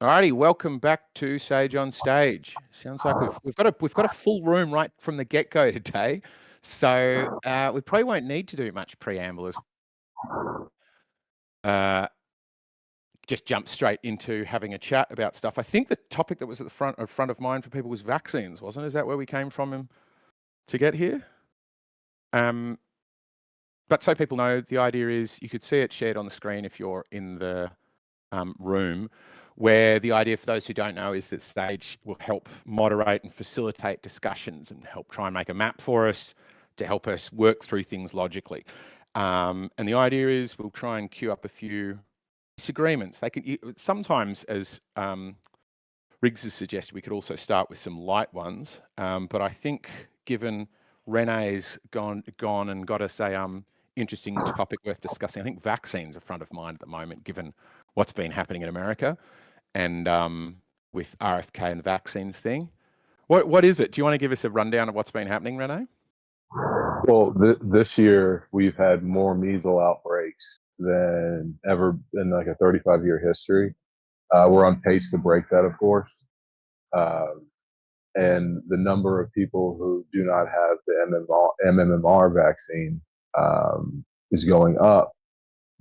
Alrighty, welcome back to Sage on Stage. Sounds like we've got a full room right from the get-go today, so we probably won't need to do much preamble. Just jump straight into having a chat about stuff. I think the topic that was at the front of mind for people was vaccines, wasn't it? Is that where we came from to get here? But so people know, the idea is you could see it shared on the screen if you're in the room, where the idea, for those who don't know, is that Sage will help moderate and facilitate discussions and help try and make a map for us to help us work through things logically. And the idea is we'll try and queue up a few disagreements. They can sometimes, as Riggs has suggested, we could also start with some light ones. But I think given Renee's gone and got us a interesting topic worth discussing, I think vaccines are front of mind at the moment, given what's been happening in America and with RFK and the vaccines thing. What is it? Do you want to give us a rundown of what's been happening, Renee? Well, this year we've had more measles outbreaks than ever in like a 35-year history. We're on pace to break that, of course. And the number of people who do not have the MMR vaccine is going up.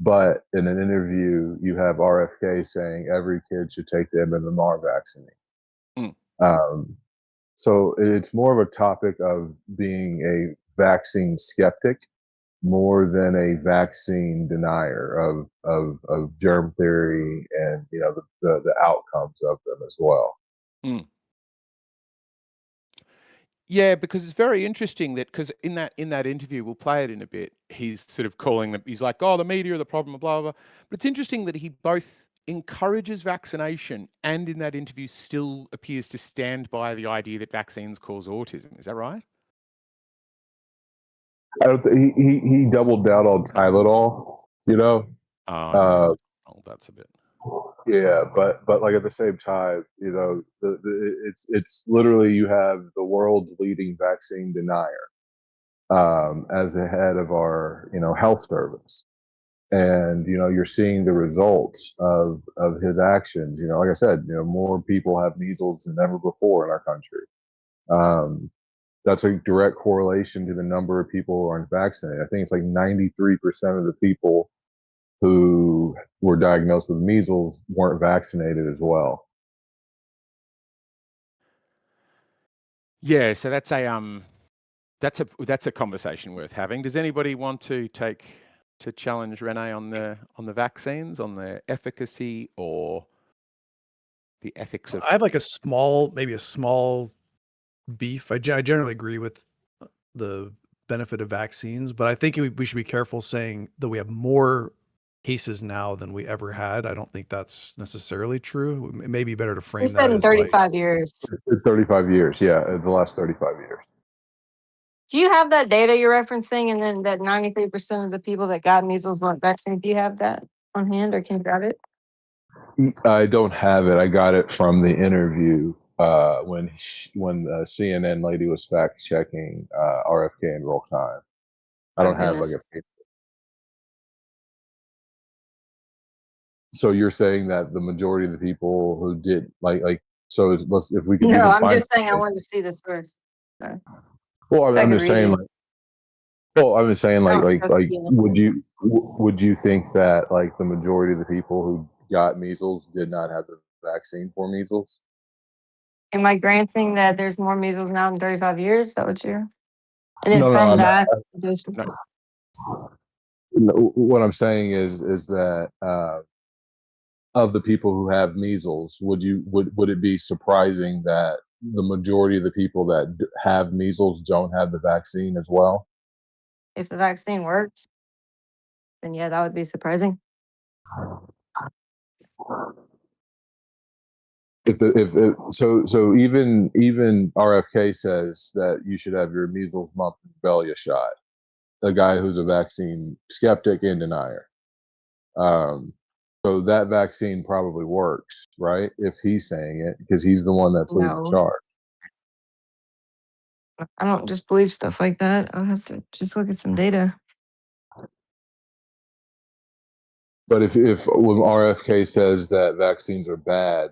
But in an interview, you have RFK saying every kid should take the MMR vaccine. So it's more of a topic of being a vaccine skeptic more than a vaccine denier of germ theory and the outcomes of them as well. Yeah, because it's very interesting that, because in that interview, we'll play it in a bit, he's sort of calling them, he's like, oh, the media are the problem, blah, blah, blah. But it's interesting that he both encourages vaccination and in that interview still appears to stand by the idea that vaccines cause autism. Is that right? I don't think he doubled down on Tylenol, Oh, that's a bit. Yeah, but like at the same time, it's literally you have the world's leading vaccine denier as the head of our health service, and you're seeing the results of his actions. Like I said, more people have measles than ever before in our country. That's a direct correlation to the number of people who aren't vaccinated. I think it's like 93% of the people who were diagnosed with measles weren't vaccinated as well. Yeah, so that's a conversation worth having. Does anybody want to challenge Renee on the vaccines, on the efficacy or the ethics of? I have like maybe a small beef. I generally agree with the benefit of vaccines, but I think we should be careful saying that we have more cases now than we ever had. I don't think that's necessarily true. It may be better to frame that in 35 years. 35 years, yeah, the last 35 years. Do you have that data you're referencing, and then that 93% of the people that got measles weren't vaccinated? Do you have that on hand, or can you grab it? I don't have it. I got it from the interview when the CNN lady was fact checking RFK in real time. I don't have like a paper. So you're saying that the majority of the people who did so if we could. No, I'm just saying I wanted to see this first. Sorry. Well, I'm just saying would you think that like the majority of the people who got measles did not have the vaccine for measles? Am I granting that there's more measles now than 35 years? Is that what you're? And then those people. What I'm saying is that of the people who have measles, would it be surprising that the majority of the people that have measles don't have the vaccine as well? If the vaccine worked, then yeah, that would be surprising. So even RFK says that you should have your measles, mumps, and rubella shot. A guy who's a vaccine skeptic and denier. So that vaccine probably works, right? If he's saying it, because he's the one that's leading the charge. I don't just believe stuff like that. I'll have to just look at some data. But if when RFK says that vaccines are bad,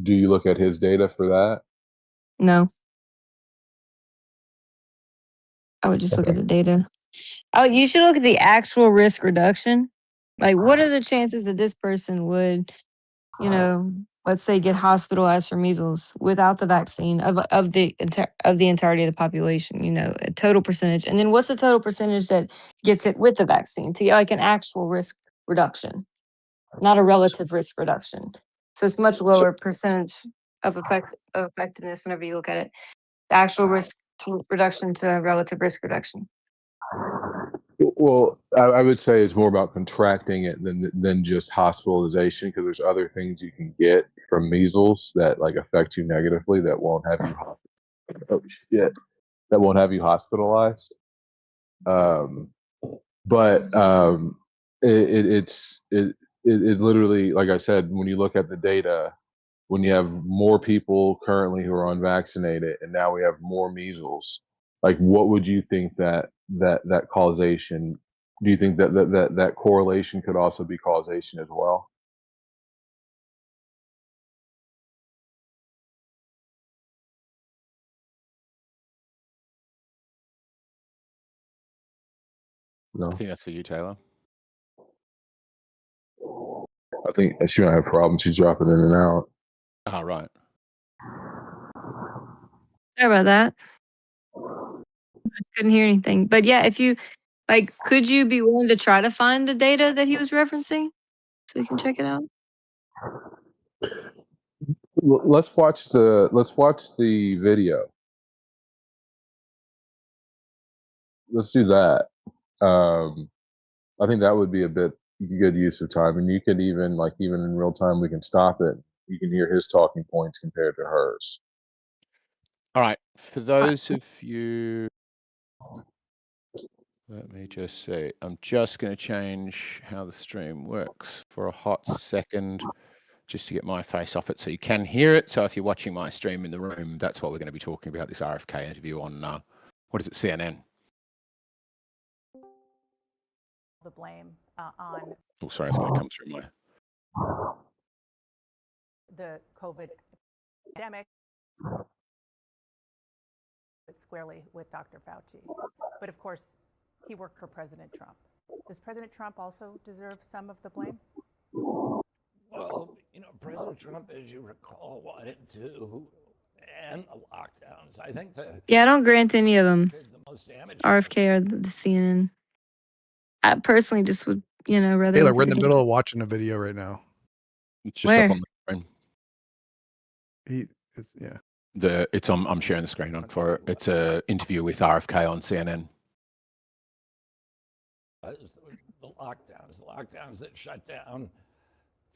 do you look at his data for that? No. I would just look at the data. Oh, you should look at the actual risk reduction. Like, what are the chances that this person would, let's say, get hospitalized for measles without the vaccine of the entirety of the population? A total percentage, and then what's the total percentage that gets it with the vaccine? To get like an actual risk reduction, not a relative risk reduction. So it's much lower percentage of effectiveness whenever you look at it. The actual risk reduction to relative risk reduction. Well, I would say it's more about contracting it than just hospitalization, because there's other things you can get from measles that like affect you negatively that won't have you hospitalized. It literally, like I said, when you look at the data, when you have more people currently who are unvaccinated and now we have more measles, like what would you think that causation, do you think that correlation could also be causation as well? No, I think that's for you, Taylor. I think she might have problems. She's dropping in and out. Oh, right. Sorry about that. I couldn't hear anything. But yeah, if you could you be willing to try to find the data that he was referencing so we can check it out? Let's watch the video. Let's do that. I think that would be a bit good use of time, and you could even in real time we can stop it. You can hear his talking points compared to hers. All right. For those of you, let me just see. I'm just going to change how the stream works for a hot second, just to get my face off it so you can hear it. So if you're watching my stream in the room, that's what we're going to be talking about, this RFK interview on, what is it, CNN? The blame on. Oh, sorry, it's going to come through my. The COVID pandemic squarely with Dr. Fauci. But of course, he worked for President Trump. Does President Trump also deserve some of the blame? Well, President Trump, as you recall, wanted to end the lockdowns. I think I don't grant any of them. The most damaging RFK or the CNN. I personally just would, rather. Taylor, we're in the middle of watching a video right now. It's just Where? up on the screen. It's on. I'm sharing the screen on for it. It's a interview with RFK on CNN. the lockdowns that shut down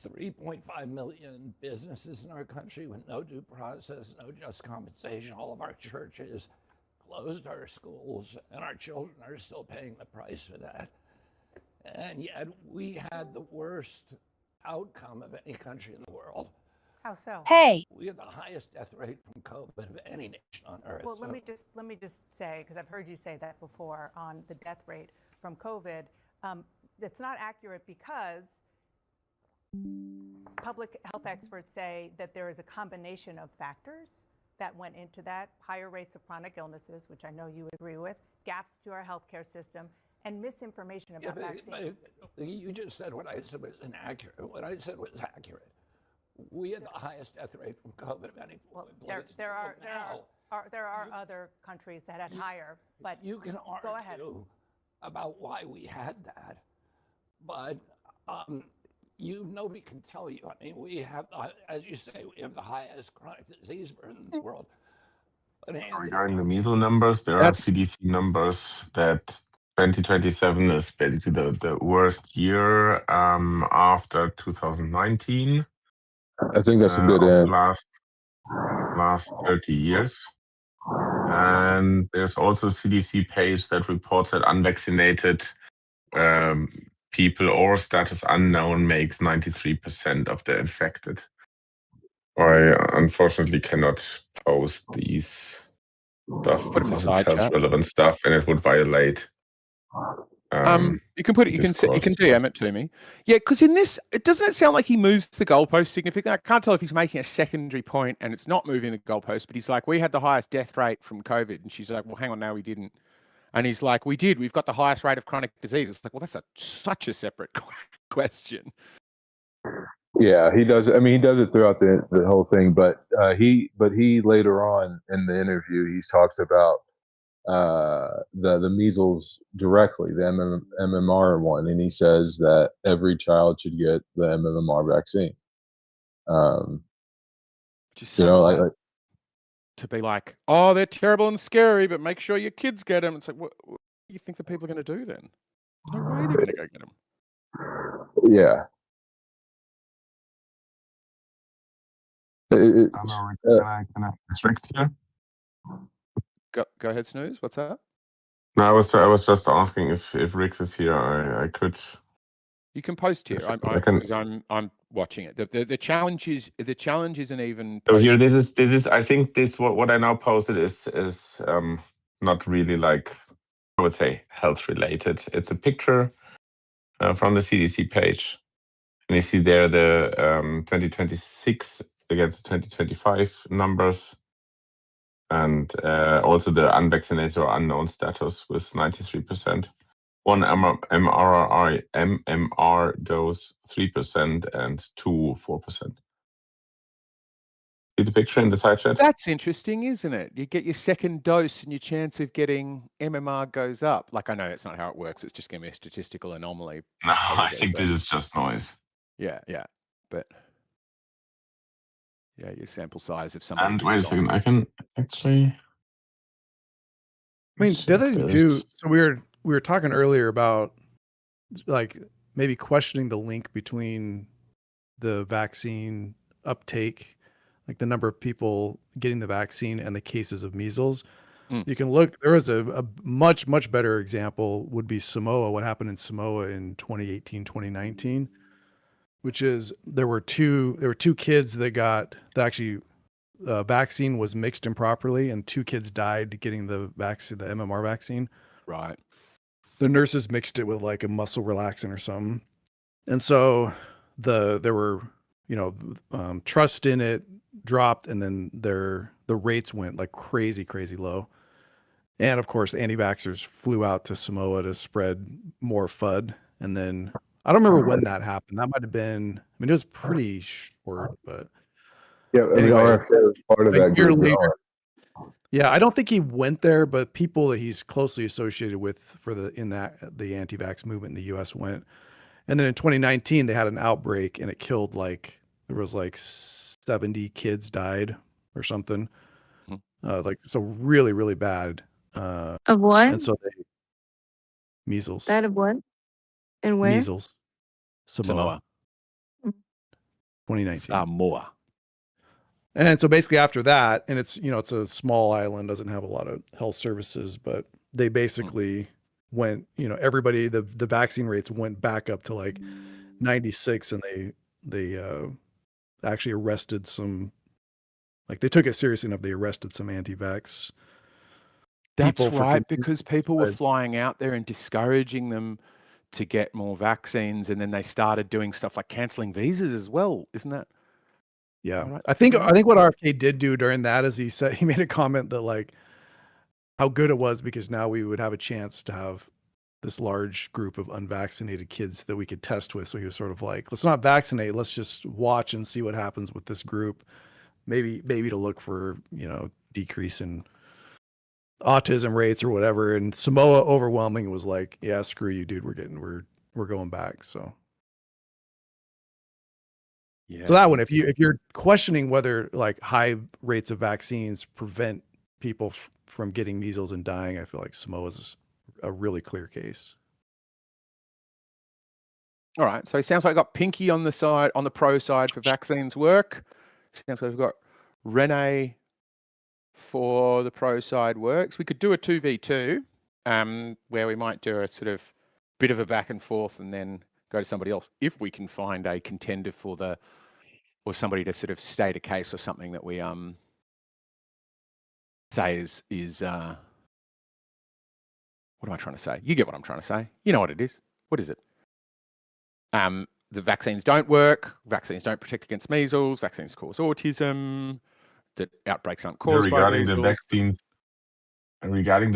3.5 million businesses in our country with no due process, no just compensation. All of our churches closed our schools, and our children are still paying the price for that. And yet we had the worst outcome of any country in the world. How so? Hey, We have the highest death rate from COVID of any nation on earth. Well, let me just say, because I've heard you say that before on the death rate from COVID, it's not accurate because public health experts say that there is a combination of factors that went into that: higher rates of chronic illnesses, which I know you agree with, gaps to our healthcare system, and misinformation about vaccines. You just said what I said was inaccurate. What I said was accurate. We had the highest death rate from COVID of any place. There are other countries that had higher, but you can argue go ahead about why we had that, but nobody can tell you. I mean, we have, as you say, we have the highest chronic disease burden in the world. Regarding the measles numbers, there are CDC numbers that 2027 is basically the worst year after 2019. I think that's a good end. Last 30 years. And there's also a CDC page that reports that unvaccinated people or status unknown makes 93% of the infected. I unfortunately cannot post these stuff Put them because inside it's health chat. relevant stuff and it would violate You can put it. You can DM it to me. Yeah, because in this, doesn't it sound like he moves the goalpost significantly? I can't tell if he's making a secondary point and it's not moving the goalpost, but he's like, we had the highest death rate from COVID, and she's like, well, hang on, no, we didn't. And he's like, we did. We've got the highest rate of chronic disease. It's like, well, that's such a separate question. Yeah, he does. I mean, he does it throughout the whole thing, but he later on in the interview, he talks about the measles directly, the MMR one, and he says that every child should get the MMR vaccine. Just so to be like, oh, they're terrible and scary, but make sure your kids get them. It's like, what do you think the people are going to do then? There's no way they're going to go get them. Yeah. Can I restrict here? Go ahead, Snooze. What's that? No, I was just asking if Rix is here. I could. You can post here. I'm watching it. The challenge isn't even. So here, this is. I think this what I now posted is not really like, I would say, health related. It's a picture from the CDC page, and you see there the 2026 against 2025 numbers, and also the unvaccinated or unknown status with 93%. One MMR dose 3% and 4%. See the picture in the side chat? That's interesting, isn't it? You get your second dose and your chance of getting MMR goes up. Like, I know that's not how it works. It's just going to be a statistical anomaly. No, I think this is just noise. Yeah. But yeah, your sample size of somebody. And wait a second, I can actually. I mean, the other thing too. So we were talking earlier about like maybe questioning the link between the vaccine uptake, like the number of people getting the vaccine and the cases of measles. You can look, there was a much better example would be Samoa, what happened in Samoa in 2018, 2019, which is there were two kids that actually vaccine was mixed improperly, and 2 kids died getting the vaccine, the MMR vaccine. Right. The nurses mixed it with like a muscle relaxant or something. And so there were, trust in it dropped, and then the rates went like crazy low. And of course, anti-vaxxers flew out to Samoa to spread more FUD. And then I don't remember when that happened. That might have been, it was pretty short, but yeah. anyway, RFK was part of that group. Later, yeah, I don't think he went there, but people that he's closely associated with the anti-vax movement in the U.S. went. And then in 2019, they had an outbreak, and it killed there was 70 kids died or something. So really bad. Of what? And so measles. That of what? And where? Measles. Samoa. 2019. Samoa. And so basically after that, and it's a small island, doesn't have a lot of health services, but they basically went, everybody, the vaccine rates went back up to like 96, and they actually arrested some, like they took it seriously enough. They arrested some anti-vax. That's right, because people were flying out there and discouraging them to get more vaccines, and then they started doing stuff like canceling visas as well, isn't that? Yeah, right. I think what RFK did do during that is he made a comment that like how good it was because now we would have a chance to have this large group of unvaccinated kids that we could test with. So he was sort of like, let's not vaccinate, let's just watch and see what happens with this group. Maybe to look for, decrease in autism rates or whatever. And Samoa overwhelming was like, yeah, screw you, dude. We're going back. So. Yeah. So that one, if you're questioning whether like high rates of vaccines prevent people from getting measles and dying, I feel like Samoa is a really clear case. All right. So it sounds like I got Pinky on the pro side for vaccines work. Sounds like we've got Renee for the pro side works. We could do a 2v2 where we might do a sort of bit of a back and forth and then go to somebody else if we can find a contender or somebody to sort of state a case or something that we say is what am I trying to say? You get what I'm trying to say. You know what it is. What is it? The vaccines don't work. Vaccines don't protect against measles. Vaccines cause autism. That outbreaks aren't caused by Regarding the measles.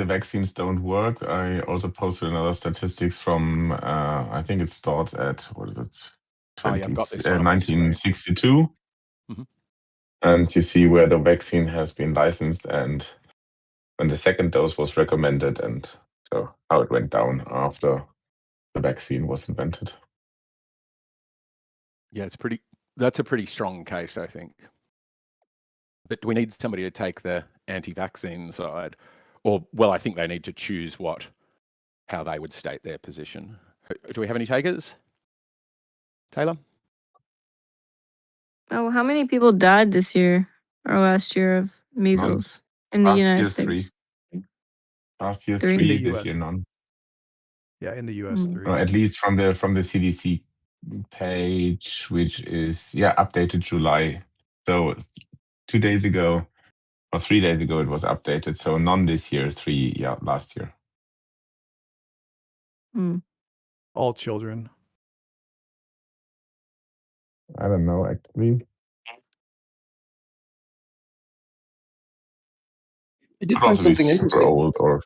vaccines don't work, I also posted another statistics from I think it starts at what is it? Oh, yeah, I've got this one on my screen. 1962. Mhm. And you see where the vaccine has been licensed and when the second dose was recommended, and so how it went down after the vaccine was invented. Yeah, that's a pretty strong case, I think. But do we need somebody to take the anti-vaccine side? Or, well, I think they need to choose how they would state their position. Do we have any takers? Taylor? Oh, how many people died this year or last year of measles in the Last United year, States? Last year, Three? In the three. This US. year, none. Yeah, in the US, Mm. 3. Or at least from the CDC page, which is updated July. So 2 days ago or 3 days ago, it was updated. So none this year, 3 last year. Mm. All children. I don't know actually. I did Could find also be something super interesting. old or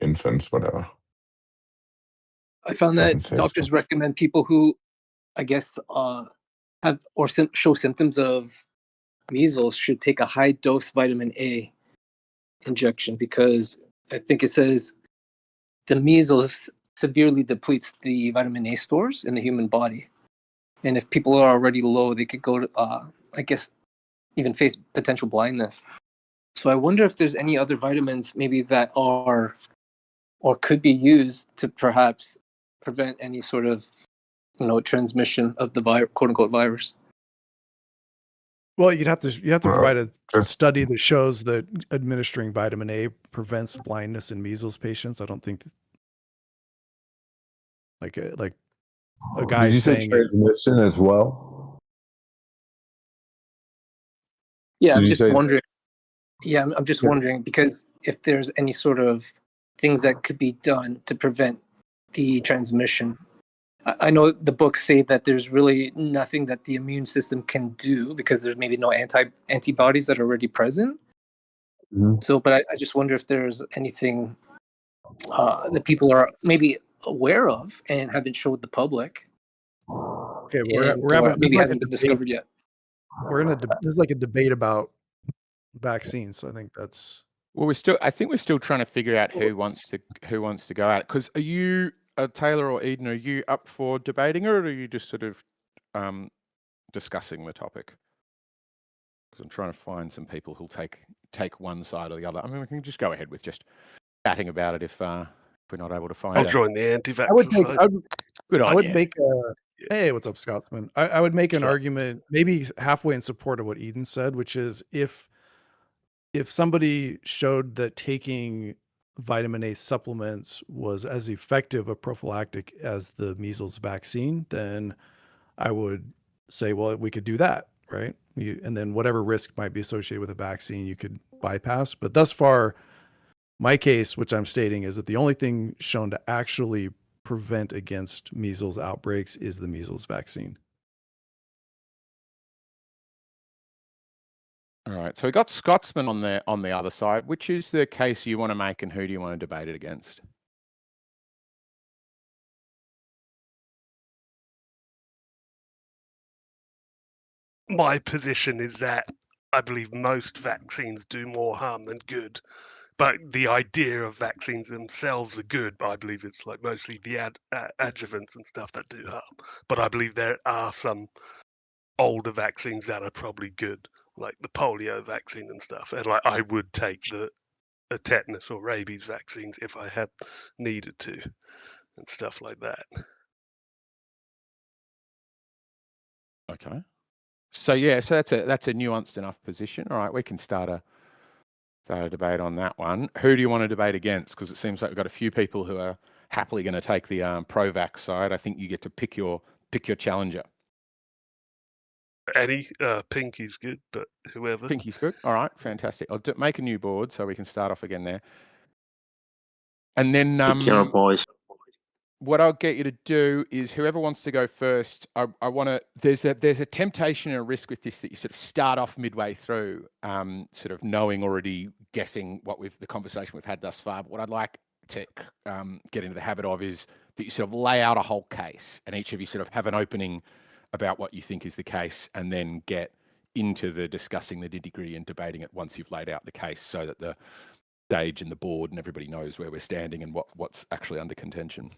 infants, whatever. I found that Doesn't say doctors so. recommend people who, I guess, have or show symptoms of measles should take a high dose vitamin A injection because I think it says the measles severely depletes the vitamin A stores in the human body. And if people are already low, they could go to, I guess, even face potential blindness. So I wonder if there's any other vitamins maybe that are or could be used to perhaps prevent any sort of transmission of the quote unquote virus. Well, you'd have to provide a Just study that shows that administering vitamin A prevents blindness in measles patients. I don't think like a guy Did you say saying it. transmission as well? Yeah, Did I'm you just say wondering. Yeah, I'm just Yeah. wondering because if there's any sort of things that could be done to prevent the transmission. I know the books say that there's really nothing that the immune system can do because there's maybe no antibodies that are already present. Mhm. So, but I just wonder if there's anything that people are maybe aware of and haven't showed the public, Okay, and we're having maybe like a hasn't been debate. discovered yet. We're in this is like a debate about vaccines. So I think that's Well, I think we're still trying to figure out who wants to go at it. Because are you, Taylor or Eden, are you up for debating it, or are you just sort of discussing the topic? Because I'm trying to find some people who'll take one side or the other. I mean, we can just go ahead with just chatting about it if we're not able to find I'll it. join the anti-vaxxer I would take side. Good I on would you. make a hey, what's up, Scotsman? I would make an Sure. argument maybe halfway in support of what Eden said, which is if somebody showed that taking vitamin A supplements was as effective a prophylactic as the measles vaccine, then I would say, well, we could do that, right? And then whatever risk might be associated with a vaccine, you could bypass. But thus far, my case, which I'm stating, is that the only thing shown to actually prevent against measles outbreaks is the measles vaccine. All right. So we got Scotsman on the other side. Which is the case you want to make, and who do you want to debate it against? My position is that I believe most vaccines do more harm than good, but the idea of vaccines themselves are good. But I believe it's like mostly the adjuvants and stuff that do harm. But I believe there are some older vaccines that are probably good, like the polio vaccine and stuff. And like I would take the tetanus or rabies vaccines if I had needed to, and stuff like that. Okay. So yeah, so that's a nuanced enough position. All right, we can start a debate on that one. Who do you want to debate against? Because it seems like we've got a few people who are happily going to take the pro-vax side. I think you get to pick your challenger. Any Pinky's good, but whoever. Pinky's good. All right, fantastic. I'll make a new board so we can start off again there. And then Take care, boys. what I'll get you to do is whoever wants to go first, I want to, there's a temptation and a risk with this that you sort of start off midway through, sort of knowing already, guessing what the conversation we've had thus far. But what I'd like to get into the habit of is that you sort of lay out a whole case and each of you sort of have an opening about what you think is the case and then get into the discussing the nitty-gritty and debating it once you've laid out the case so that the stage and the board and everybody knows where we're standing and what's actually under contention.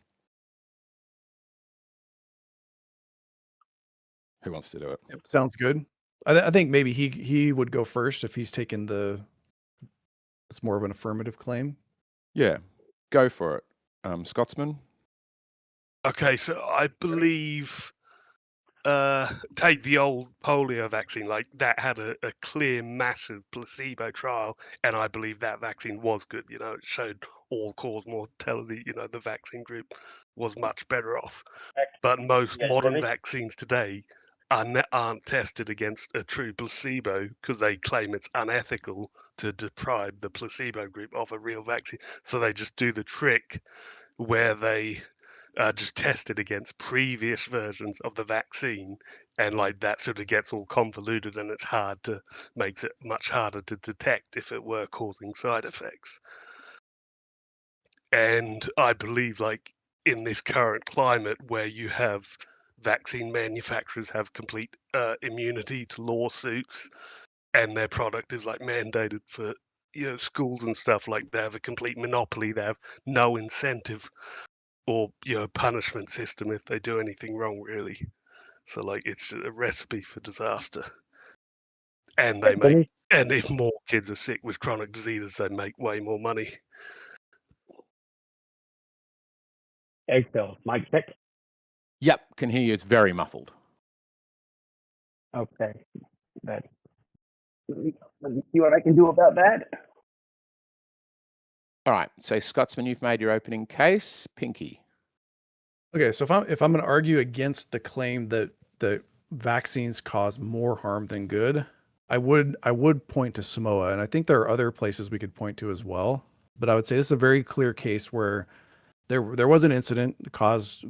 Who wants to do it? Yep, sounds good. I think maybe he would go first if he's taken it's more of an affirmative claim. Yeah, go for it. Scotsman? Okay, so I believe take the old polio vaccine, like that had a clear, massive placebo trial, and I believe that vaccine was good. You know, it showed all-cause mortality. You know, the vaccine group was much better off. But most modern vaccines today aren't tested against a true placebo because they claim it's unethical to deprive the placebo group of a real vaccine. So they just do the trick where they just test it against previous versions of the vaccine, and like that sort of gets all convoluted, and makes it much harder to detect if it were causing side effects. And I believe, like in this current climate where you have vaccine manufacturers have complete immunity to lawsuits, and their product is like mandated for schools and stuff, like they have a complete monopoly. They have no incentive or punishment system if they do anything wrong, really. So like it's a recipe for disaster. And if more kids are sick with chronic diseases, they make way more money. Eggshells, mic check. Yep, can hear you. It's very muffled. Okay. Let me see what I can do about that. All right, so Scotsman, you've made your opening case. Pinky. Okay, so if I'm going to argue against the claim that vaccines cause more harm than good, I would point to Samoa, and I think there are other places we could point to as well. But I would say this is a very clear case where there was an incident that caused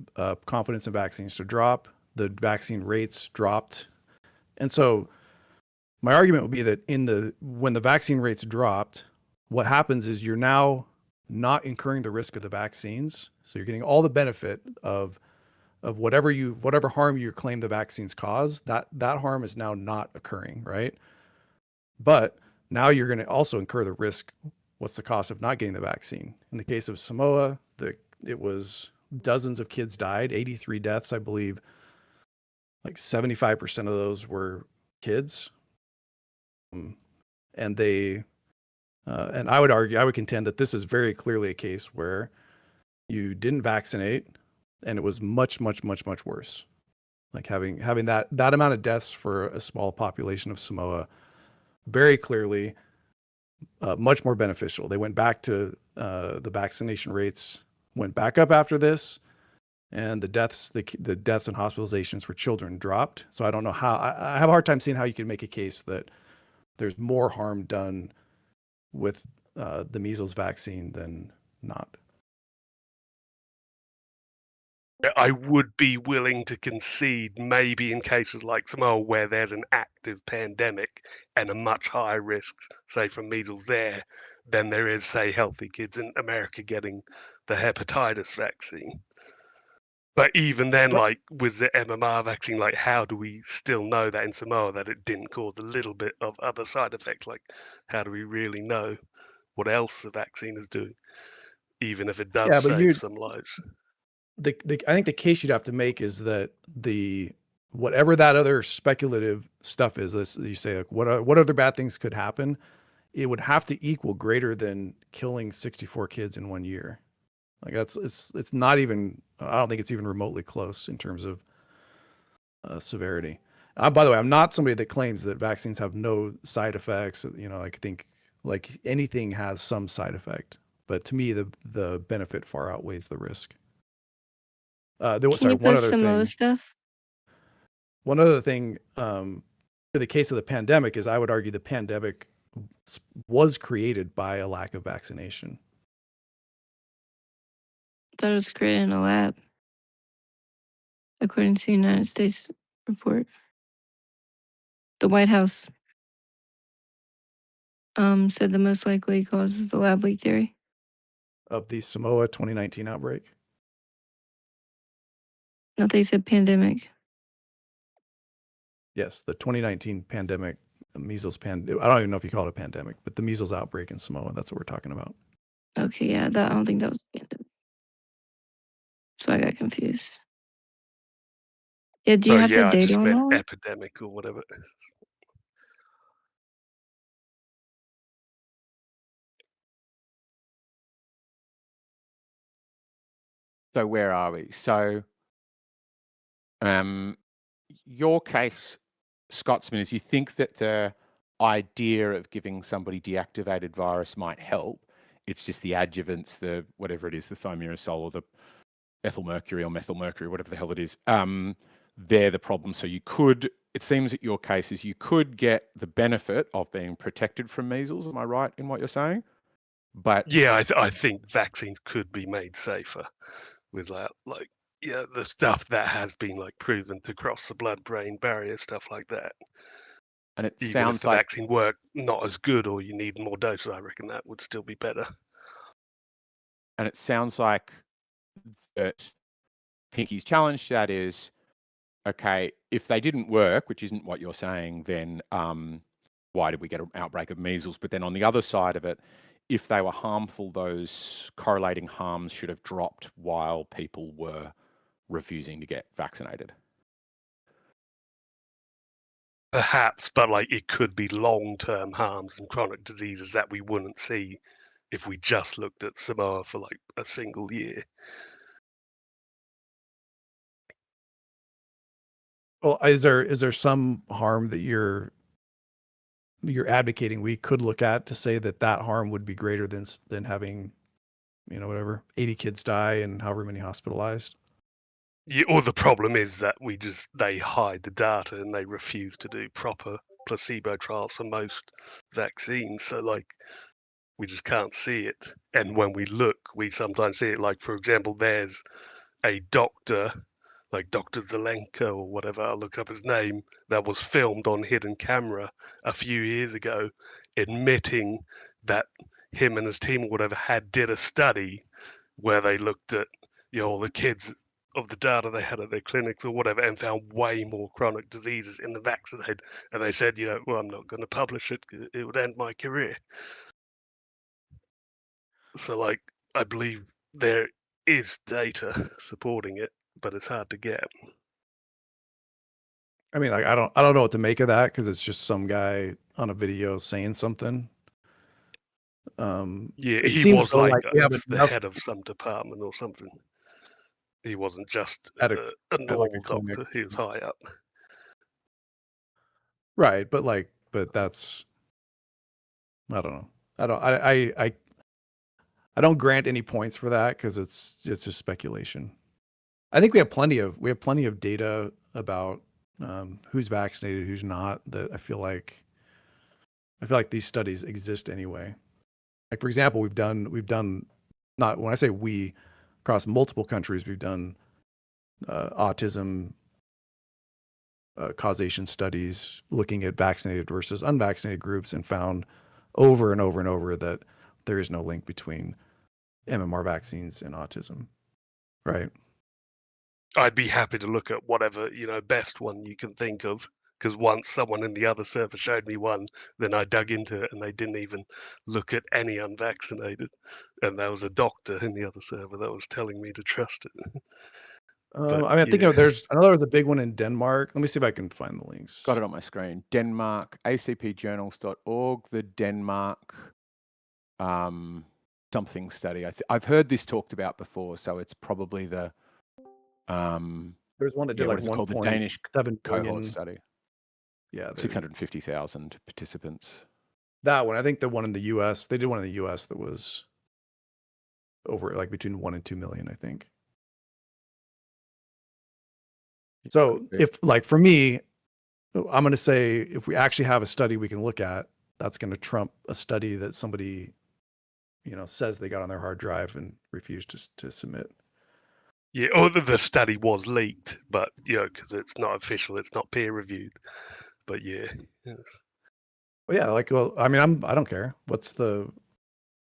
confidence in vaccines to drop. The vaccine rates dropped, and so my argument would be that when the vaccine rates dropped, what happens is you're now not incurring the risk of the vaccines, so you're getting all the benefit of whatever harm you claim the vaccines cause. That harm is now not occurring, right? But now you're going to also incur the risk. What's the cost of not getting the vaccine? In the case of Samoa, it was dozens of kids died, 83 deaths, I believe. Like 75% of those were kids. And and I would contend that this is very clearly a case where you didn't vaccinate and it was much, much, much, much worse. Like having that amount of deaths for a small population of Samoa, very clearly much more beneficial. They went back to the vaccination rates went back up after this, and the deaths and hospitalizations for children dropped. So I don't know how. I have a hard time seeing how you can make a case that there's more harm done with the measles vaccine than not. I would be willing to concede maybe in cases like Samoa where there's an active pandemic and a much higher risk, say from measles there, than there is, say, healthy kids in America getting the hepatitis vaccine. But even then, like with the MMR vaccine, like how do we still know that in Samoa that it didn't cause a little bit of other side effects? Like how do we really know what else the vaccine is doing, even if it does save some lives? I think the case you'd have to make is that whatever that other speculative stuff is, you say like, what other bad things could happen, it would have to equal greater than killing 64 kids in 1 year. Like it's not even, I don't think it's even remotely close in terms of severity. By the way, I'm not somebody that claims that vaccines have no side effects. I think like anything has some side effect, but to me, the benefit far outweighs the risk. Can you post some more stuff? One other thing, to the case of the pandemic is I would argue the pandemic was created by a lack of vaccination. thought it was created in a lab, according to the United States report. The White House said the most likely cause is the lab leak theory. Of the Samoa 2019 outbreak. No, they said pandemic. Yes, the 2019 pandemic, measles I don't even know if you call it a pandemic, but the measles outbreak in Samoa, that's what we're talking about. Okay, yeah, I don't think that was pandemic. So I got confused. Yeah, do you So have the yeah, I data just on meant that one? epidemic or whatever. So where are we? So your case, Scotsman, is you think that the idea of giving somebody deactivated virus might help. It's just the adjuvants, the whatever it is, the thimerosal or the ethyl mercury or methyl mercury, whatever the hell it is. They're the problem. So you could, it seems that your case is you could get the benefit of being protected from measles. Am I right in what you're saying? But Yeah, I think vaccines could be made safer without like the stuff that has been like proven to cross the blood-brain barrier, stuff like that. and it Even if sounds the like vaccine worked not as good or you need more doses, I reckon that would still be better. and it sounds like that Pinky's challenge to that is, okay, if they didn't work, which isn't what you're saying, then why did we get an outbreak of measles? But then on the other side of it, if they were harmful, those correlating harms should have dropped while people were refusing to get vaccinated. Perhaps, but like it could be long-term harms and chronic diseases that we wouldn't see if we just looked at Samoa for like a single year. Well, is there some harm that you're advocating we could look at to say that harm would be greater than having, whatever, 80 kids die and however many hospitalized? Yeah, or the problem is that they hide the data and they refuse to do proper placebo trials for most vaccines. So like we just can't see it. And when we look, we sometimes see it. Like for example, there's a doctor, like Dr. Zelenko or whatever, I'll look up his name, that was filmed on hidden camera a few years ago, admitting that him and his team or whatever did a study where they looked at all the kids of the data they had at their clinics or whatever and found way more chronic diseases in the vaccinated. And they said, well, I'm not going to publish it. It would end my career. So like, I believe there is data supporting it, but it's hard to get. I mean, like, I don't know what to make of that because it's just some guy on a video saying something. Yeah, It he seems was though like like we have the enough head of some department or something. He wasn't just at a like a normal clinic. doctor. He was high up. Right, but that's, I don't know. I don't grant any points for that because it's just speculation. I think we have plenty of data about who's vaccinated, who's not. That I feel like these studies exist anyway. Like for example, we've done not when I say we across multiple countries, we've done autism causation studies looking at vaccinated versus unvaccinated groups and found over and over and over that there is no link between MMR vaccines and autism, right? I'd be happy to look at whatever best one you can think of. Because once someone in the other server showed me one, then I dug into it and they didn't even look at any unvaccinated. And there was a doctor in the other server that was telling me to trust it. But, I mean, I think I know there was a big one in Denmark. Let me see if I can find the links. got it on my screen. Denmark, acpjournals.org, the Denmark something study. I've heard this talked about before, so it's probably the There's one that did what like is it called? The Danish 1.7 cohort billion. study. Yeah, 650,000 participants. that one. I think the one in the U.S. They did one in the U.S. that was over like between 1 and 2 million, I think. So if like for me, I'm going to say if we actually have a study we can look at, that's going to trump a study that somebody, says they got on their hard drive and refused to submit. Yeah, or the study was leaked, but because it's not official, it's not peer reviewed. But yeah, Well, yeah, like, well, I mean, I don't care. What's the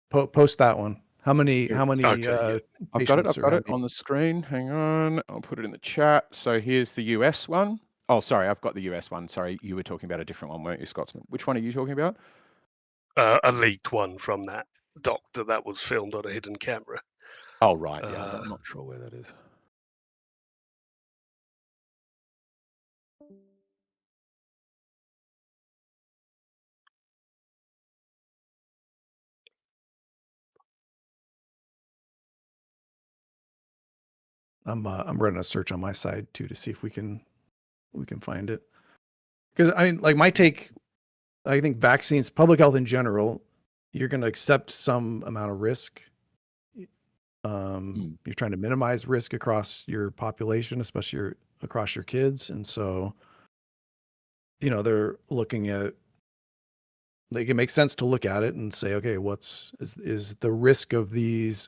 post that one? How many Yeah. Okay, yeah. I've got it. patients I've or got how it many? on the screen. Hang on. I'll put it in the chat. So here's the US one. Oh, sorry. I've got the US one. Sorry. You were talking about a different one, weren't you, Scotsman? Which one are you talking about? A leaked one from that doctor that was filmed on a hidden camera. Oh, right. Yeah. Uh, I'm not sure where that is. I'm running a search on my side too to see if we can find it. Because I mean, like my take, I think vaccines, public health in general, you're going to accept some amount of risk. You're trying to minimize risk across your population, especially across your kids, and so they're looking at. Like it makes sense to look at it and say, okay, is the risk of these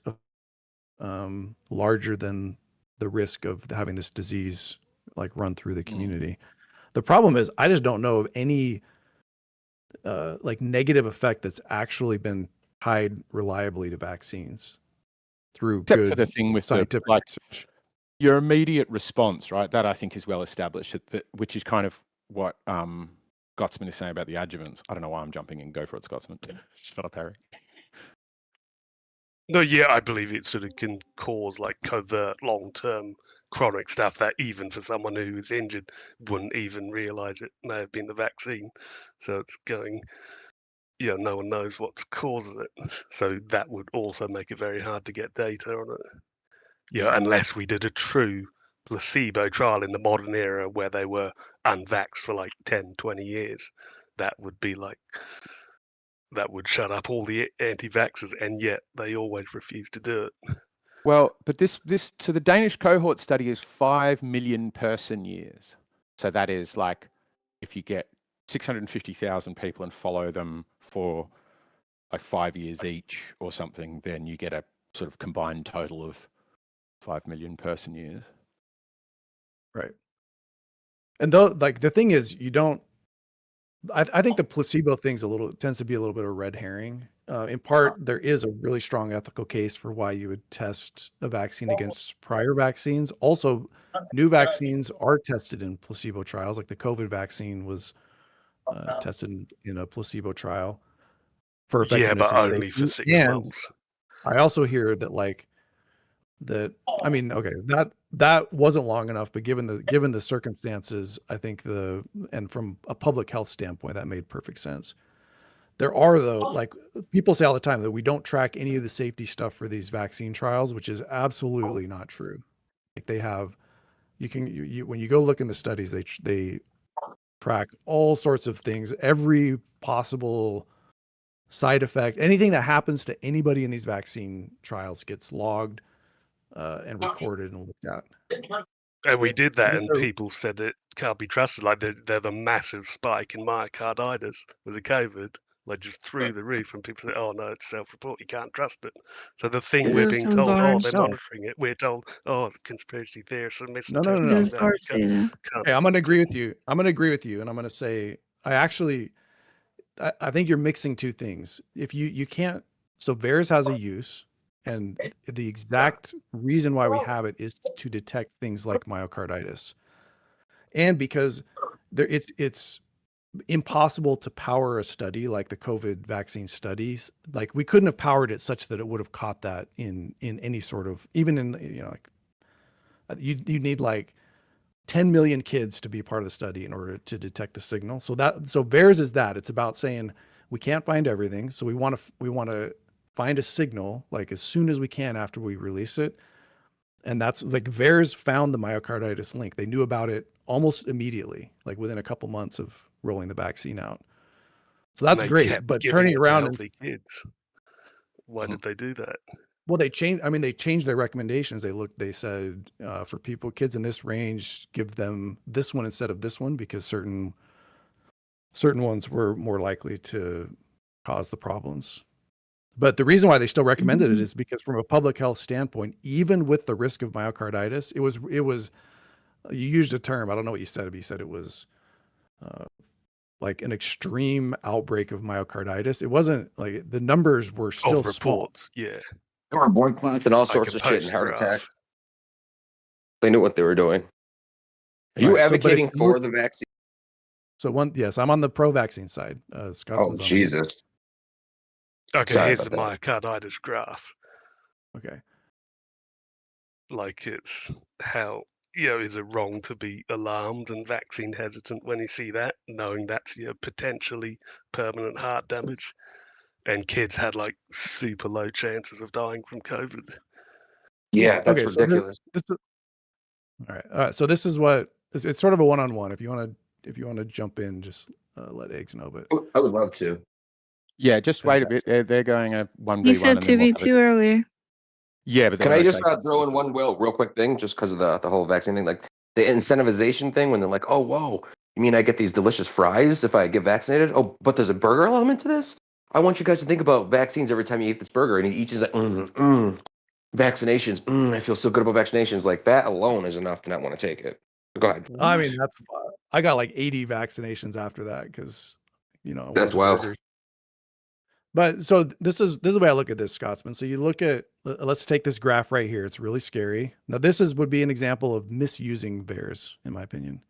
larger than the risk of having this disease like run through the community? The problem is I just don't know of any like negative effect that's actually been tied reliably to vaccines through Except for good the thing with the, scientific like, research. your immediate response, right? That I think is well established, which is kind of what Scotsman is saying about the adjuvants. I don't know why I'm jumping in. Go for it, Scotsman. Shut up, Harry. no, yeah, I believe it sort of can cause like covert, long-term chronic stuff that even for someone who is injured wouldn't even realize it may have been the vaccine. So it's going, no one knows what causes it. So that would also make it very hard to get data on it. Unless we did a true placebo trial in the modern era where they were unvaxxed for like 10, 20 years. That would be like, that would shut up all the anti-vaxxers, and yet they always refuse to do it. Well, but so the Danish cohort study is 5 million person years. So that is like, if you get 650,000 people and follow them for like 5 years each or something, then you get a sort of combined total of 5 million person years. Right. And though, like the thing is, you don't. I think the placebo thing's tends to be a little bit of a red herring. In part, there is a really strong ethical case for why you would test a vaccine against prior vaccines. Also, new vaccines are tested in placebo trials. Like the COVID vaccine was tested in a placebo trial for Yeah, effectiveness but and only for safety. 6 And months. I also hear that I mean, okay, that wasn't long enough, but given the circumstances, I think and from a public health standpoint, that made perfect sense. There are though, like people say all the time that we don't track any of the safety stuff for these vaccine trials, which is absolutely not true. Like they have, when you go look in the studies, they track all sorts of things, every possible side effect, anything that happens to anybody in these vaccine trials gets logged and recorded and looked at. And we did that, And and people said it can't be trusted. Like there's a massive spike in myocarditis with the COVID, like just through the roof. And people say, "Oh no, it's self-report. You can't trust it." So the thing we're Those being some told, "Oh, they're bars. No, monitoring it," we're told, "Oh, it's conspiracy theorists and no, no, no, misinterpreting no. Those data." bars say that. Can't Hey, I'm going to trust agree it. with you. I'm going to agree with you. And I'm going to say, I think you're mixing two things. If you can't, so VAERS has a use, and the exact reason why we have it is to detect things like myocarditis. And because it's impossible to power a study like the COVID vaccine studies. Like we couldn't have powered it such that it would have caught that in any sort of, even in, like you need like 10 million kids to be part of the study in order to detect the signal. So VAERS is that. It's about saying we can't find everything. So we want to find a signal like as soon as we can after we release it. And that's like VAERS found the myocarditis link. They knew about it almost immediately, like within a couple months of rolling the vaccine out. So And that's they great. kept But giving turning it to around and, healthy kids. Why did they do that? well, they changed their recommendations. They said for kids in this range, give them this one instead of this one because certain ones were more likely to cause the problems. But the reason why they still recommended it is because from a public health standpoint, even with the risk of myocarditis, it was you used a term, I don't know what you said, but you said it was like an extreme outbreak of myocarditis. It wasn't like the numbers were still Of small. reports, yeah. There were blood clots and all I sorts can of shit and post a heart graph. attacks. They knew what they were doing. Are you Right, so, but if advocating you for look- the vaccine? So yes, I'm on the pro-vaccine side. Oh, Scotsman's on the Jesus. Okay, Sorry here's the about myocarditis graph. Okay. Like it's how, is it wrong to be alarmed and vaccine hesitant when you see that, knowing that's potentially permanent heart damage? And kids had like super low chances of dying from COVID. Yeah, that's Okay, so ridiculous. all right. So this is what it's sort of a one-on-one. If you want to jump in, just let Eggs know. But I would love to. Yeah, just wait a bit. They're going a 1v1. You said and then we'll have 2v2 earlier. Yeah, but then Can we're I gonna just take- throw in one real quick thing, just because of the whole vaccine thing, like the incentivization thing, when they're like, "Oh, whoa, you mean I get these delicious fries if I get vaccinated? Oh, but there's a burger element to this. I want you guys to think about vaccines every time you eat this burger." And each is like, vaccinations. I feel so good about vaccinations. Like that alone is enough to not want to take it. Go ahead. I mean, I got like 80 vaccinations after that because I That's wanted wild. burgers. But so this is the way I look at this, Scotsman. So you look at, let's take this graph right here. It's really scary. Now this would be an example of misusing VAERS, in my opinion.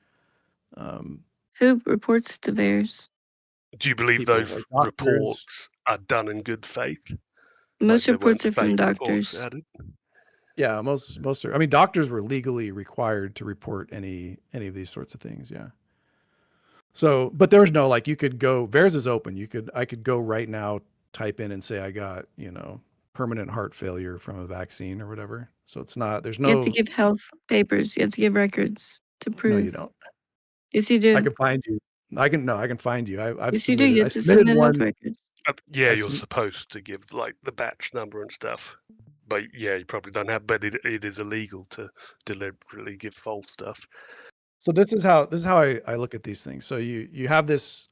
Who reports to VAERS? Do you believe People, those like doctors. reports are done in good faith? Most Like there weren't reports are from fake reports doctors. added? Yeah, most are. I mean, doctors were legally required to report any of these sorts of things. Yeah. So, but there's no like you could go. VAERS is open. I could go right now, type in and say I got permanent heart failure from a vaccine or whatever. So it's not. There's no. You have to give health papers. You have to give records to prove. No, you don't. Yes, you do. I can find you. I can find you. I've Yes, you do. submitted. You I have to submitted submit health one. records. Yeah, I you're sum- supposed to give like the batch number and stuff. But yeah, you probably don't have. But it is illegal to deliberately give false stuff. So this is how I look at these things. So you have this.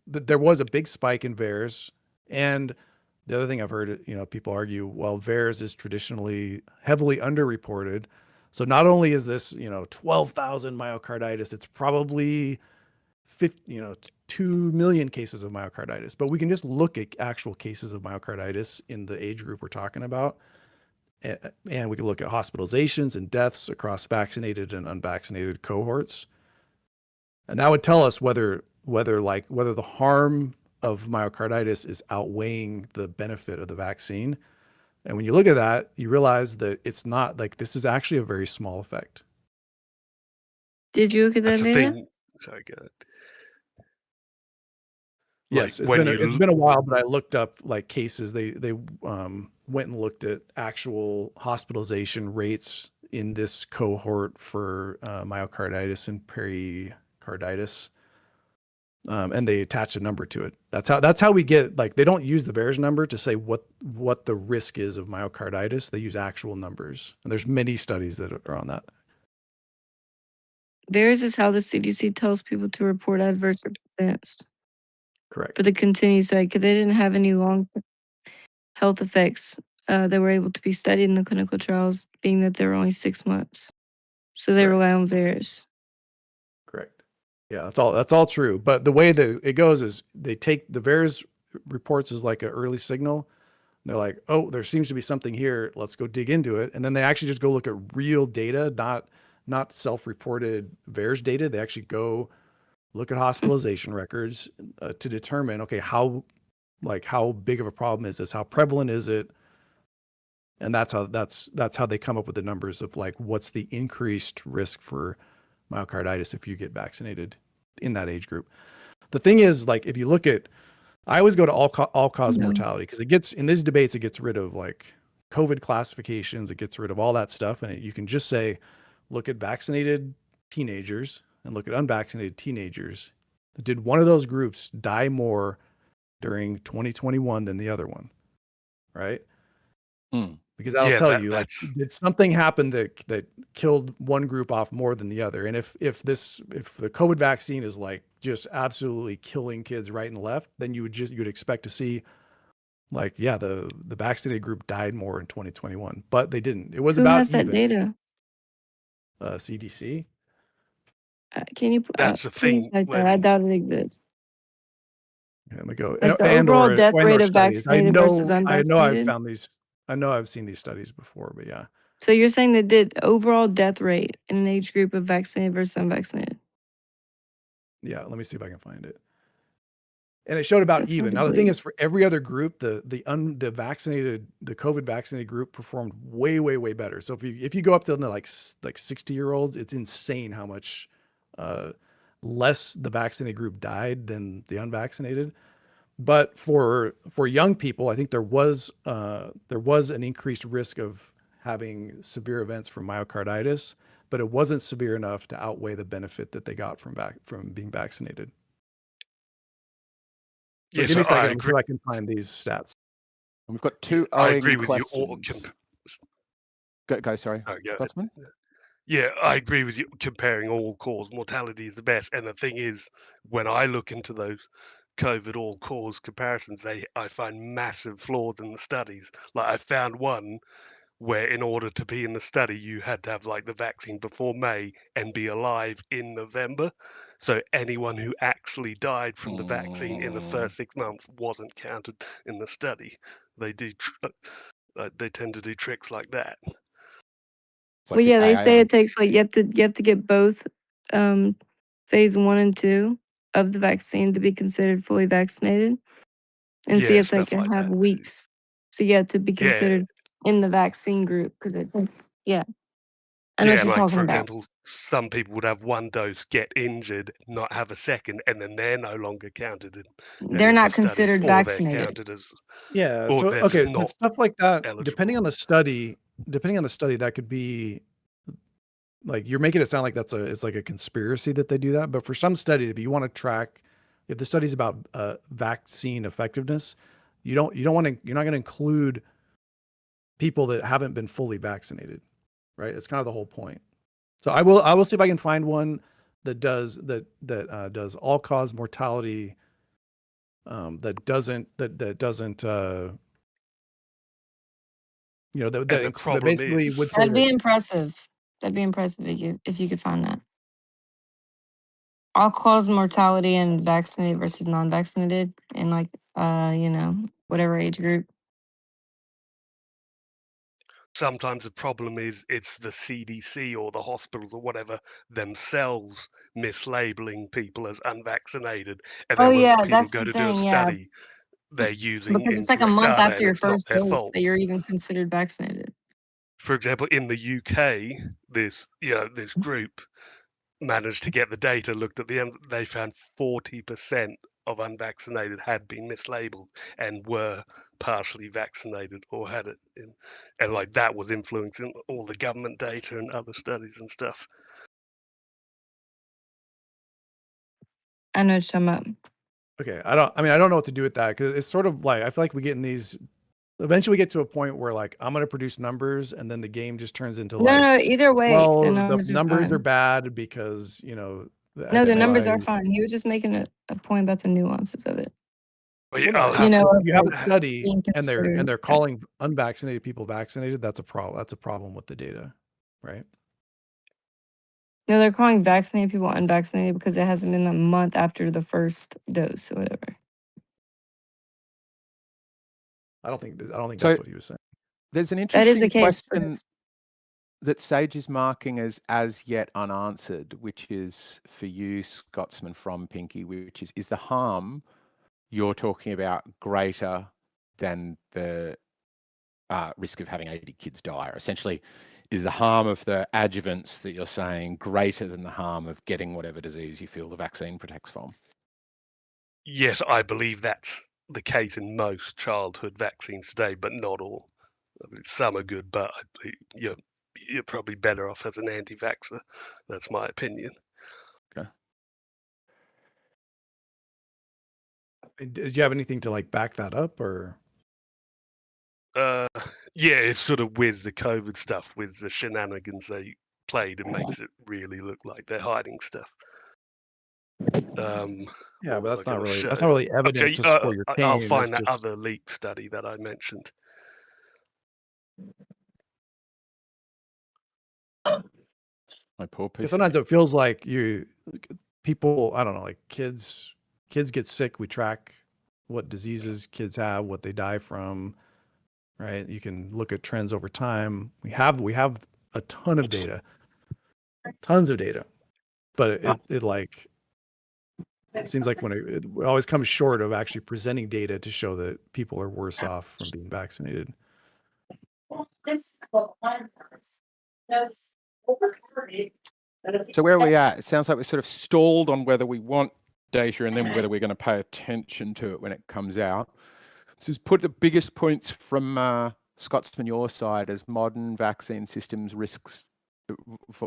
There was a big spike in VAERS, and the other thing I've heard, people argue, well, VAERS is traditionally heavily underreported. So not only is this, 12,000 myocarditis, it's probably 2 million cases of myocarditis. But we can just look at actual cases of myocarditis in the age group we're talking about. And we can look at hospitalizations and deaths across vaccinated and unvaccinated cohorts. And that would tell us whether the harm of myocarditis is outweighing the benefit of the vaccine. And when you look at that, you realize that it's not like this is actually a very small effect. Did you look at that That's the data? thing. Sorry, go ahead. Yes, Like, it's been a while, but I looked up like cases. They went and looked at actual hospitalization rates in this cohort for myocarditis and pericarditis, and they attached a number to it. That's how we get like they don't use the VAERS number to say what the risk is of myocarditis. They use actual numbers, and there's many studies that are on that. VAERS is how the CDC tells people to report adverse events Correct. for the continued study because they didn't have any long health effects that were able to be studied in the clinical trials, being that they were only 6 months. So they Correct. rely on VAERS. Correct. Yeah, that's all true. But the way that it goes is they take the VAERS reports as like an early signal. They're like, oh, there seems to be something here. Let's go dig into it. And then they actually just go look at real data, not self-reported VAERS data. They actually go look at hospitalization records to determine, okay, how big of a problem is this? How prevalent is it? And that's how they come up with the numbers of like what's the increased risk for myocarditis if you get vaccinated in that age group. The thing is, like, if you look at, I always go to all cause mortality because it gets in these debates, it gets rid of like COVID classifications, it gets rid of all that stuff, and you can just say, look at vaccinated teenagers and look at unvaccinated teenagers. Did one of those groups die more during 2021 than the other one? Right? Because that'll tell you, like, did something happen that killed one group off more than the other? And if the COVID vaccine is like just absolutely killing kids right and left, then you'd expect to see Like, yeah, the vaccinated group died more in 2021, but they didn't. It was Who about has that even. data? CDC. Can you That's the please thing like that? I when doubt it exists. Yeah, let me go. Like the And overall or death and rate or of studies. vaccinated versus I've unvaccinated. found these. I know I've seen these studies before, but yeah. So you're saying they did overall death rate in an age group of vaccinated versus unvaccinated? Yeah, let me see if I can find it. And it showed about That's hard even. to Now the thing believe. is, for every other group, the COVID vaccinated group performed way better. So if you go up to the like 60-year-olds, it's insane how much less the vaccinated group died than the unvaccinated. But for young people, I think there was an increased risk of having severe events from myocarditis, but it wasn't severe enough to outweigh the benefit that they got from being vaccinated. So yes, give me a second. I Let me see agree. if I can find these stats. And we've got two I owing agree with you. questions. Go, sorry, Oh, yeah. Scotsman. Yeah, I agree with you. Comparing all cause mortality is the best. And the thing is, when I look into those COVID all cause comparisons, I find massive flaws in the studies. Like I found one where in order to be in the study, you had to have like the vaccine before May and be alive in November. So anyone who actually died from the vaccine in the first 6 months wasn't counted in the study. They do. They tend to do tricks like that. It's like Well, the yeah, they AA say on it takes like you have to get both phase 1 and 2 of the vaccine to be considered fully vaccinated. And so you Yeah, have to stuff like have that too. weeks. So you have to be Yeah, considered in the vaccine group because yeah, I know yeah. what you're Like talking for about. example, some people would have one dose, get injured, not have a second, and then they're no longer counted in They're any of the not studies, considered or they're vaccinated. counted as, Yeah. or So they're just okay, but not stuff like that, depending eligible. on the study, that could be like you're making it sound like it's like a conspiracy that they do that. But for some studies, if you want to track, if the study's about vaccine effectiveness, you're not going to include people that haven't been fully vaccinated, right? It's kind of the whole point. So I will see if I can find one that does all cause mortality, that doesn't And the that problem basically would is, say That'd be that. impressive. That'd be impressive if you could find that. All cause mortality in vaccinated versus non-vaccinated in like whatever age group. sometimes the problem is it's the CDC or the hospitals or whatever themselves mislabeling people as unvaccinated, and Oh then when yeah, people that's go the to do a thing. Yeah, study, they're using because it's like a incorrect month data, after and your it's not first their dose that fault. you're even considered vaccinated. For example, in the UK, this group managed to get the data, looked at they found 40% of unvaccinated had been mislabeled and were partially vaccinated or had it in, and like that was influencing all the government data and other studies and stuff. I know what you're talking about. Okay, I don't know what to do with that because it's sort of like I feel like we get in these. Eventually, we get to a point where like I'm going to produce numbers, and then the game just turns into No, like, no, either way, the well, the numbers are numbers are fine. bad because No, X the and numbers Y. are fine. He was just making a point about the nuances of it. But Well, no, I'll You have know, if to. you have a of study being and considered. they're calling unvaccinated people vaccinated, that's a problem. That's a problem with the data, right? No, they're calling vaccinated people unvaccinated because it hasn't been a month after the first dose or whatever. I don't think So that's what he was saying. there's an That is the interesting case. question that Sage is marking as yet unanswered, which is for you, Scotsman, from Pinky, which is the harm you're talking about greater than the risk of having 80 kids die? Or essentially, is the harm of the adjuvants that you're saying greater than the harm of getting whatever disease you feel the vaccine protects from? Yes, I believe that's the case in most childhood vaccines today, but not all. I mean, some are good, but you're probably better off as an anti-vaxxer. That's my opinion. Okay. Did you have anything to like back that up, or? Yeah, it's sort of with the COVID stuff, with the shenanigans they played, it makes it really look like they're hiding stuff. Yeah, what but was I that's not gonna really show? that's not really evidence Okay, to support your I'll claim. find That's that just other leak study that I mentioned. My poor because PC. sometimes it feels like people, I don't know, like kids get sick. We track what diseases kids have, what they die from, right? You can look at trends over time. We have a ton of data, tons of data, but it seems like when it always comes short of actually presenting data to show that people are worse off from being vaccinated. So where are we at? It sounds like we're sort of stalled on whether we want data and then whether we're going to pay attention to it when it comes out. So just put the biggest points from Scotsman, your side, as modern vaccine systems risks,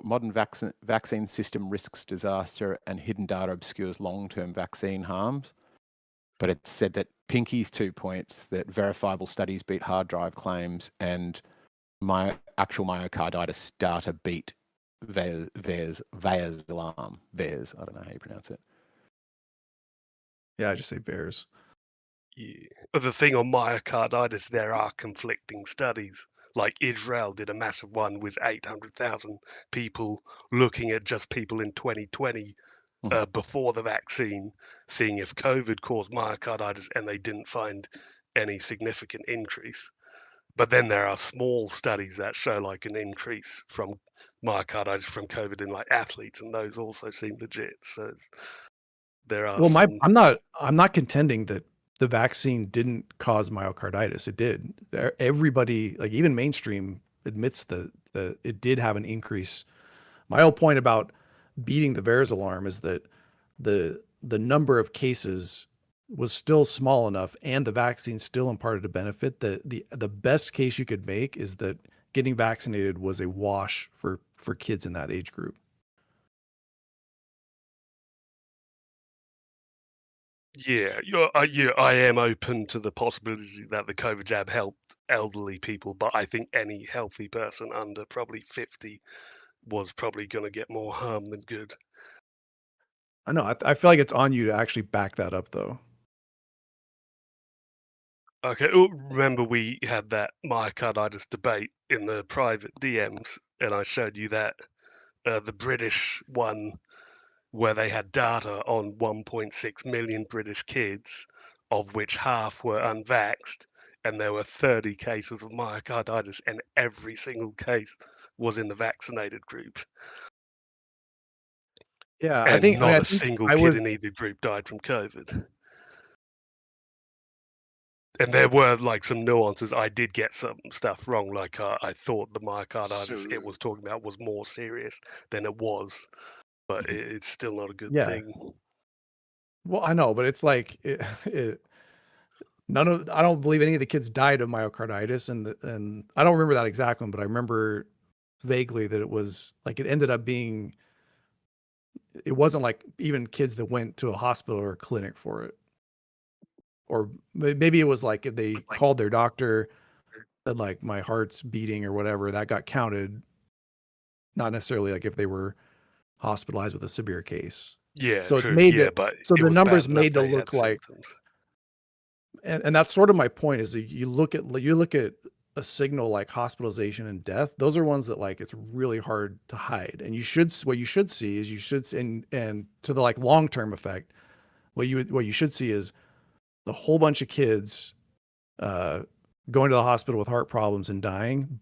modern vaccine system risks disaster and hidden data obscures long-term vaccine harms. But it said that Pinky's 2 points, that verifiable studies beat hard drive claims and my actual myocarditis data beat VAERS alarm. VAERS, I don't know how you pronounce it. Yeah, I just say bears. Yeah. But the thing on myocarditis, there are conflicting studies. Like Israel did a massive one with 800,000 people looking at just people in 2020 before the vaccine, seeing if COVID caused myocarditis, and they didn't find any significant increase. But then there are small studies that show like an increase from myocarditis from COVID in like athletes, and those also seem legit. So there are Well, some. I'm not contending that the vaccine didn't cause myocarditis. It did. Everybody, like even mainstream, admits that it did have an increase. My whole point about beating the VAERS alarm is that the number of cases was still small enough, and the vaccine still imparted a benefit. That the best case you could make is that getting vaccinated was a wash for kids in that age group. Yeah, I am open to the possibility that the COVID jab helped elderly people, but I think any healthy person under probably 50 was probably going to get more harm than good. I know. I feel like it's on you to actually back that up, though. Okay, remember we had that myocarditis debate in the private DMs, and I showed you that the British one, where they had data on 1.6 million British kids, of which half were unvaxxed, and there were 30 cases of myocarditis, and every single case was in the vaccinated group. Yeah, And I think not a single I kid would. in either group died from COVID. And there were like some nuances. I did get some stuff wrong. Like I thought the myocarditis it was talking about was more serious than it was, but it's still not a good Yeah. thing. Well, I know, but it's like I don't believe any of the kids died of myocarditis, and I don't remember that exact one, but I remember vaguely that it was like it ended up being. It wasn't like even kids that went to a hospital or a clinic for it, or maybe it was like if they called their doctor, said like my heart's beating or whatever, that got counted. Not necessarily like if they were hospitalized with a severe case. Yeah, So it's true. made Yeah, to, but so it the was bad numbers enough made to they had look like, symptoms. and that's sort of my point is that you look at a signal like hospitalization and death. Those are ones that like it's really hard to hide. And what you should see is and to the like long-term effect, what you should see is a whole bunch of kids going to the hospital with heart problems and dying,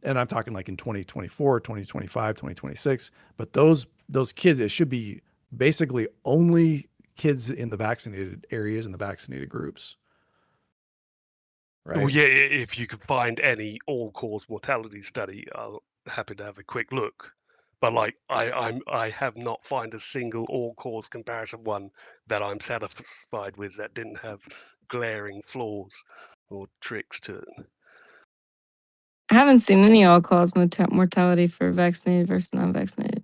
and I'm talking like in 2024, 2025, 2026, but those kids, it should be basically only kids in the vaccinated areas and the vaccinated groups. Right? Well, yeah, if you could find any all-cause mortality study, I'm happy to have a quick look. But like, I have not found a single all-cause comparison one that I'm satisfied with that didn't have glaring flaws or tricks to it. I haven't seen any all-cause mortality for vaccinated versus non-vaccinated.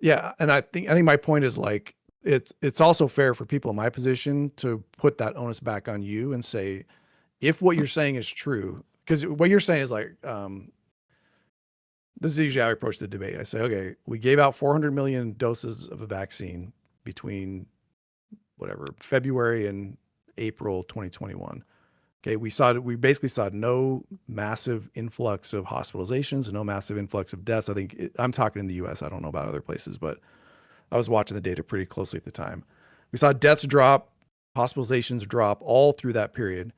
Yeah, and I think my point is like it's also fair for people in my position to put that onus back on you and say, if what you're saying is true, because what you're saying is like this is usually how I approach the debate. I say, okay, we gave out 400 million doses of a vaccine between whatever February and April 2021. Okay, we basically saw no massive influx of hospitalizations and no massive influx of deaths. I'm talking in the U.S. I don't know about other places, but I was watching the data pretty closely at the time. We saw deaths drop, hospitalizations drop all through that period.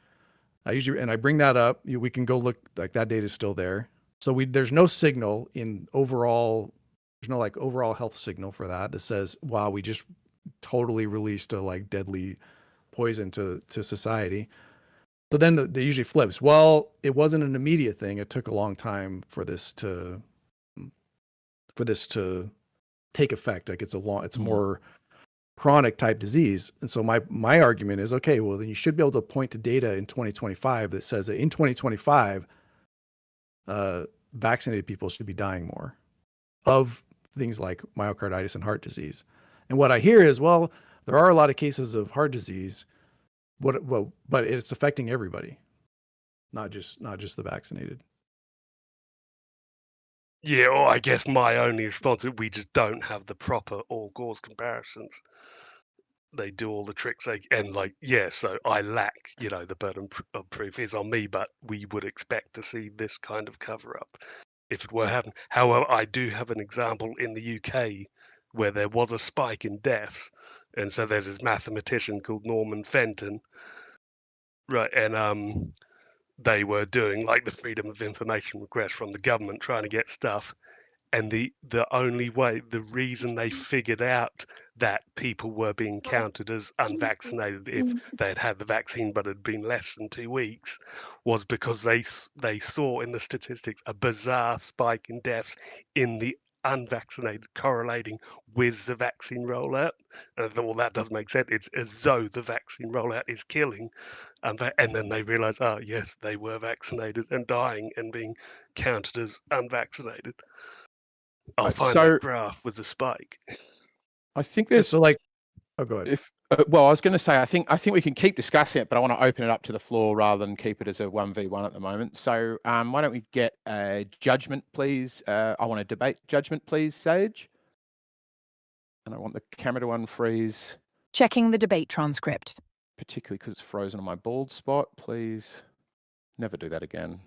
I bring that up. We can go look, like that data is still there. So there's no signal in overall. There's no like overall health signal for that says, wow, we just totally released a like deadly poison to society. But then they usually flips. Well, it wasn't an immediate thing. It took a long time for this to take effect. Like it's a more chronic type disease. And so my argument is, okay, well then you should be able to point to data in 2025 that says that in 2025, vaccinated people should be dying more of things like myocarditis and heart disease. And what I hear is, well, there are a lot of cases of heart disease, but it's affecting everybody, not just the vaccinated. Yeah, or I guess my only response is we just don't have the proper all-cause comparisons. They do all the tricks so I lack, the burden of proof is on me, but we would expect to see this kind of cover-up if it were happening. However, I do have an example in the UK where there was a spike in deaths, and so there's this mathematician called Norman Fenton, right, and they were doing like the freedom of information request from the government trying to get stuff. And the reason they figured out that people were being counted as unvaccinated if they had had the vaccine but had been less than 2 weeks was because they saw in the statistics a bizarre spike in deaths in the unvaccinated correlating with the vaccine rollout. And I thought, well, that doesn't make sense. It's as though the vaccine rollout is killing. And then they realized, oh, yes, they were vaccinated and dying and being counted as unvaccinated. I'll find that graph with the spike. I think there's so like. Oh, go ahead. Well, I was going to say I think we can keep discussing it, but I want to open it up to the floor rather than keep it as a 1v1 at the moment. So why don't we get a judgment, please? I want a debate judgment, please, Sage. And I want the camera to unfreeze. Checking the debate transcript. Particularly because it's frozen on my bald spot. Please never do that again.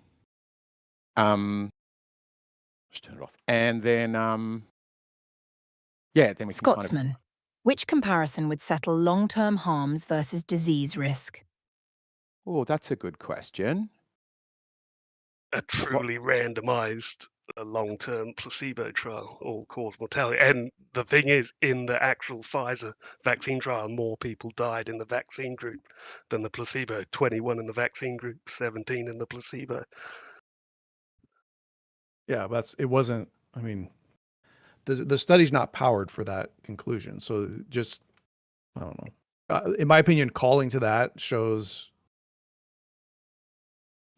Just turn it off. And then, then we can Scotsman, which comparison would settle long-term harms versus disease risk? Oh, that's a good question. A truly randomized long-term placebo trial, all-cause mortality. And the thing is, in the actual Pfizer vaccine trial, more people died in the vaccine group than the placebo. 21 in the vaccine group, 17 in the placebo. Yeah, it wasn't, I mean, the study's not powered for that conclusion. So just, I don't know. In my opinion, calling to that shows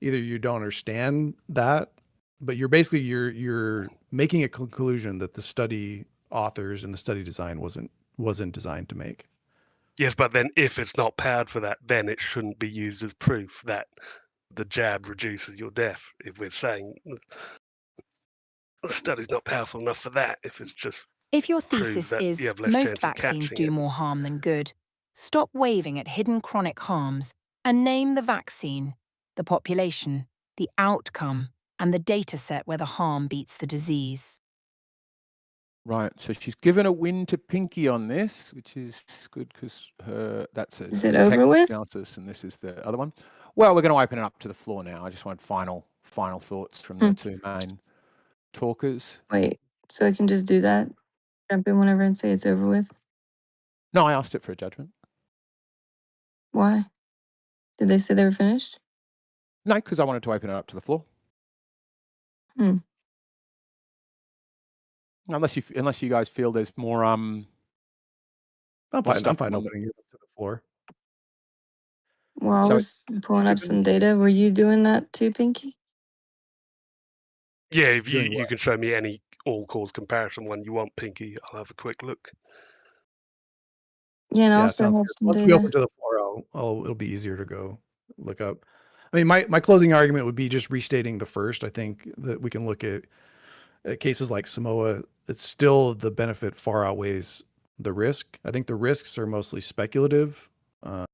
either you don't understand that, but you're basically, you're making a conclusion that the study authors and the study design wasn't designed to make. Yes, but then if it's not powered for that, then it shouldn't be used as proof that the jab reduces your death. If we're saying the study's not powerful enough for that, if your thesis is most vaccines do more harm than good, stop waving at hidden chronic harms and name the vaccine, the population, the outcome, and the data set where the harm beats the disease. Right, so she's given a win to Pinky on this, which is good because that's a text analysis, and this is the other one. Well, we're going to open it up to the floor now. I just want final thoughts from the two main talkers. Wait, so I can just do that? Jump in whenever and say it's over with? No, I asked it for a judgment. Why? Did they say they were finished? No, because I wanted to open it up to the floor. Unless you guys feel there's more I'm fine opening it up to the floor. Well, I was pulling up some data. Were you doing that too, Pinky? Yeah, if you can show me any all-cause comparison one you want, Pinky, I'll have a quick look. Yeah, and I also have some Once data. we open to the floor, it'll be easier to go look up. I mean, my closing argument would be just restating the first. I think that we can look at cases like Samoa, it's still the benefit far outweighs the risk. I think the risks are mostly speculative. Um,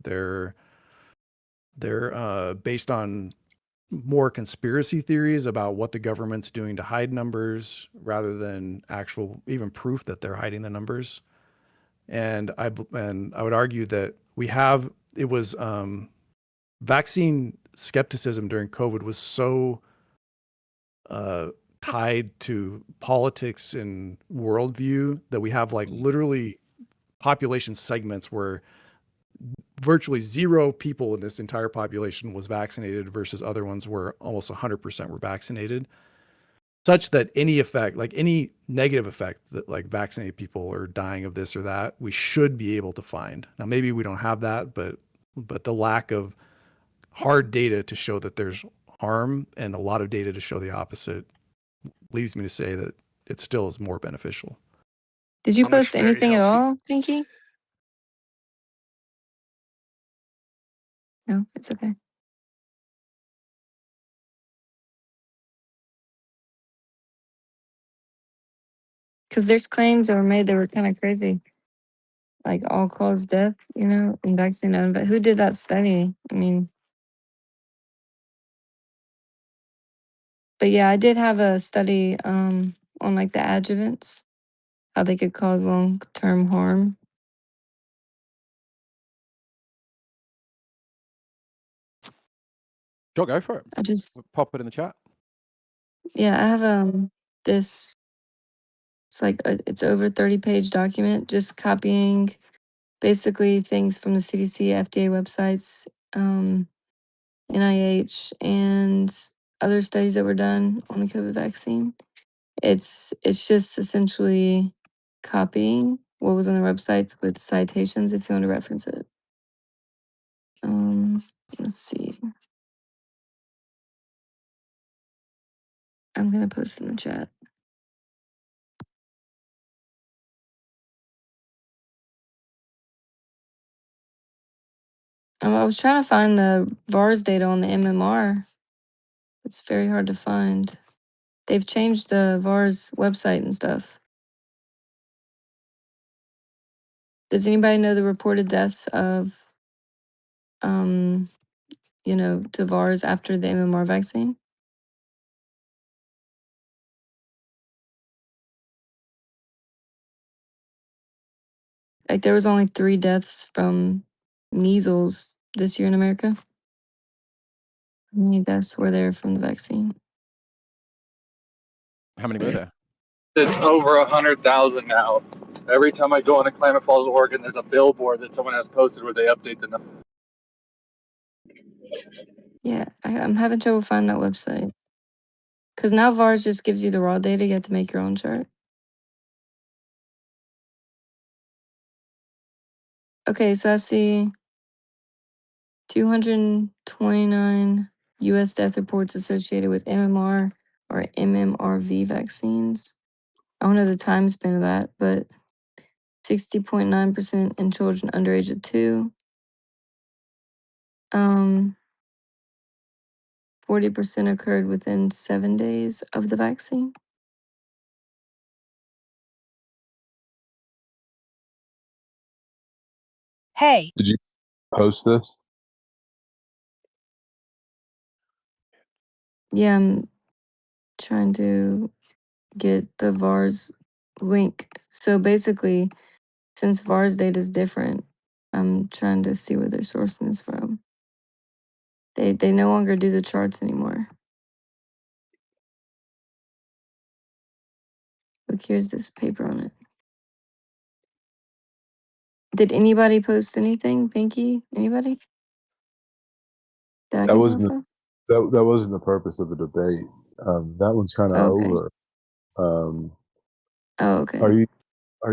they're based on more conspiracy theories about what the government's doing to hide numbers rather than actual even proof that they're hiding the numbers. And I would argue that vaccine skepticism during COVID was so tied to politics and worldview that we have like literally population segments where virtually 0 people in this entire population was vaccinated versus other ones where almost 100% were vaccinated, such that any effect, like any negative effect that like vaccinated people are dying of this or that, we should be able to find. Now, maybe we don't have that, but the lack of hard data to show that there's harm and a lot of data to show the opposite leads me to say that it still is more beneficial. Did you post anything at all, Pinky? No, it's okay. Because there's claims that were made that were kind of crazy. Like all-cause death, you know, in vaccine. But who did that study? I mean, but yeah, I did have a study on like the adjuvants, how they could cause long-term harm. Sure, go for it. I just We'll pop it in the chat. Yeah, I have this. It's like it's over 30-page document, just copying basically things from the CDC, FDA websites, NIH, and other studies that were done on the COVID vaccine. It's just essentially copying what was on the websites with citations if you want to reference it. Let's see. I'm gonna post in the chat. I was trying to find the VARS data on the MMR. It's very hard to find. They've changed the VARS website and stuff. Does anybody know the reported deaths of, to VARS after the MMR vaccine? Like there was only 3 deaths from measles this year in America. How many deaths were there from the vaccine? How many were there? It's over 100,000 now. Every time I go into Klamath Falls, Oregon, there's a billboard that someone has posted where they update the number. Yeah, I'm having trouble finding that website. Because now VARS just gives you the raw data. You have to make your own chart. Okay, so I see 229 U.S. death reports associated with MMR or MMRV vaccines. I don't know the time span of that, but 60.9% in children under age of 2. 40% occurred within 7 days of the vaccine. Hey. Did you post this? Yeah, I'm trying to get the VARS link. So basically, since VARS data is different, I'm trying to see where they're sourcing this from. They no longer do the charts anymore. Look, here's this paper on it. Did anybody post anything, Pinky? Anybody? Did I That get wasn't off of? that wasn't the purpose of the debate. That one's kind of Okay. over. Oh, okay. Are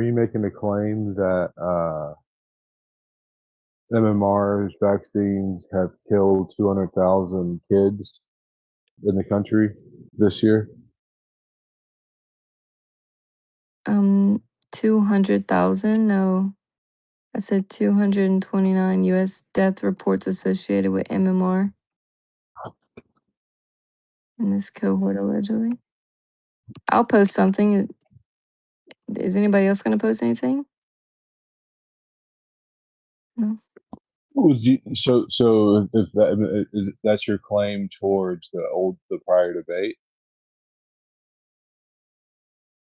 you making a claim that MMR's vaccines have killed 200,000 kids in the country this year? 200,000? No. I said 229 U.S. death reports associated with MMR in this cohort, allegedly. I'll post something. Is anybody else going to post anything? No. So if that's your claim towards the prior debate.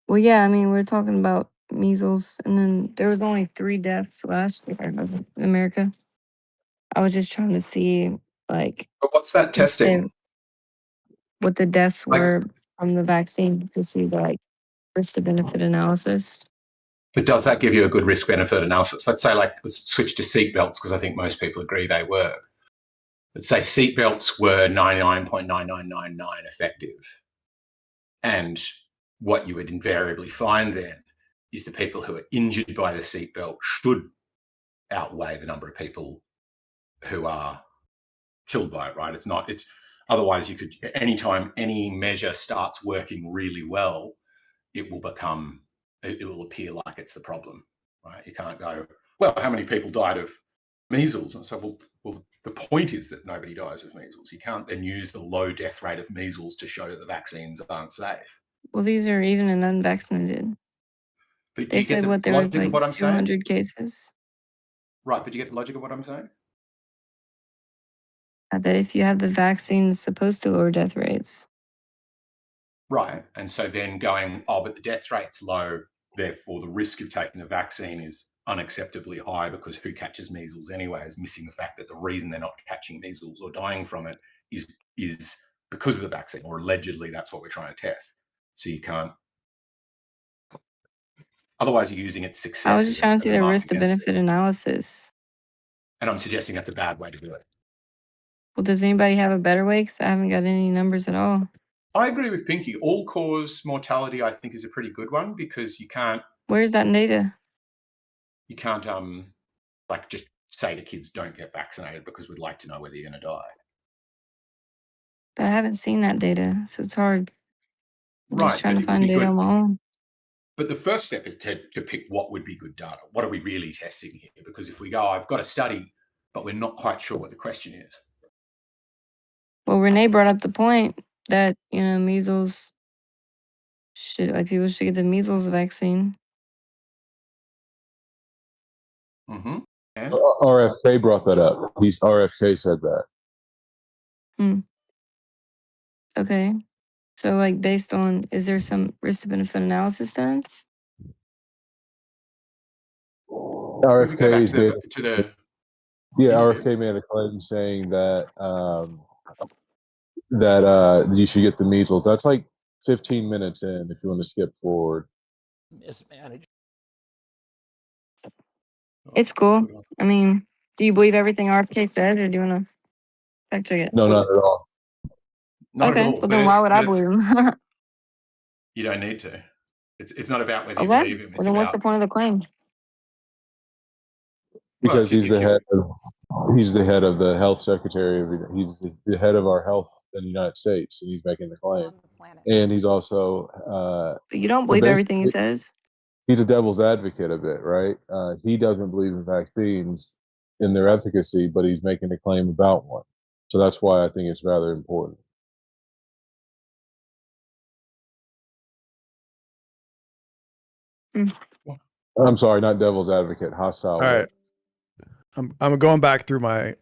Well, yeah, I mean, we're talking about measles, and then there was only 3 deaths last year in America. I was just trying to see, like, But what's that testing? what the deaths Like- were from the vaccine to see the, like, risk to benefit analysis. But does that give you a good risk benefit analysis? Let's say, like, let's switch to seatbelts because I think most people agree they work. Let's say seatbelts were 99.9999 effective. And what you would invariably find then is the people who are injured by the seatbelt should outweigh the number of people who are killed by it, right? It's otherwise you could, anytime any measure starts working really well, it will appear like it's the problem, right? You can't go, well, how many people died of measles? And so, well, the point is that nobody dies of measles. You can't then use the low death rate of measles to show that the vaccines aren't safe. Well, these are even in unvaccinated. But They said what there was like 200 saying? cases. Right, but do you get the logic of what I'm saying? That if you have the vaccine, it's supposed to lower death rates. Right, and so then going, oh, but the death rate's low, therefore the risk of taking the vaccine is unacceptably high because who catches measles anyway, is missing the fact that the reason they're not catching measles or dying from it is because of the vaccine, or allegedly that's what we're trying to test. So you can't, otherwise you're using its success. I was just trying to see the risk to benefit analysis. And I'm suggesting that's a bad way to do it. Well, does anybody have a better way? Because I haven't got any numbers at all. I agree with Pinky. All-cause mortality, I think, is a pretty good one because you can't... Where's that data? You can't, like, just say to kids, don't get vaccinated because we'd like to know whether you're going to die. But I haven't seen that data, so it's hard. I'm Right, just trying to find data on my own. But the first step is to pick what would be good data. What are we really testing here? Because if we go, I've got a study, but we're not quite sure what the question is. Well, Renee brought up the point that, measles people should get the measles vaccine. Mm-hmm. And? RFK brought that up. RFK said that. Okay. So, like, based on, is there some risk to benefit analysis done? RFK RFK made a claim saying that you should get the measles. That's like 15 minutes in if you want to skip forward. Mismanaged. It's cool. I mean, do you believe everything RFK says, or do you want to fact check it? No, not at all. Not okay, at all. well then why would I believe him? You don't need to. It's not about whether you okay. believe him. Well, then what's the point of the claim? Because he's the head of the health secretary. He's the head of our health in the United States, and he's making the claim. And he's also. But you don't believe everything he says. He's a devil's advocate of it, right? He doesn't believe in vaccines in their efficacy, but he's making a claim about one. So that's why I think it's rather important. I'm sorry, not devil's advocate, hostile. All right. I'm going back through my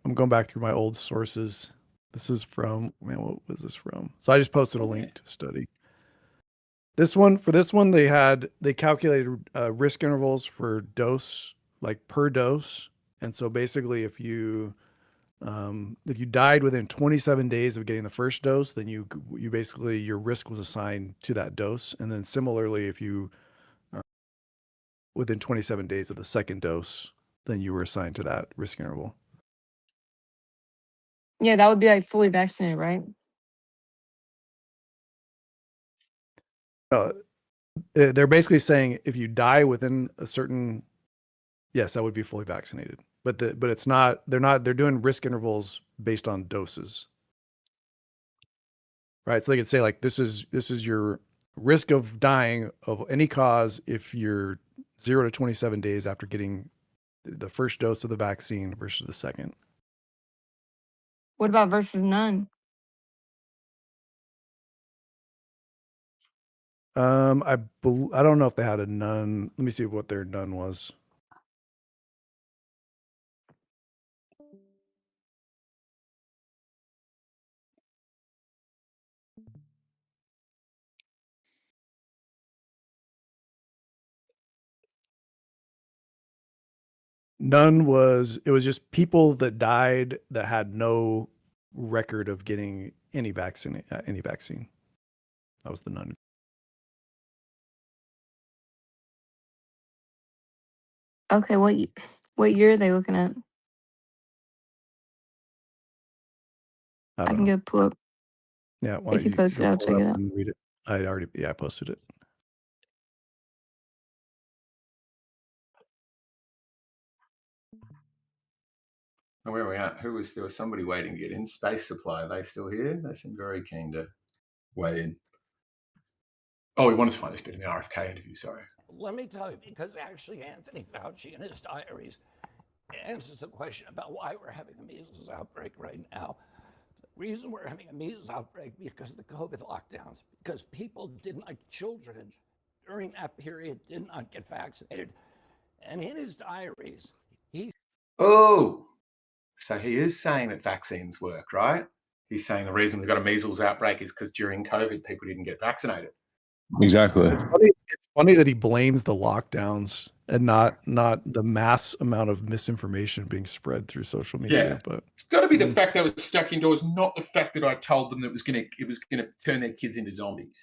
old sources. This is from, what was this from? So I just posted a link to a study. For this one, they calculated risk intervals for dose, like per dose. And so basically if you died within 27 days of getting the first dose, then you basically, your risk was assigned to that dose. And then similarly, if you within 27 days of the second dose, then you were assigned to that risk interval. Yeah, that would be like fully vaccinated, right? They're basically saying if you die within a certain, yes, that would be fully vaccinated. But it's not. They're doing risk intervals based on doses, right? So they could say like this is your risk of dying of any cause if you're 0 to 27 days after getting the first dose of the vaccine versus the second. What about versus none? I don't know if they had a none. Let me see what their none was. None was, it was just people that died that had no record of getting any vaccine. That was the none. Okay, what year are they looking at? I don't can know. go pull up. Yeah, why If don't you post it, go I'll pull check it up out. and read it. I posted it. Oh, where are we at? There was somebody waiting to get in. Space Supply, are they still here? They seem very keen to wait in. Oh, we wanted to find this bit in the RFK interview, sorry. Let me tell you, because actually Anthony Fauci in his diaries answers the question about why we're having a measles outbreak right now. The reason we're having a measles outbreak because of the COVID lockdowns, because people children during that period did not get vaccinated. And in his diaries, Oh, so he is saying that vaccines work, right? He's saying the reason we've got a measles outbreak is because during COVID, people didn't get vaccinated. Exactly. It's funny that he blames the lockdowns and not the mass amount of misinformation being spread through social media. Yeah, But it's got to be the fact that it was stuck indoors, not the fact that I told them that it was gonna turn their kids into zombies.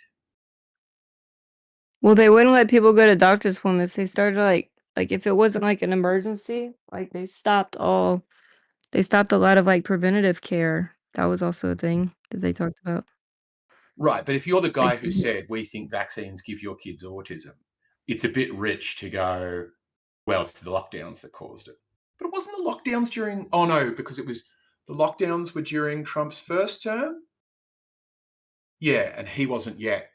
Well, they wouldn't let people go to doctor's appointments. They started like if it wasn't like an emergency, like they stopped a lot of like preventative care. That was also a thing that they talked about. Right, but if you're the guy Like, who said we think vaccines give your kids autism, it's a bit rich to go, well, it's the lockdowns that caused it. But it wasn't the lockdowns during, oh no, because it was, the lockdowns were during Trump's first term? Yeah, and he wasn't yet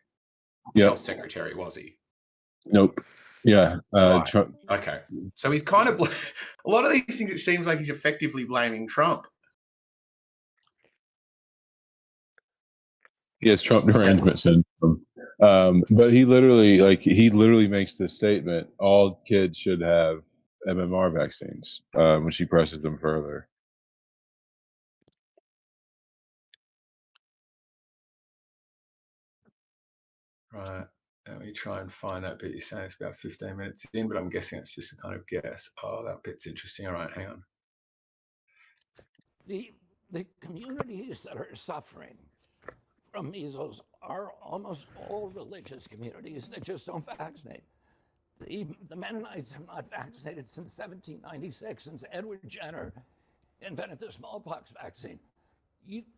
health secretary, was he? Nope. Yeah. Right. Trump. Okay. So he's kind of, a lot of these things, it seems like he's effectively blaming Trump. Yes, Trump derangement syndrome. But he literally makes this statement: all kids should have MMR vaccines. When she presses them further. Right. Let me try and find that bit. You're saying it's about 15 minutes in, but I'm guessing it's just a kind of guess. Oh, that bit's interesting. All right, hang on. The communities that are suffering from measles are almost all religious communities that just don't vaccinate. The Mennonites have not vaccinated since 1796, since Edward Jenner invented the smallpox vaccine.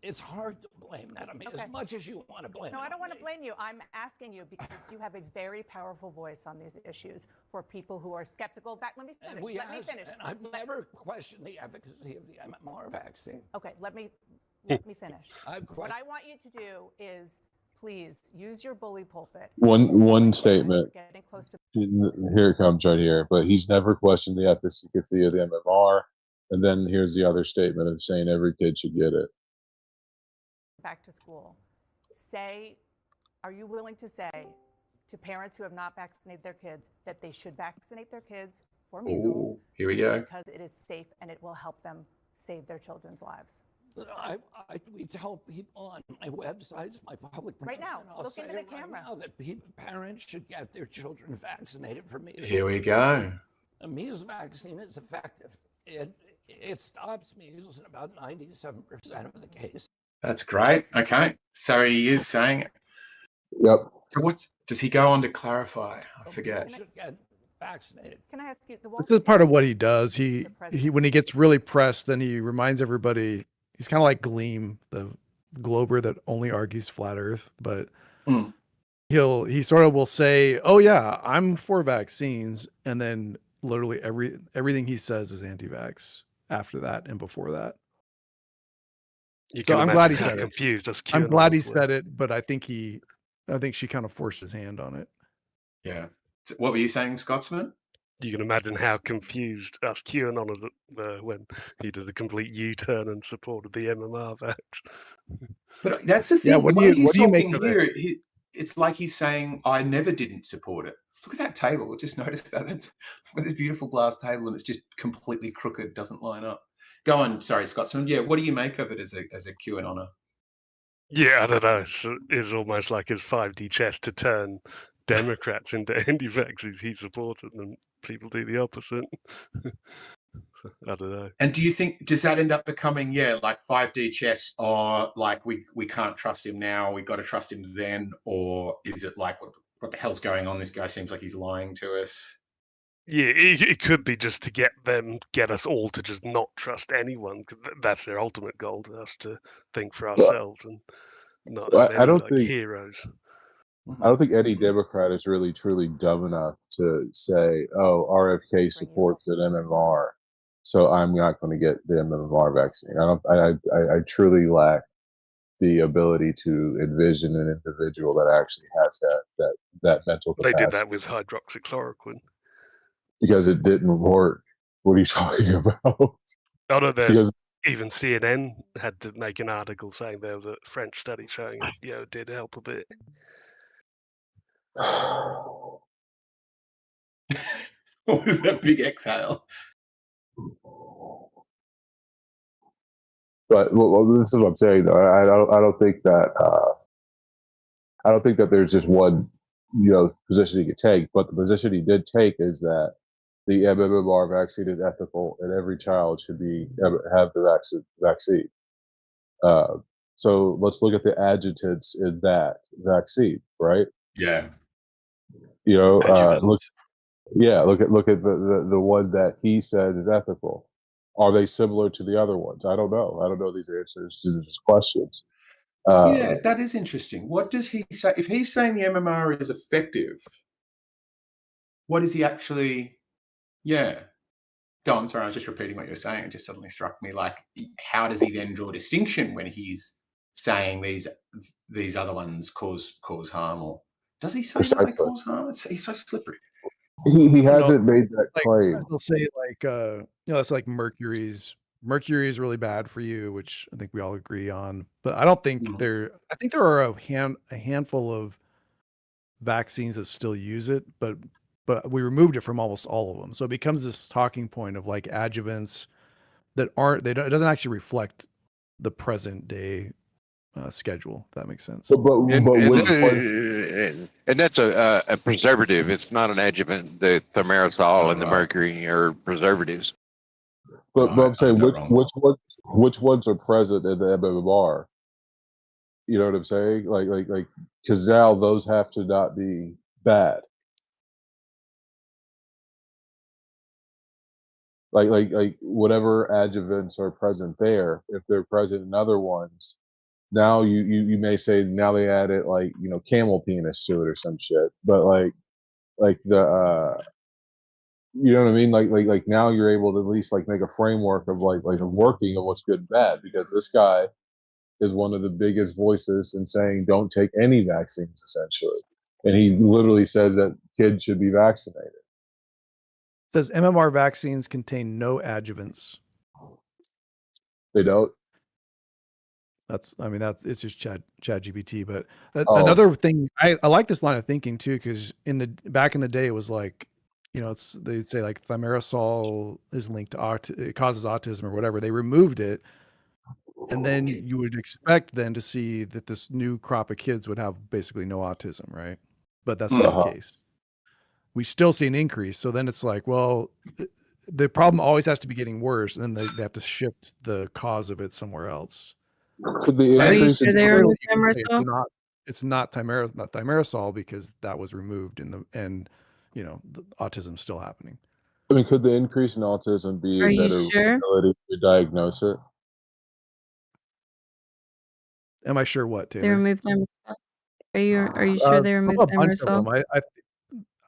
It's hard to blame that on me as much as you want to blame. No, I don't want to blame you. I'm asking you because you have a very powerful voice on these issues for people who are skeptical. Let me finish. Let me finish. And I've never questioned the efficacy of the MMR vaccine. Okay, let me finish. What I want you to do is please use your bully pulpit. One statement. Getting close to Here it comes right here. But he's never questioned the efficacy of the MMR. And then here's the other statement of saying every kid should get it. back to school. Are you willing to say to parents who have not vaccinated their kids that they should vaccinate their kids for measles? Here we go. Because it is safe and it will help them save their children's lives. We tell people on my websites, my public right now, I'll look into the camera. Now that parents should get their children vaccinated for measles. Here we go. A measles vaccine is effective. It stops measles in about 97% of the cases. That's great. Okay. So he is saying it. Yep. So does he go on to clarify? I forget. Should get vaccinated. Can I ask you? This is part of what he does. He when he gets really pressed, then he reminds everybody. He's kind of like Gleam, the Glober that only argues flat Earth, but he sort of will say, "Oh yeah, I'm for vaccines," and then literally everything he says is anti-vax after that and before that. So I'm glad he said it. I'm glad he said it, but I think she kind of forced his hand on it. Yeah. So what were you saying, Scotsman? You can imagine how confused us QAnoners when he did a complete U-turn and supported the MMR vax. But that's the thing. Yeah, what do you make of here, it's like he's saying, I never didn't support it. Look at that table. Just notice that. It's got this beautiful glass table and it's just completely crooked, doesn't line up. Go on. Sorry, Scott. So, yeah, what do you make of it as a QAnoner? Yeah, I don't know. It's almost like his 5D chess to turn Democrats into anti-vaxxers. He supported them. People do the opposite. So, I don't know. And do you think, does that end up becoming, like 5D chess, or like we can't trust him now, we got to trust him then? Or is it like, what the hell's going on? This guy seems like he's lying to us. Yeah, it could be just to get us all to just not trust anyone. Cause that's their ultimate goal, to us to think for ourselves and not have any like heroes. I don't think any Democrat is really truly dumb enough to say, "Oh, RFK supports an MMR, so I'm not going to get the MMR vaccine." I truly lack the ability to envision an individual that actually has that mental capacity. They did that with hydroxychloroquine. Because it didn't work. What are you talking about? Oh no, even CNN had to make an article saying there was a French study showing it, did help a bit. What was that big exhale? But this is what I'm saying, though. I don't think that there's just one, position he could take. But the position he did take is that the MMR vaccine is ethical, and every child should have the vaccine. So let's look at the adjutants in that vaccine, right? Yeah. Look at the one that he said is ethical. Are they similar to the other ones? I don't know. I don't know these answers to these questions. Yeah, that is interesting. What does he say? If he's saying the MMR is effective, what is he actually? Yeah. Go on. Sorry, I was just repeating what you were saying. It just suddenly struck me. Like, how does he then draw distinction when he's saying these other ones cause harm, or does he say that they cause harm? He's so slippery. He hasn't made that claim. They'll say it's like mercury is really bad for you, which I think we all agree on. But I don't think I think there are a handful of vaccines that still use it, but we removed it from almost all of them. So it becomes this talking point of like adjuvants that it doesn't actually reflect the present day schedule. If that makes sense. And that's a preservative. It's not an adjuvant. The thimerosal and the mercury are preservatives. But I'm saying which ones are present in the MMR? You know what I'm saying? Like because now those have to not be bad. Like whatever adjuvants are present there, if they're present in other ones, now you may say now they added camel penis to it or some shit. But like the you know what I mean? Like now you're able to at least make a framework of like a working of what's good and bad, because this guy is one of the biggest voices in saying don't take any vaccines, essentially. And he literally says that kids should be vaccinated. Says MMR vaccines contain no adjuvants. They don't? It's just ChatGPT. But another thing, I like this line of thinking too, because back in the day it was like, they'd say like thimerosal is linked to it causes autism or whatever. They removed it. And then you would expect then to see that this new crop of kids would have basically no autism, right? But that's not the case. We still see an increase. So then it's like, well, the problem always has to be getting worse, and then they have to shift the cause of it somewhere else. Could the increase it's not thimerosal because that was removed and the autism's still happening. I mean, could the increase in autism be a better ability to diagnose it? Am I sure what, Taylor? They removed them. Are you sure they removed thimerosal?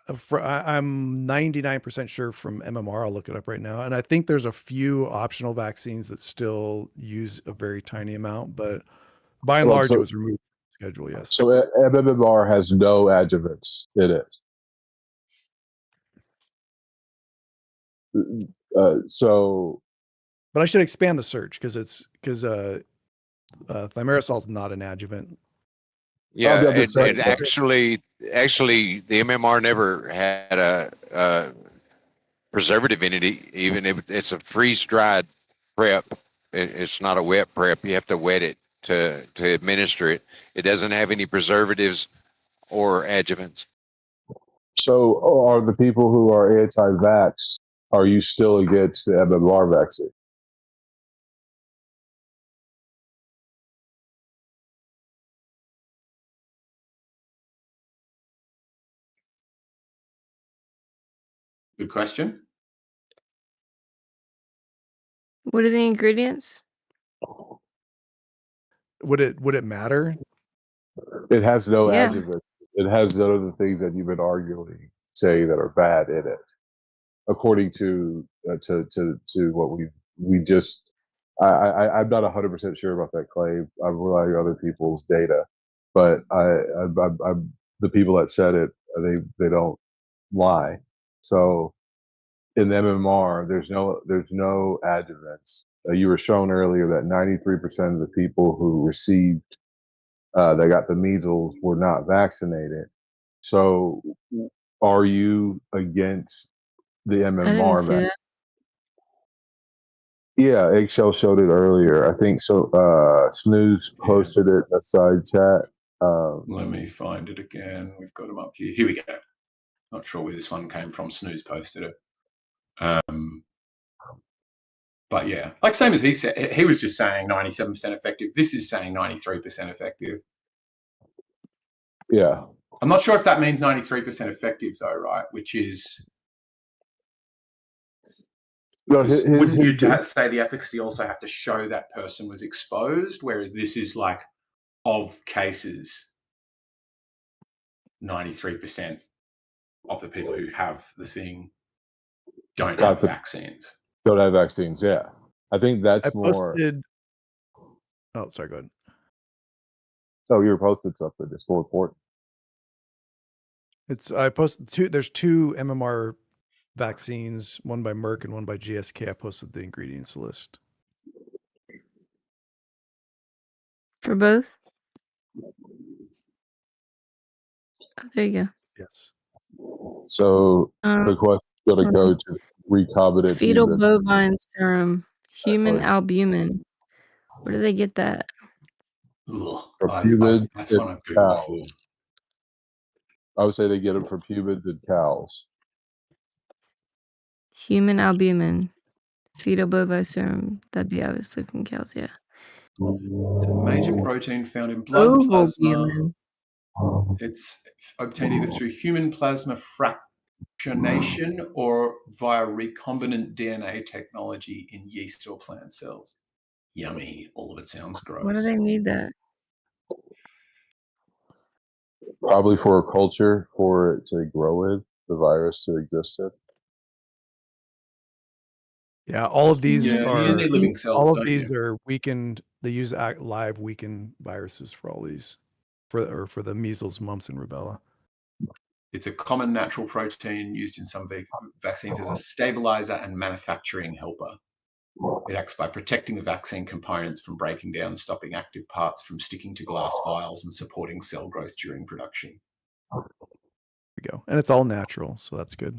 I'm 99% sure from MMR. I'll look it up right now. And I think there's a few optional vaccines that still use a very tiny amount, but by and large, it was removed from the schedule, yes. So MMR has no adjuvants in it. But I should expand the search because thimerosal is not an adjuvant. Yeah, the it site. actually the MMR never had a preservative in it, even if it's a freeze-dried prep. It's not a wet prep. You have to wet it to administer it. It doesn't have any preservatives or adjuvants. So, are the people who are anti-vax, are you still against the MMR vaccine? Good question. What are the ingredients? Would it matter? It has no Yeah. adjuvant. It has none of the things that you've been arguing say that are bad in it, according to what we just. I'm not 100% sure about that claim. I'm relying on other people's data, but I'm the people that said it. They don't lie. So in MMR, there's no adjuvants. You were shown earlier that 93% of the people who received that got the measles were not vaccinated. So, are you against the I didn't MMR see vaccine? that. Yeah, Eggshell showed it earlier. I think so. Snooze posted it in the side chat. Let me find it again. We've got them up here. Here we go. Not sure where this one came from. Snooze posted it. But yeah, like same as he said, he was just saying 97% effective. This is saying 93% effective. Yeah. I'm not sure if that means 93% effective though, right? Which is, No, wouldn't you say the efficacy also have to show that person was exposed? Whereas this is like, of cases, 93% of the people who have the thing don't have vaccines. Don't have vaccines, yeah. I think that's more. Oh, sorry, go ahead. Oh, you posted something. It's more important. I posted two. There's two MMR vaccines, one by Merck and one by GSK. I posted the ingredients list. For both? Oh, there you go. Yes. So the question is going to go to recombinant fetal human. bovine serum, human albumin. Where do they get that? From humans that's and one I've Googled cows. before. I would say they get them from humans and cows. Human albumin, fetal bovine serum. That'd be obviously from cows, yeah. It's a major protein found in blood plasma. It's obtained either through human plasma fractionation or via recombinant DNA technology in yeast or plant cells. Yummy. All of it sounds gross. Why do they need that? Probably for a culture for it to grow in, the virus to exist in. Yeah, all of these are you need living cells, all of don't these you? are weakened. They use live weakened viruses for all these, for the measles, mumps, and rubella. It's a common natural protein used in some vaccines as a stabilizer and manufacturing helper. It acts by protecting the vaccine components from breaking down, stopping active parts from sticking to glass vials, and supporting cell growth during production. There we go. And it's all natural, so that's good.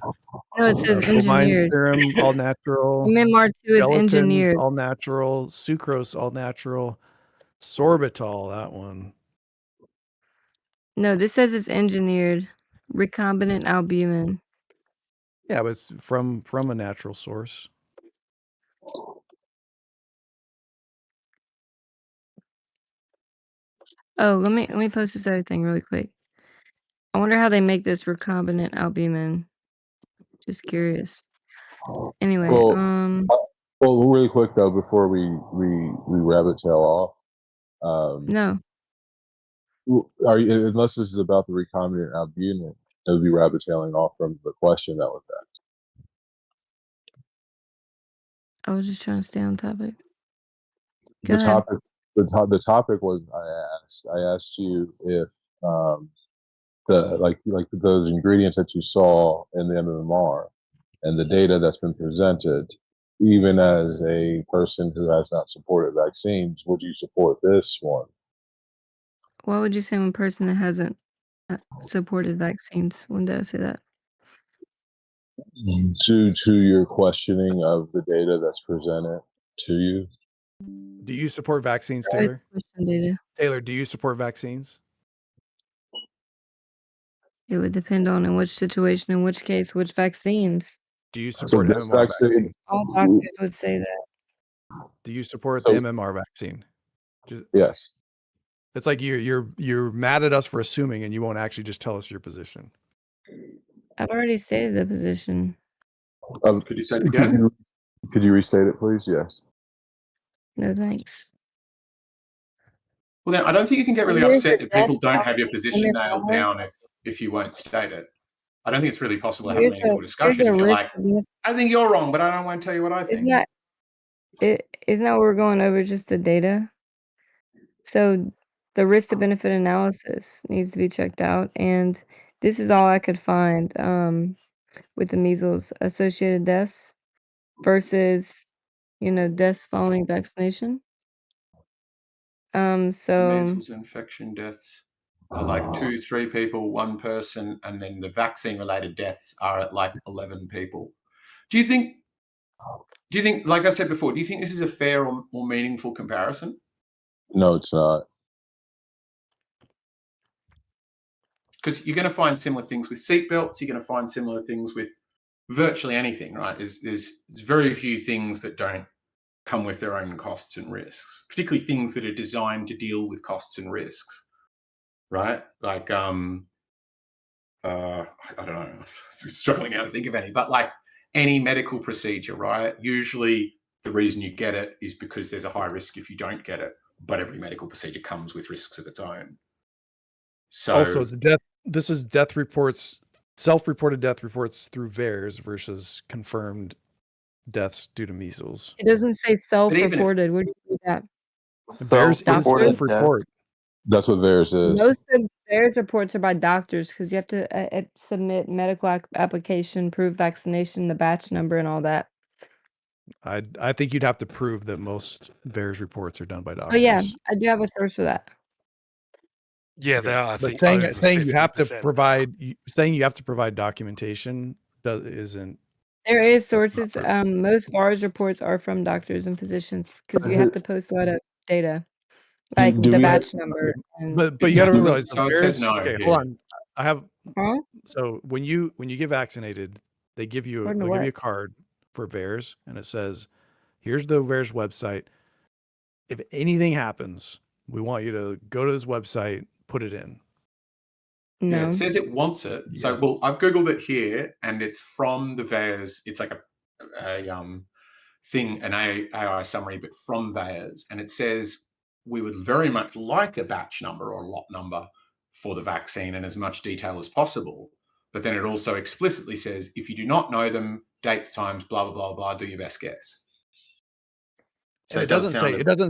No, it says Bovine engineered. serum, all natural. MMR2 is Gelatin, engineered. all natural. Sucrose, all natural. Sorbitol, that one. No, this says it's engineered. Recombinant albumin. Yeah, but it's from a natural source. Oh, let me post this other thing really quick. I wonder how they make this recombinant albumin. Just curious. Anyway, Well, really quick though, before we rabbit tail off. No. Are you, unless this is about the recombinant albumin, it would be rabbit tailing off from the question that was asked. I was just trying to stay on topic. The topic was I asked you if the like those ingredients that you saw in the MMR and the data that's been presented, even as a person who has not supported vaccines, would you support this one? Why would you say one person that hasn't supported vaccines? When did I say that? Due to your questioning of the data that's presented to you. Do you support vaccines, I always Taylor? question data. Taylor, do you support vaccines? It would depend on in which situation, in which case, which vaccines. Do you So support this MMR vaccine, vaccine? All doctors would say that. Do you support the MMR vaccine? Yes. It's like you're mad at us for assuming, and you won't actually just tell us your position. I've already stated the position. Could you say it again? Could you restate it, please? Yes. No thanks. Well, then I don't think you can get So really here's upset the if people death don't toll have your position nailed MMR. down if you won't state it. I don't think it's really possible to have a Here's meaningful a discussion if you're risk. like, I think you're wrong, but I don't want to tell you what I think. Isn't that what we're going over, just the data? So the risk to benefit analysis needs to be checked out, and this is all I could find with the measles associated deaths versus, deaths following vaccination. The So measles infection deaths are like 2-3 people, one person, and then the vaccine-related deaths are at like 11 people. Do you think, like I said before, do you think this is a fair or meaningful comparison? No, it's not. Because you're going to find similar things with seatbelts. You're going to find similar things with virtually anything, right? There's very few things that don't come with their own costs and risks, particularly things that are designed to deal with costs and risks, right? Like, I don't know, I'm struggling now to think of any, but like any medical procedure, right? Usually the reason you get it is because there's a high risk if you don't get it, but every medical procedure comes with risks of its own. So also, it's death. This is death reports, self-reported death reports through VAERS versus confirmed deaths due to measles. it doesn't say self-reported. Where do you see that? VAERS is self-report. That's what VAERS is. Most of VAERS reports are by doctors because you have to submit medical application, prove vaccination, the batch number, and all that. I think you'd have to prove that most VAERS reports are done by doctors. Oh yeah, I do have a source for that. Yeah, they are. I But think saying you have to 50%. provide documentation isn't. There is sources. Most VAERS reports are from doctors and physicians because you have to post a lot of data, like the batch number. But you got to realize the So it says VAERS. no Okay, here. hold on. I have. Huh? So when you get vaccinated, they give you According to they'll give what? you a card for VAERS, and it says, "Here's the VAERS website. If anything happens, we want you to go to this website, put it in." Yeah, No. it says it wants it. So, well, I've Googled it here, and it's from the VAERS. It's like a thing, an AI summary, but from VAERS. And it says, we would very much like a batch number or a lot number for the vaccine and as much detail as possible. But then it also explicitly says, if you do not know them, dates, times, blah, blah, blah, blah, do your best guess. So And it doesn't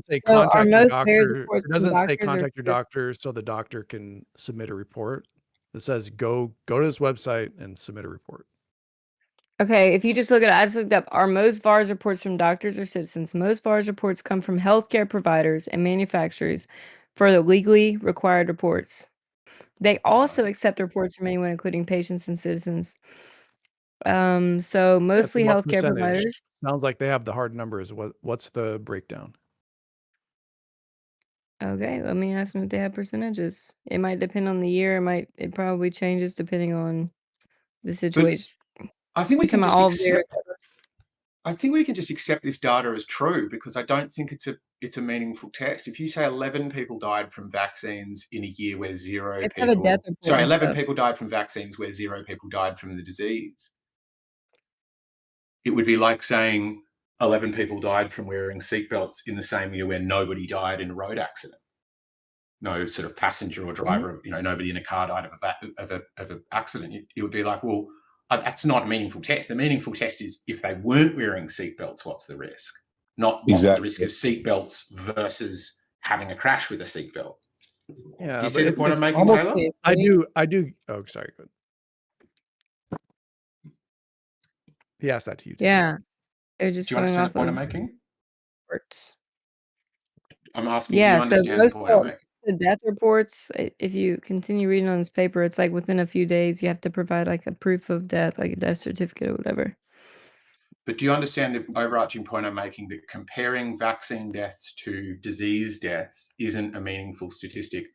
say So are contact your most VAERS doctor. reports It from doesn't say doctors or contact your doctor so the doctor can submit a report. It says go to this website and submit a report. Okay, if you just look at it, I just looked up, are most VAERS reports from doctors or citizens? Most VAERS reports come from healthcare providers and manufacturers for the legally required reports. They also accept reports from anyone, including patients and citizens. So mostly What healthcare percentage? providers. Sounds like they have the hard numbers. What's the breakdown? Okay, let me ask them if they have percentages. It might depend on the year. It probably changes depending on the situation. I think we You're talking can about just all accept. VAERS. I think we can just accept this data as true because I don't think it's a meaningful test. If you say 11 people died from vaccines in a year where zero They have a death people, report sorry, and 11 stuff. people died from vaccines where zero people died from the disease. It would be like saying 11 people died from wearing seatbelts in the same year where nobody died in a road accident. No sort of passenger or driver, nobody in a car died of an accident. It would be like, well, that's not a meaningful test. The meaningful test is if they weren't wearing seatbelts, what's the risk? Not what's the risk of seatbelts versus having a crash with a seatbelt. Yeah, do you see the point I'm making, almost, Taylor? I do. Oh, sorry. Good. He asked that to you, Taylor. Yeah, they're just Do you going understand the off point of I'm making? reports. I'm asking if you understand the point I'm making. the death reports, if you continue reading on this paper, it's like within a few days you have to provide like a proof of death, like a death certificate or whatever. But do you understand the overarching point I'm making, that comparing vaccine deaths to disease deaths isn't a meaningful statistic?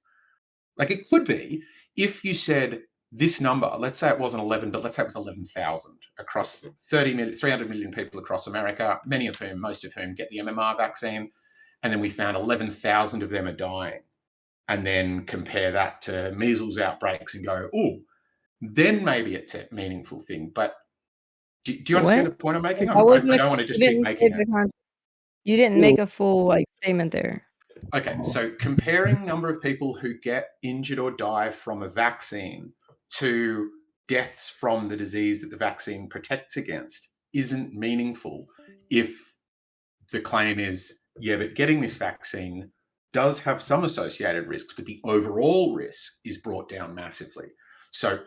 Like, it could be if you said this number, let's say it wasn't 11, but let's say it was 11,000 across 300 million people across America, most of whom get the MMR vaccine. And then we found 11,000 of them are dying. And then compare that to measles outbreaks and go, oh, then maybe it's a meaningful thing. But do you understand the point I'm making? I don't want to just keep making it. You didn't make a full like statement there. Okay, so comparing number of people who get injured or die from a vaccine to deaths from the disease that the vaccine protects against isn't meaningful if the claim is, yeah, but getting this vaccine does have some associated risks, but the overall risk is brought down massively. So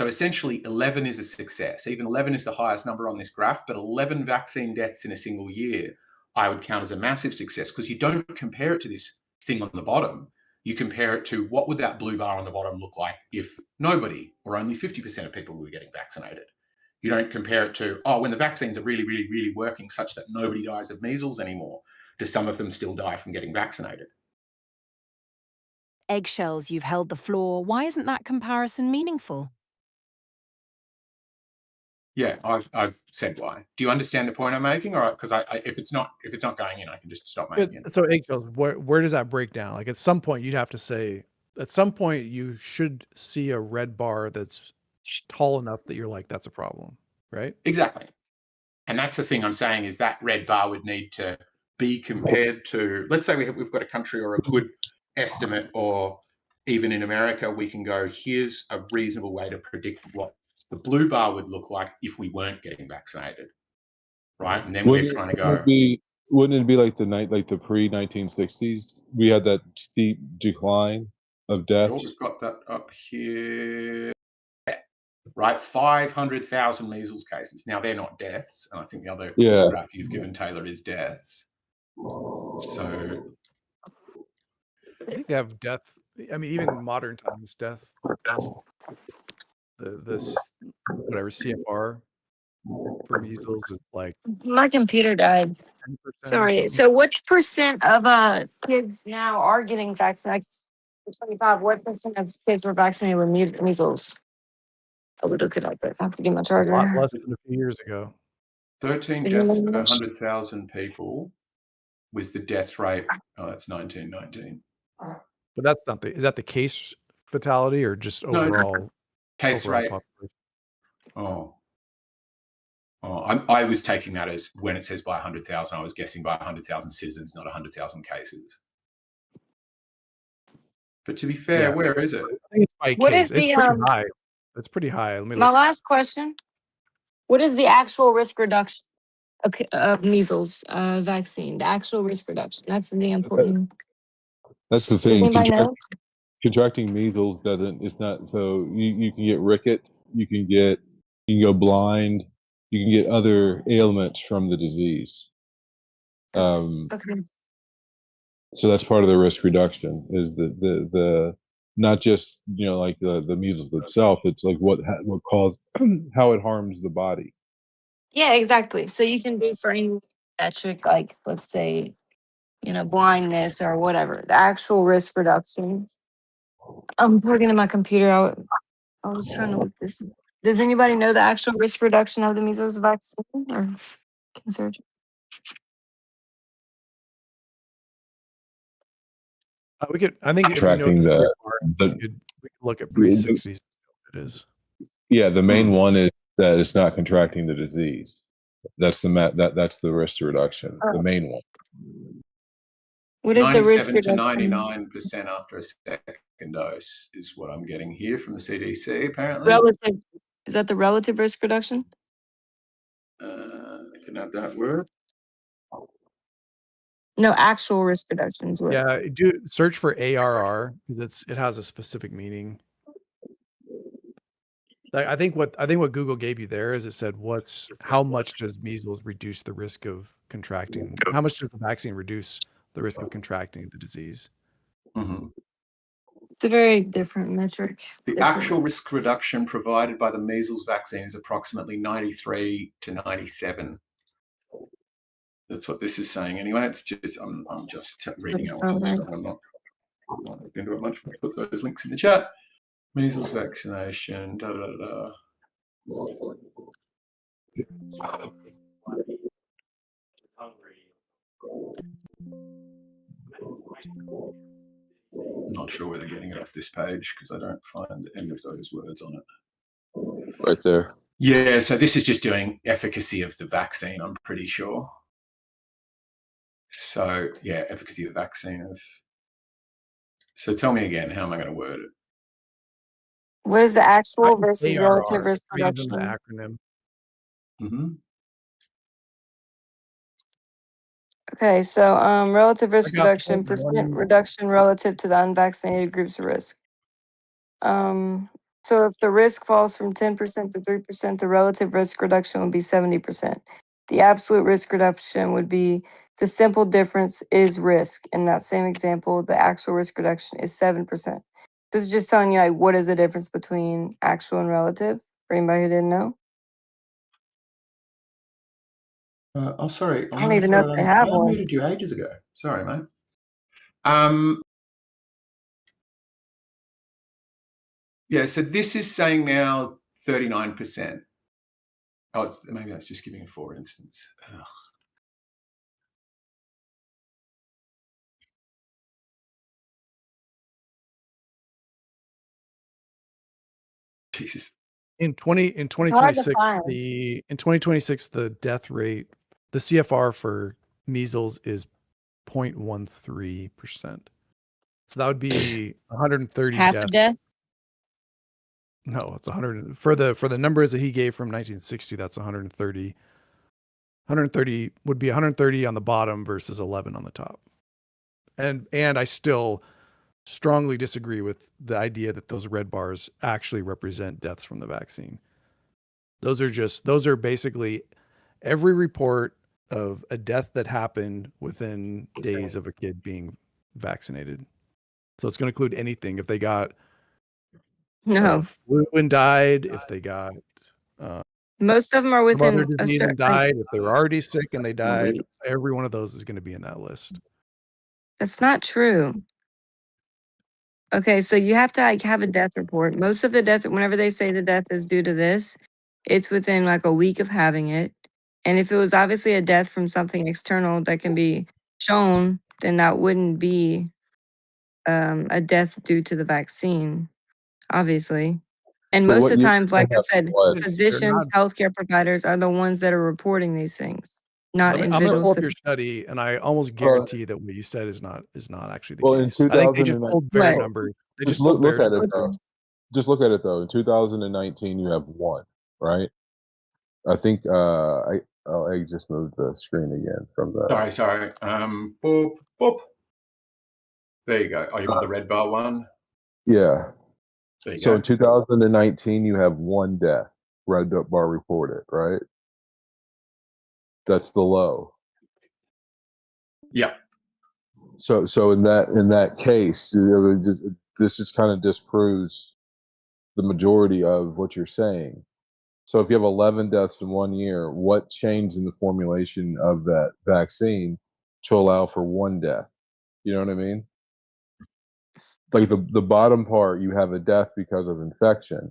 essentially 11 is a success. Even 11 is the highest number on this graph, but 11 vaccine deaths in a single year I would count as a massive success, because you don't compare it to this thing on the bottom. You compare it to what would that blue bar on the bottom look like if nobody or only 50% of people were getting vaccinated. You don't compare it to, oh, when the vaccines are really, really, really working such that nobody dies of measles anymore, do some of them still die from getting vaccinated? Eggshells, you've held the floor. Why isn't that comparison meaningful? Yeah, I've said why. Do you understand the point I'm making? Or because if it's not going in, I can just stop making it. So Eggshells, where does that break down? Like at some point you'd have to say, at some point you should see a red bar that's tall enough that you're like, that's a problem, right? Exactly. And that's the thing I'm saying, is that red bar would need to be compared to, let's say we've got a country or a good estimate, or even in America, we can go, here's a reasonable way to predict what the blue bar would look like if we weren't getting vaccinated, right? And then we're trying to go. Wouldn't it be like the pre-1960s? We had that steep decline of deaths. Sure, we've got that up here. Right, 500,000 measles cases. Now, they're not deaths, and I think the other graph you've given, Taylor, is deaths. So I think they have death. I mean, even in modern times, death. This whatever CFR for measles is like. My computer died. Sorry. So, which percent of kids now are getting vaccinated? 25. What percent of kids were vaccinated with measles? I would look it up, but I have to get my charger. A lot less than a few years ago. 13 deaths per 100,000 people was the death rate. Oh, that's 1919. But that's not is that the case fatality or just overall? Case rate. Population? I was taking that as when it says by 100,000, I was guessing by 100,000 citizens, not 100,000 cases. But to be fair, where is it? I think it's by case. It's pretty high. It's pretty high. My last question. What is the actual risk reduction of measles vaccine? The actual risk reduction. That's the important. That's the thing. Contracting measles it's not, so you can get rickets, you can go blind, you can get other ailments from the disease. Okay. So that's part of the risk reduction, is the not just like the measles itself. It's like what causes how it harms the body. Yeah, exactly. So you can do for any metric, like let's say, blindness or whatever. The actual risk reduction. I'm plugging in my computer. I was trying to look this. Does anybody know the actual risk reduction of the measles vaccine or cancer? We could. I think if we know we could look at pre-60s. It is. Yeah, the main one is that it's not contracting the disease. That's that's the risk reduction. The main one. What is the risk reduction? 99% after a second dose is what I'm getting here from the CDC. Apparently. Relative. Is that the relative risk reduction? I can have that word. No, actual risk reductions. Yeah, do search for ARR because it has a specific meaning. I think what Google gave you there is it said how much does measles reduce the risk of contracting? How much does the vaccine reduce the risk of contracting the disease? Mhm. It's a very different metric. The actual risk reduction provided by the measles vaccine is approximately 93 to 97. That's what this is saying anyway. It's just I'm just reading out what's on the screen. I'm not into it much. Put those links in the chat. Measles vaccination. Da da da. I'm not sure where they're getting it off this page because I don't find any of those words on it. Right there. Yeah, so this is just doing efficacy of the vaccine, I'm pretty sure. So, yeah, efficacy of the vaccine. So tell me again, how am I going to word it? What is the actual versus ARR, relative risk using reduction? the acronym. Mm-hmm. Okay, so relative risk I got reduction, percent reduction relative to the unvaccinated group's risk. So if the risk falls from 10% to 3%, the relative risk reduction would be 70%. The absolute risk reduction would be the simple difference is risk. In that same example, the actual risk reduction is 7%. This is just telling you like what is the difference between actual and relative for anybody who didn't know. Oh, sorry. I don't even know if they have one. I unmuted you ages ago. Sorry, mate. Yeah, so this is saying now 39%. Oh, maybe that's just giving a for instance. Ugh. Jesus. In 2026, the death rate, the CFR for measles is 0.13%. So that would be 130 Half deaths. a death? No, it's 100 for the numbers that he gave from 1960. That's 130. 130 would be 130 on the bottom versus 11 on the top. And I still strongly disagree with the idea that those red bars actually represent deaths from the vaccine. Those are basically every report of a death that happened within days of a kid being vaccinated. So it's going to include anything. If they got flu and died, if they got most of them are some other within a disease certain and died, if they were already sick and they That's not died, weird. every one of those is going to be in that list. That's not true. Okay, so you have to like have a death report. Most of the death, whenever they say the death is due to this, it's within like a week of having it. And if it was obviously a death from something external that can be shown, then that wouldn't be a death due to the vaccine, obviously. And But most what of the you time, like I have said, what? physicians, healthcare providers are the ones that are reporting these things, not I'm gonna individuals. pull up your study, and I almost guarantee that what you said is not actually the Well, in case. I think they just 2009, pulled bear numbers. They just just pulled look bears at it though. numbers. Just look at it though. In 2019, you have one, right? I think I just moved the screen again from the. Sorry. Boop, boop. There you go. Oh, you want the red bar one? Yeah. There you So go. in 2019, you have one death, red bar reported, right? That's the low. Yeah. So in that case, this just kind of disproves the majority of what you're saying. So if you have 11 deaths in 1 year, what changed in the formulation of that vaccine to allow for one death? You know what I mean? Like the bottom part, you have a death because of infection.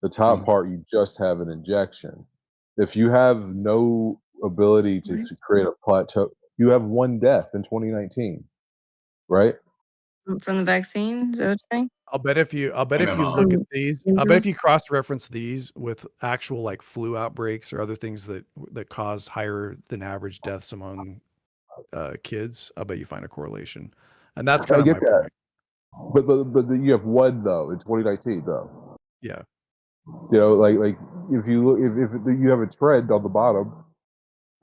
The top part, you just have an injection. If you have no ability to create a plateau, you have one death in 2019, right? From the vaccine, is that what you're saying? I'll bet if you look at these, I'll bet if you cross-reference these with actual like flu outbreaks or other things that caused higher than average deaths among kids, I'll bet you find a correlation, and that's kind of my point. But you have one though in 2019 though. Yeah. You know, like if you look, if you have a trend on the bottom,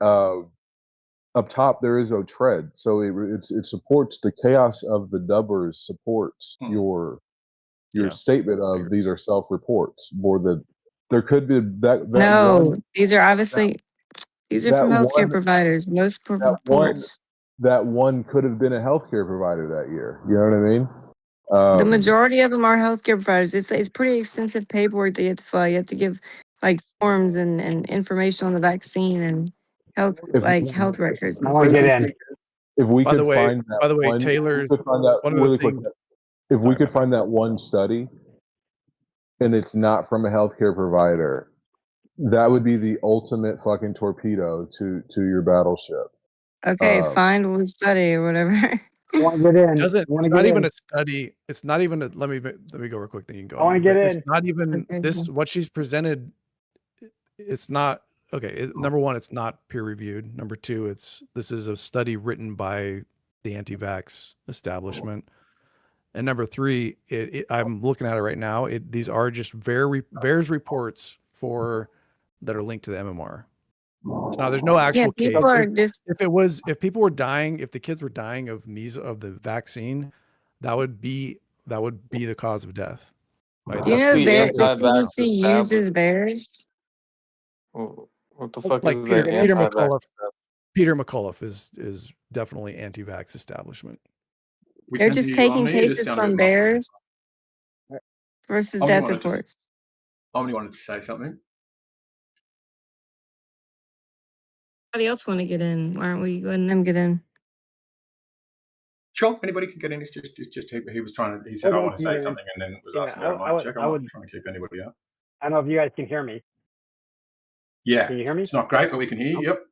up top there is no trend, so it supports the chaos of the numbers, supports your statement of these are self-reports more than there could be that No, one. these are obviously these are that from healthcare one- providers. Most That one, reports. that one could have been a healthcare provider that year. You know what I mean? The majority of them are healthcare providers. It's pretty extensive paperwork that you have to fill out. You have to give like forms and information on the vaccine and health records and stuff. If we By could the way, find that Taylor's we could find that one of the really quick. things. If we could find that one study, and it's not from a healthcare provider, that would be the ultimate fucking torpedo to your battleship. Okay, find one study or whatever. I want to get in. It's not even a study. It's not even a, let me go real quick. Then you can go. I want to get in. It's not even this. What she's presented. It's not okay. Number one, it's not peer reviewed. Number two, this is a study written by the anti-vax establishment. And number three, I'm looking at it right now. These are just VAERS reports that are linked to the MMR. So now there's no actual case. If people were dying, if the kids were dying of the vaccine, that would be the cause of death. Right? Do you know the CDC uses VAERS? What the fuck like is Peter McCullough is definitely anti-vax establishment. They're just taking cases from VAERS versus death reports. Omni wanted to say something. Anybody else want to get in? Why aren't we letting them get in? Sure, anybody can get in. It's just he was trying to. He said, "I want to say something," and then was asking about my check. I'm not trying to keep anybody out. I don't know if you guys can hear me. Yeah, can you hear me? It's not great, but we can hear you. Yep.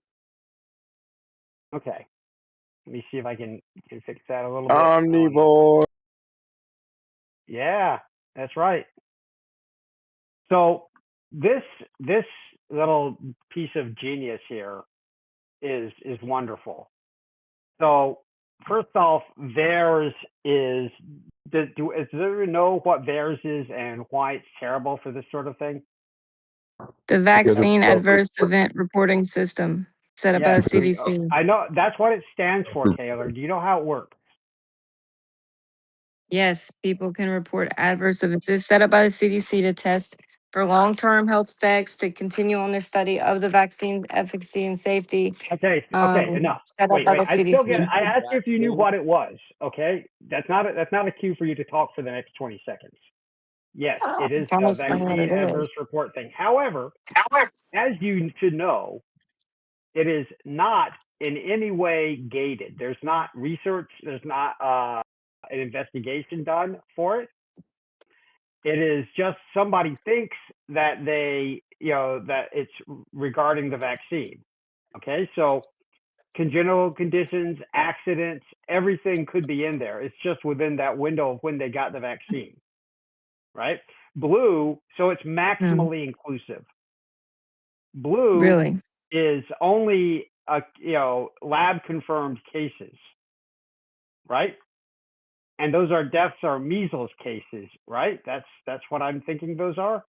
Okay. Let me see if I can fix that a little bit. Omnivore. Yeah, that's right. So this little piece of genius here is wonderful. So first off, VAERS is. Does everyone know what VAERS is and why it's terrible for this sort of thing? The Vaccine Adverse Event Reporting System set up by the CDC. I know that's what it stands for, Taylor. Do you know how it works? Yes, people can report adverse events. It's set up by the CDC to test for long-term health effects, to continue on their study of the vaccine efficacy and safety. Okay, enough. Set up by the CDC. I asked you if you knew what it was. Okay, that's not a cue for you to talk for the next 20 seconds. Yes, it is a vaccine adverse report thing. However, as you should know, it is not in any way gated. There's not research. There's not an investigation done for it. It is just somebody thinks that that it's regarding the vaccine. Okay, so congenital conditions, accidents, everything could be in there. It's just within that window of when they got the vaccine, right? Blue, so it's maximally inclusive. Blue is only lab confirmed cases, right? And those are deaths are measles cases, right? That's what I'm thinking those are.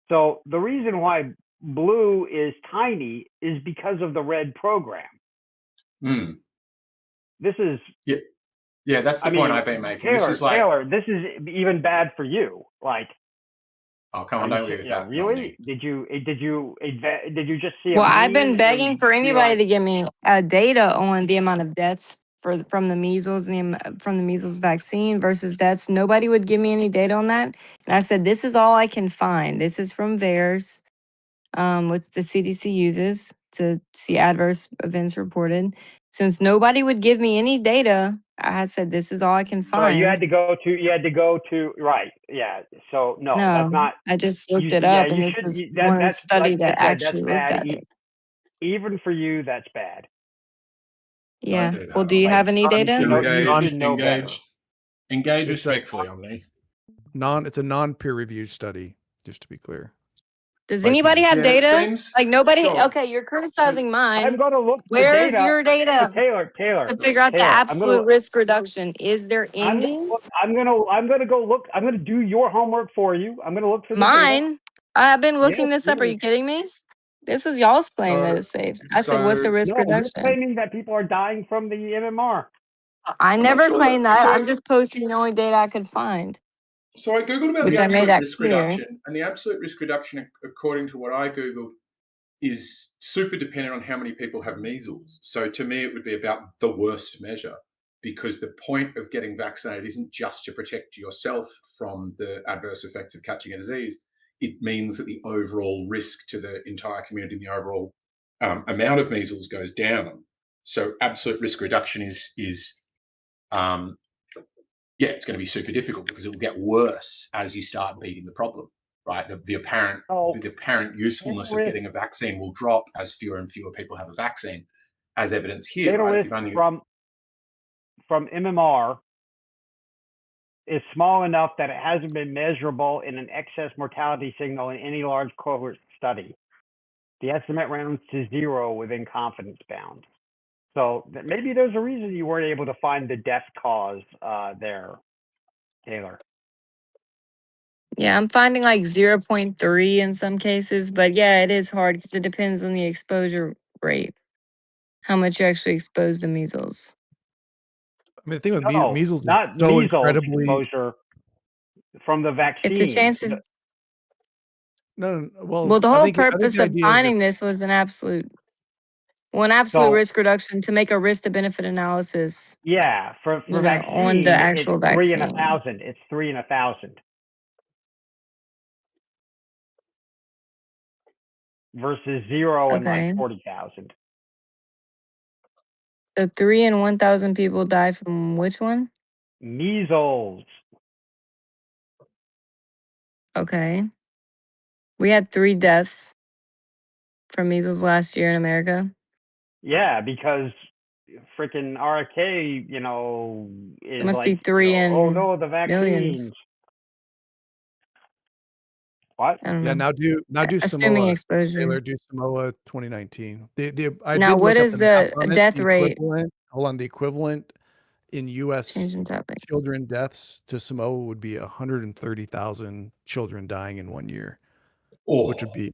So the reason why blue is tiny is because of the red program. This is yeah. That's the point I've been making. Taylor, this is like Taylor. This is even bad for you. Like, oh come on, don't leave that. Really? Did you just see? Well, I've been begging for anybody to give me data on the amount of deaths from the measles and from the measles vaccine versus deaths. Nobody would give me any data on that. And I said, this is all I can find. This is from VAERS, which the CDC uses to see adverse events reported. Since nobody would give me any data, I said, this is all I can find. So you had to go to, right. Yeah. So no, that's not. I just looked it up and this was one study that actually looked at it. Even for you, that's bad. Yeah. Well, do you have any data? Engage respectfully, Omni. It's a non-peer reviewed study, just to be clear. Does anybody have data? Like nobody. Sure. Okay, you're criticizing mine. I'm going to look. Where is your data? Taylor. To figure out the absolute risk reduction. Is there any? I'm gonna go look. I'm gonna do your homework for you. I'm gonna look for mine. I've been looking this up. Are you kidding me? This was y'all's claim that it's safe. I said, what's the risk reduction? You're claiming that people are dying from the MMR. I never claimed that. I'm just posting the only data I could find. So I googled about the absolute risk reduction, and the absolute risk reduction, according to what I googled, is super dependent on how many people have measles. So to me, it would be about the worst measure, because the point of getting vaccinated isn't just to protect yourself from the adverse effects of catching a disease. It means that the overall risk to the entire community and the overall amount of measles goes down. So absolute risk reduction is it's going to be super difficult, because it will get worse as you start beating the problem, right? The apparent usefulness of getting a vaccine will drop as fewer and fewer people have a vaccine, as evidence here. Data Right? risk from MMR is small enough that it hasn't been measurable in an excess mortality signal in any large cohort study. The estimate rounds to 0 within confidence bound. So maybe there's a reason you weren't able to find the death cause there, Taylor. Yeah, I'm finding like 0.3 in some cases, but yeah, it is hard because it depends on the exposure rate, how much you're actually exposed to measles. I mean, the thing with measles is not so measles incredibly exposure from the vaccine. It's a chance of. No. Well, the I whole think purpose the of idea is finding this was an absolute risk reduction to make a risk to benefit analysis. Yeah, for vaccine, on the actual it's 3 in vaccine. 1,000. It's 3 in 1,000 versus 0 in like 40,000. So 3 in 1,000 people die from which one? Measles. Okay. We had 3 deaths from measles last year in America. Yeah, because freaking RFK, is It must be like, 3 in oh no, the vaccines. millions. What? I don't Yeah, know. now do Assuming Samoa. exposure. Taylor, do Samoa 2019. I Now, did what look up is the math the on it. death The rate? equivalent, hold on, the equivalent in U.S. Changing topic. children deaths to Samoa would be 130,000 children dying in 1 year, which would be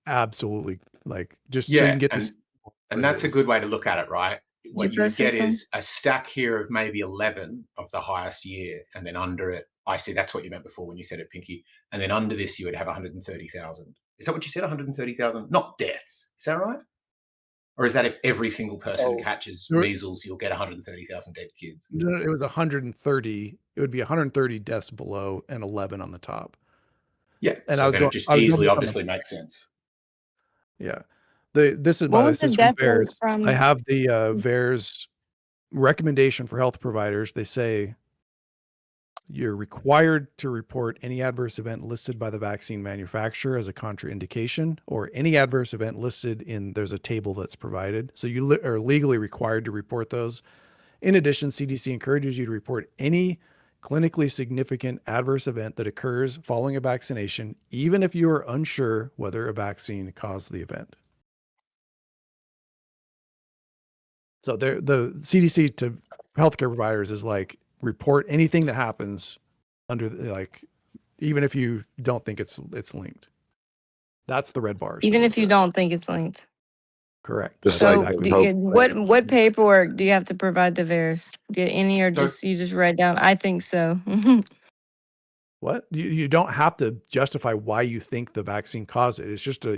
absolutely just so you can get this. And that's a good way to look at it, right? What you would get is a stack here of maybe 11 of the highest year, and then under it, I see that's what you meant before when you said it, Pinky. And then under this, you would have 130,000. Is that what you said? 130,000? Not deaths. Is that right? Or is that if every single person catches measles, you'll get 130,000 dead kids? No, it was 130. It would be 130 deaths below and 11 on the top. Yeah, and so I was going, going. it just I was easily, going obviously makes sense. Yeah, this is What was this the is from death rate VAERS. from? I have the VAERS recommendation for health providers. They say you're required to report any adverse event listed by the vaccine manufacturer as a contraindication, or any adverse event listed in, there's a table that's provided. So you are legally required to report those. In addition, CDC encourages you to report any clinically significant adverse event that occurs following a vaccination, even if you are unsure whether a vaccine caused the event. So the CDC to healthcare providers is like, report anything that happens under even if you don't think it's linked. That's the red bars. Even if you don't think it's linked. Correct. Just So like what paperwork do you have to provide the VAERS? Do you get any, or you just write down, I think so? What? You don't have to justify why you think the vaccine caused it. It's just a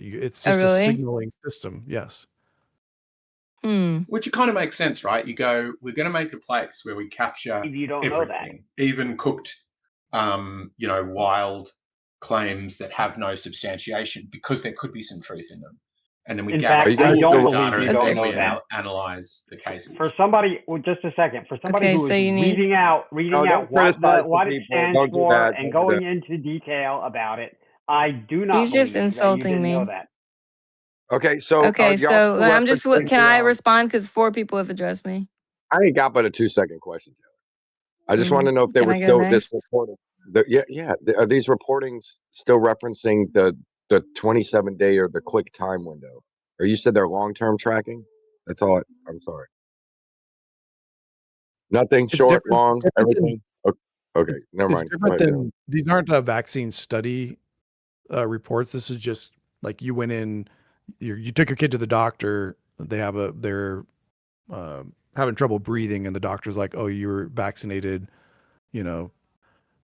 signaling system. Yes. Which kind of makes sense, right? You go, we're going to make a place where we capture if you don't everything, even cooked, wild claims that have no substantiation, because there could be some truth in them. And then we gather all the data and then we analyze the cases. For somebody, just a second, for somebody who is reading out what it stands for and going into detail about it, I do not He's just insulting me. Know that. Okay, so I'm just. Can I respond? Because 4 people have addressed me. I ain't got but a 2-second question, Taylor. I just want to know if they were still this reporting. Are these reportings still referencing the 27-day or the quick time window? Or you said they're long-term tracking? That's all. I'm sorry. Nothing short, long, everything. Okay, never mind. It's different than, these aren't vaccine study reports. This is just like you went in. You took your kid to the doctor. They're having trouble breathing, and the doctor's like, "Oh, you were vaccinated,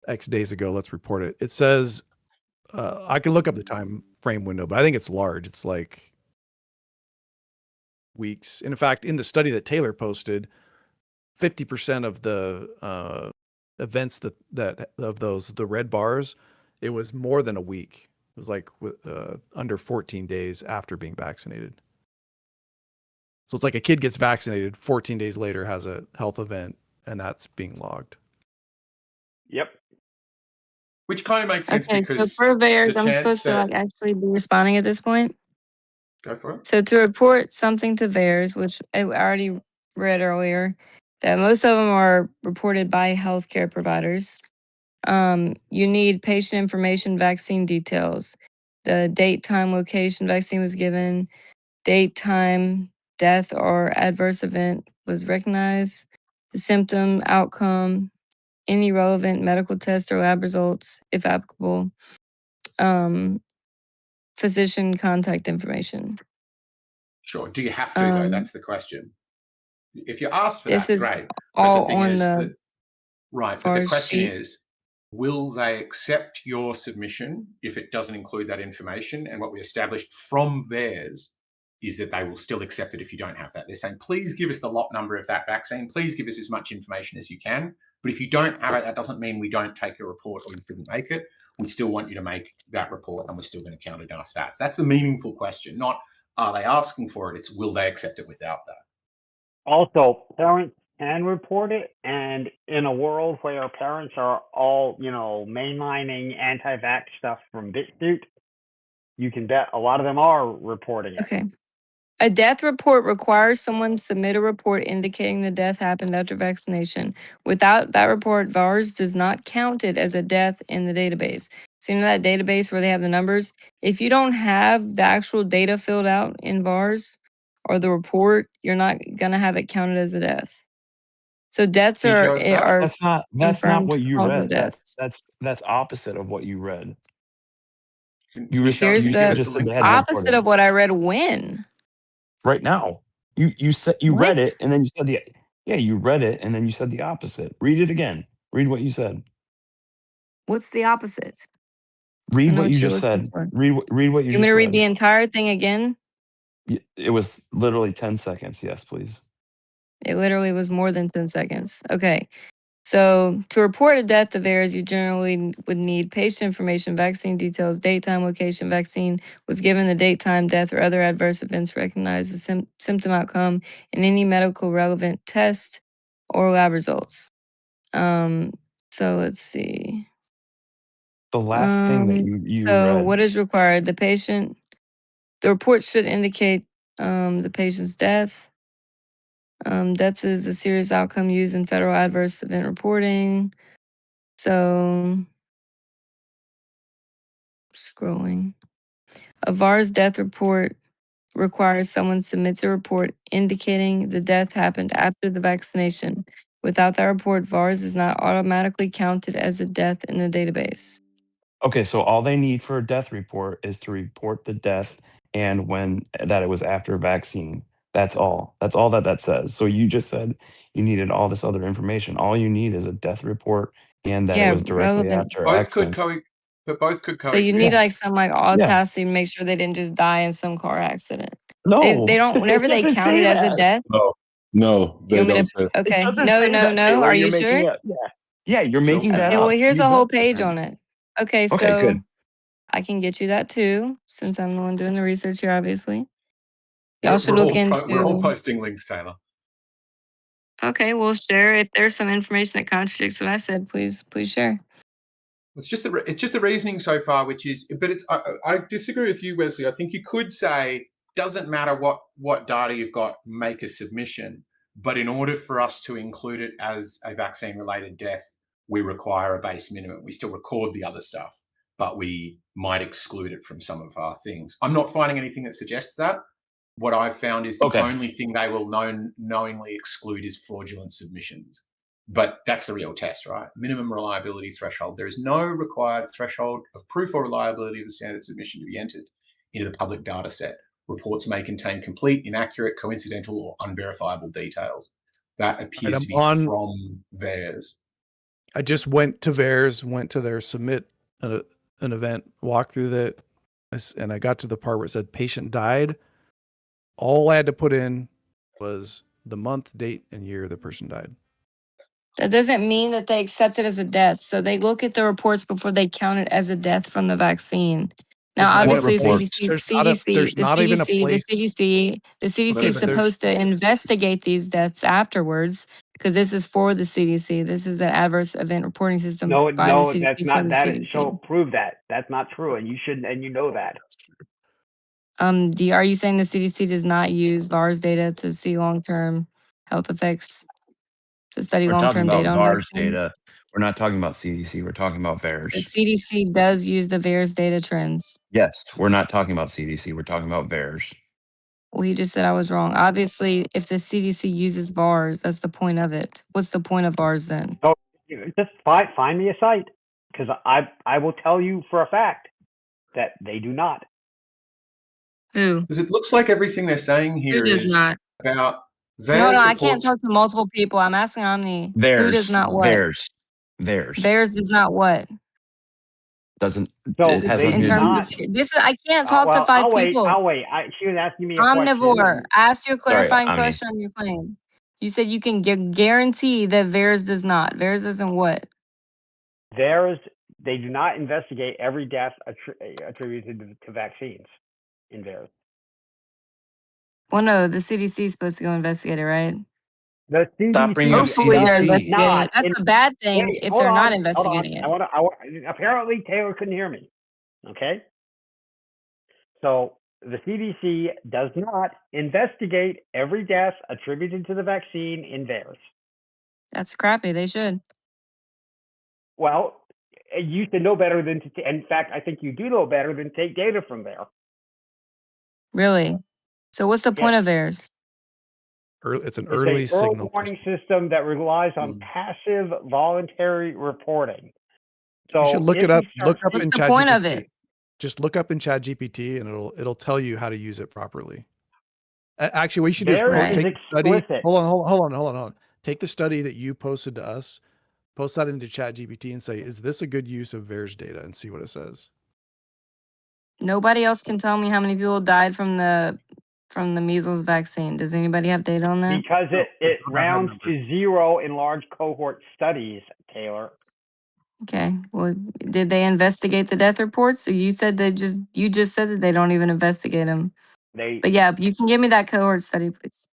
X days ago. Let's report it." It says, I can look up the time frame window, but I think it's large. It's like weeks. In fact, in the study that Taylor posted, 50% of the events that of those, the red bars, it was more than a week. It was like under 14 days after being vaccinated. So it's like a kid gets vaccinated, 14 days later has a health event, and that's being logged. Yep. Which kind of makes sense Okay, so because for VAERS, the I'm chance supposed to that... like actually be responding at this point. Go for it. So to report something to VAERS, which I already read earlier, that most of them are reported by healthcare providers. You need patient information, vaccine details, the date, time, location vaccine was given, date, time, death, or adverse event was recognized, the symptom, outcome, any relevant medical test or lab results, if applicable, physician contact information. Sure. Do you have to, though? That's the question. If you're asked for This that, is great. all But the thing on is the that, right, but the VAERS question sheet. is, will they accept your submission if it doesn't include that information? And what we established from theirs is that they will still accept it if you don't have that. They're saying, please give us the lot number of that vaccine. Please give us as much information as you can. But if you don't have it, that doesn't mean we don't take your report or you couldn't make it. We still want you to make that report and we're still going to count it in our stats. That's the meaningful question, not are they asking for it? It's will they accept it without that? Also, parents can report it, and in a world where parents are all, mainlining anti-vax stuff from BitSuit, you can bet a lot of them are reporting it. Okay. A death report requires someone to submit a report indicating the death happened after vaccination. Without that report, VAERS does not count it as a death in the database. So you know that database where they have the numbers? If you don't have the actual data filled out in VAERS or the report, you're not going to have it counted as a death. So deaths Can you show are us that? That's not what you confirmed read. deaths. That's opposite of what you read. Can You you show? Here's Can you give us the the just said link? they had opposite reported of what I read when. right now. You said you What? read it and then you said you read it and then you said the opposite. Read it again. Read what you said. What's the opposite? So I Read know what you what you're just looking said. for. Read what you You want me just to read the read. entire thing again? It was literally 10 seconds. Yes, please. It literally was more than 10 seconds. Okay. So to report a death of VAERS, you generally would need patient information, vaccine details, date, time, location, vaccine was given, the date, time, death, or other adverse events recognized, the symptom outcome, and any medical relevant test or lab results. So let's see. The last thing that you So read. what is required? The report should indicate the patient's death. Death is a serious outcome used in federal adverse event reporting. So, scrolling. A VAERS death report requires someone submits a report indicating the death happened after the vaccination. Without that report, VAERS is not automatically counted as a death in the database. Okay, so all they need for a death report is to report the death and when that it was after vaccine. That's all. That's all that says. So you just said you needed all this other information. All you need is a death report and that it Yeah, was directly relevant. after Both could accident. So you need coexist. like some like Yeah. autopsy to make sure they didn't just die in some car accident. No, They don't, it whenever they doesn't count say it as a that. death. No, Do you they want me don't to? say. It Okay. doesn't No, say no, that, no. Taylor. Are You're you sure? making it. Yeah, you're making that Okay, well, up. here's You a whole bet. page on it. Okay, Okay, good. so I can get you that too, since I'm the one doing the research here, obviously. Y'all should look We're all into. posting links, Taylor. Okay, we'll share. If there's some information that contradicts what I said, please share. It's just the reasoning so far, which is, but it's I disagree with you, Wesley. I think you could say doesn't matter what data you've got, make a submission. But in order for us to include it as a vaccine-related death, we require a base minimum. We still record the other stuff, but we might exclude it from some of our things. I'm not finding anything that suggests that. What I've found is the only thing they will knowingly exclude is fraudulent submissions. But that's the real test, right? Minimum reliability threshold. There is no required threshold of proof or reliability of the standard submission to be entered into the public data set. Reports may contain complete, inaccurate, coincidental, or unverifiable details. That appears to be from VAERS. I just went to VAERS, went to their submit an event, walked through that, and I got to the part where it said patient died. All I had to put in was the month, date, and year the person died. That doesn't mean that they accept it as a death. So they look at the reports before they count it as a death from the vaccine. Now, obviously, CDC, the CDC is supposed to investigate these deaths afterwards because this is for the CDC. This is an adverse event reporting system by the CDC that's for not the that. CDC. So prove that. That's not true, and you shouldn't, and you know that. Are you saying the CDC does not use VARS data to see long-term health effects, to study We're talking long-term about data on VARS vaccines? data. We're not talking about CDC. We're talking about The VAERS. CDC does use the VAERS data trends. Yes, we're not talking about CDC. We're talking about VAERS. Well, you just said I was wrong. Obviously, if the CDC uses VARS, that's the point of it. What's the point of VARS then? So just find me a site, because I will tell you for a fact that they do not. Who? Because it looks like everything they're saying here Who does is not? about No, I can't talk to multiple people. I'm asking Omni. Who does not what? VAERS. VAERS does not what? Doesn't. So it has they nothing do to do not. This is, I can't talk to 5 people. I'll wait. She was asking me a Omnivore, question. I asked you a clarifying Omni. question on your claim. You said you can guarantee that VAERS does not. VAERS doesn't what? They do not investigate every death attributed to vaccines in VAERS. Well, no, the CDC is supposed to go investigate it, right? The CDC Stop bringing up Hopefully they're CDC. investigating it. That's a bad thing if they're not investigating it. Apparently Taylor couldn't hear me. Okay. So the CDC does not investigate every death attributed to the vaccine in VAERS. That's crappy. They should. Well, you should know better than to. In fact, I think you do know better than take data from there. Really? So what's the point of VAERS? It's an early signal warning system that relies on passive voluntary reporting. So you should look it up. Look up what's in the point of it? Just look up in ChatGPT and it'll tell you how to use it properly. Actually, what you should do is take the study. Hold on. Take the study that you posted to us, post that into ChatGPT and say, is this a good use of VAERS data, and see what it says. Nobody else can tell me how many people died from the measles vaccine. Does anybody have data on that? Because it rounds to 0 in large cohort studies, Taylor. Okay. Well, did they investigate the death reports? So you said you just said that they don't even investigate them. But yeah, you can give me that cohort study, please.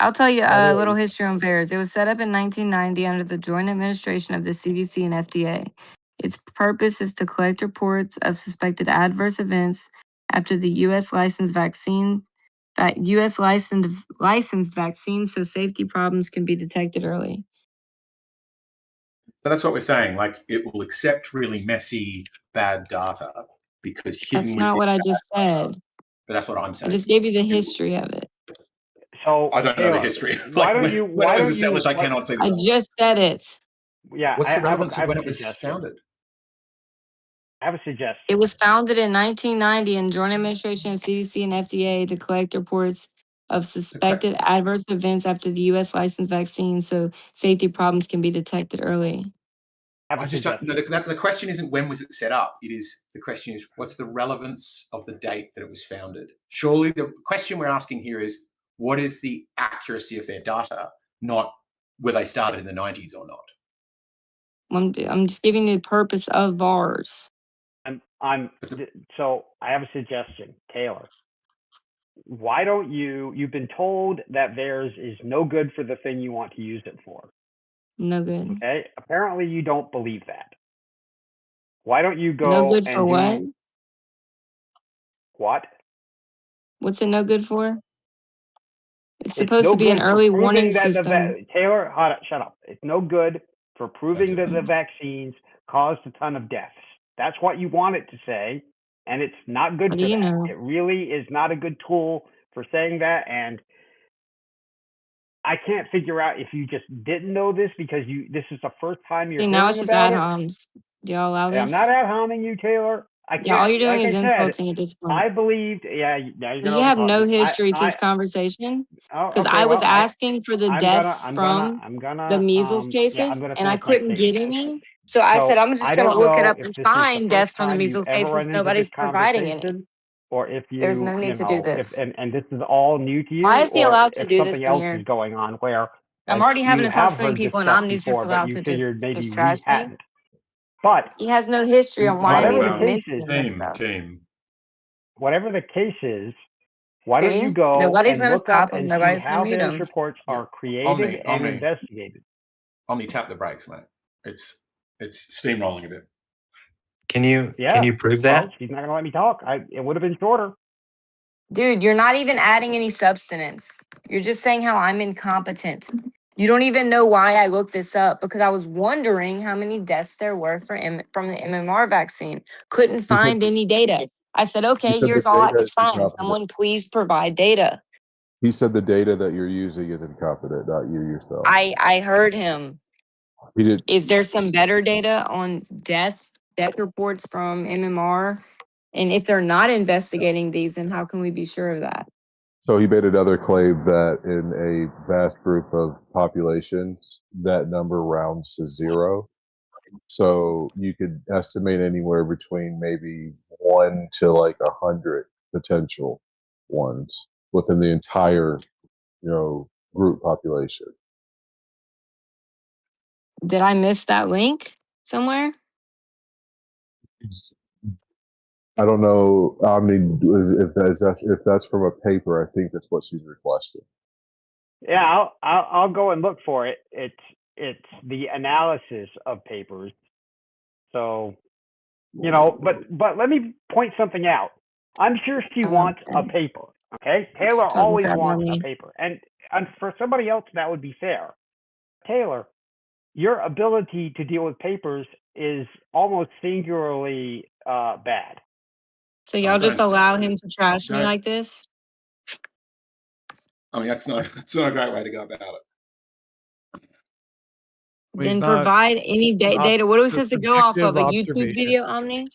I'll tell you a little history on VAERS. It was set up in 1990 under the joint administration of the CDC and FDA. Its purpose is to collect reports of suspected adverse events after the U.S. licensed vaccines so safety problems can be detected early. So that's what we're saying. Like, it will accept really messy, bad data because hidden. That's not what I just said. But that's what I'm saying. I just gave you the history of it. So I don't know the history. Why don't you? When it was established, I cannot see. I just said it. Yeah. What's the relevance of when it was founded? I have a suggestion. It was founded in 1990 in joint administration of CDC and FDA to collect reports of suspected adverse events after the U.S. licensed vaccine, so safety problems can be detected early. I just don't. No, the question isn't when was it set up. The question is what's the relevance of the date that it was founded. Surely the question we're asking here is what is the accuracy of their data, not were they started in the 90s or not. I'm just giving you the purpose of VARS. So I have a suggestion, Taylor. Why don't you've been told that VAERS is no good for the thing you want to use it for. No good. Okay. Apparently you don't believe that. Why don't you go no good for what? What? What's it no good for? It's supposed to be an early warning system. Taylor, shut up. It's no good for proving that the vaccines caused a ton of deaths. That's what you want it to say, and it's not good for that. Know? It really is not a good tool for saying that, and I can't figure out if you just didn't know this because this is the first time you're hearing now it's just about ad homs. Do y'all allow this? I'm not ad homing you, Taylor. All you're doing is insulting at this point. I believed, you have no history to this conversation because I was asking for the deaths from the measles cases and I couldn't get any. So I said, I'm just going to look it up and find deaths from the measles cases. Nobody's providing any. or if you, There's no need to do if, this. and this is all new to you, Why is he or allowed to if do this something in else here? is going on where I'm like, already having you to talk to have so many heard this people, and stuff Omni's just before, but allowed you to figured maybe just we trash me. hadn't. But He has no history on why I'm whatever the even case is, mentioning this stuff. whatever the case is, why don't you See? go Nobody's and gonna look up stop him. and see Nobody's gonna how mute those him. reports are created and investigated? Omni, tap the brakes, mate. It's steamrolling a bit. Can you Yeah. prove Well, that? she's not gonna let me talk. It would have been shorter. Dude, you're not even adding any substance. You're just saying how I'm incompetent. You don't even know why I looked this up, because I was wondering how many deaths there were from the MMR vaccine. Couldn't find any data. I said, okay, said the here's all I data could is find. incompetent. Someone please provide data. He said the data that you're using is incompetent, not you yourself. I heard him. He did. Is there some better data on death reports from MMR? And if they're not investigating these, then how can we be sure of that? So he made another claim that in a vast group of populations, that number rounds to 0. So you could estimate anywhere between maybe 1 to like 100 potential ones within the entire, group population. Did I miss that link somewhere? I don't know. I mean, if that's from a paper, I think that's what she's requesting. Yeah, I'll go and look for it. It's the analysis of papers. So, but let me point something out. I'm sure she wants a paper. Okay, Taylor always wants a paper, and for somebody else that would be fair. Taylor, your ability to deal with papers is almost singularly bad. So y'all just allow him to trash me like this? I mean, that's not a great way to go about it. Then provide any data. What are we supposed to go off of? A YouTube video, Omni?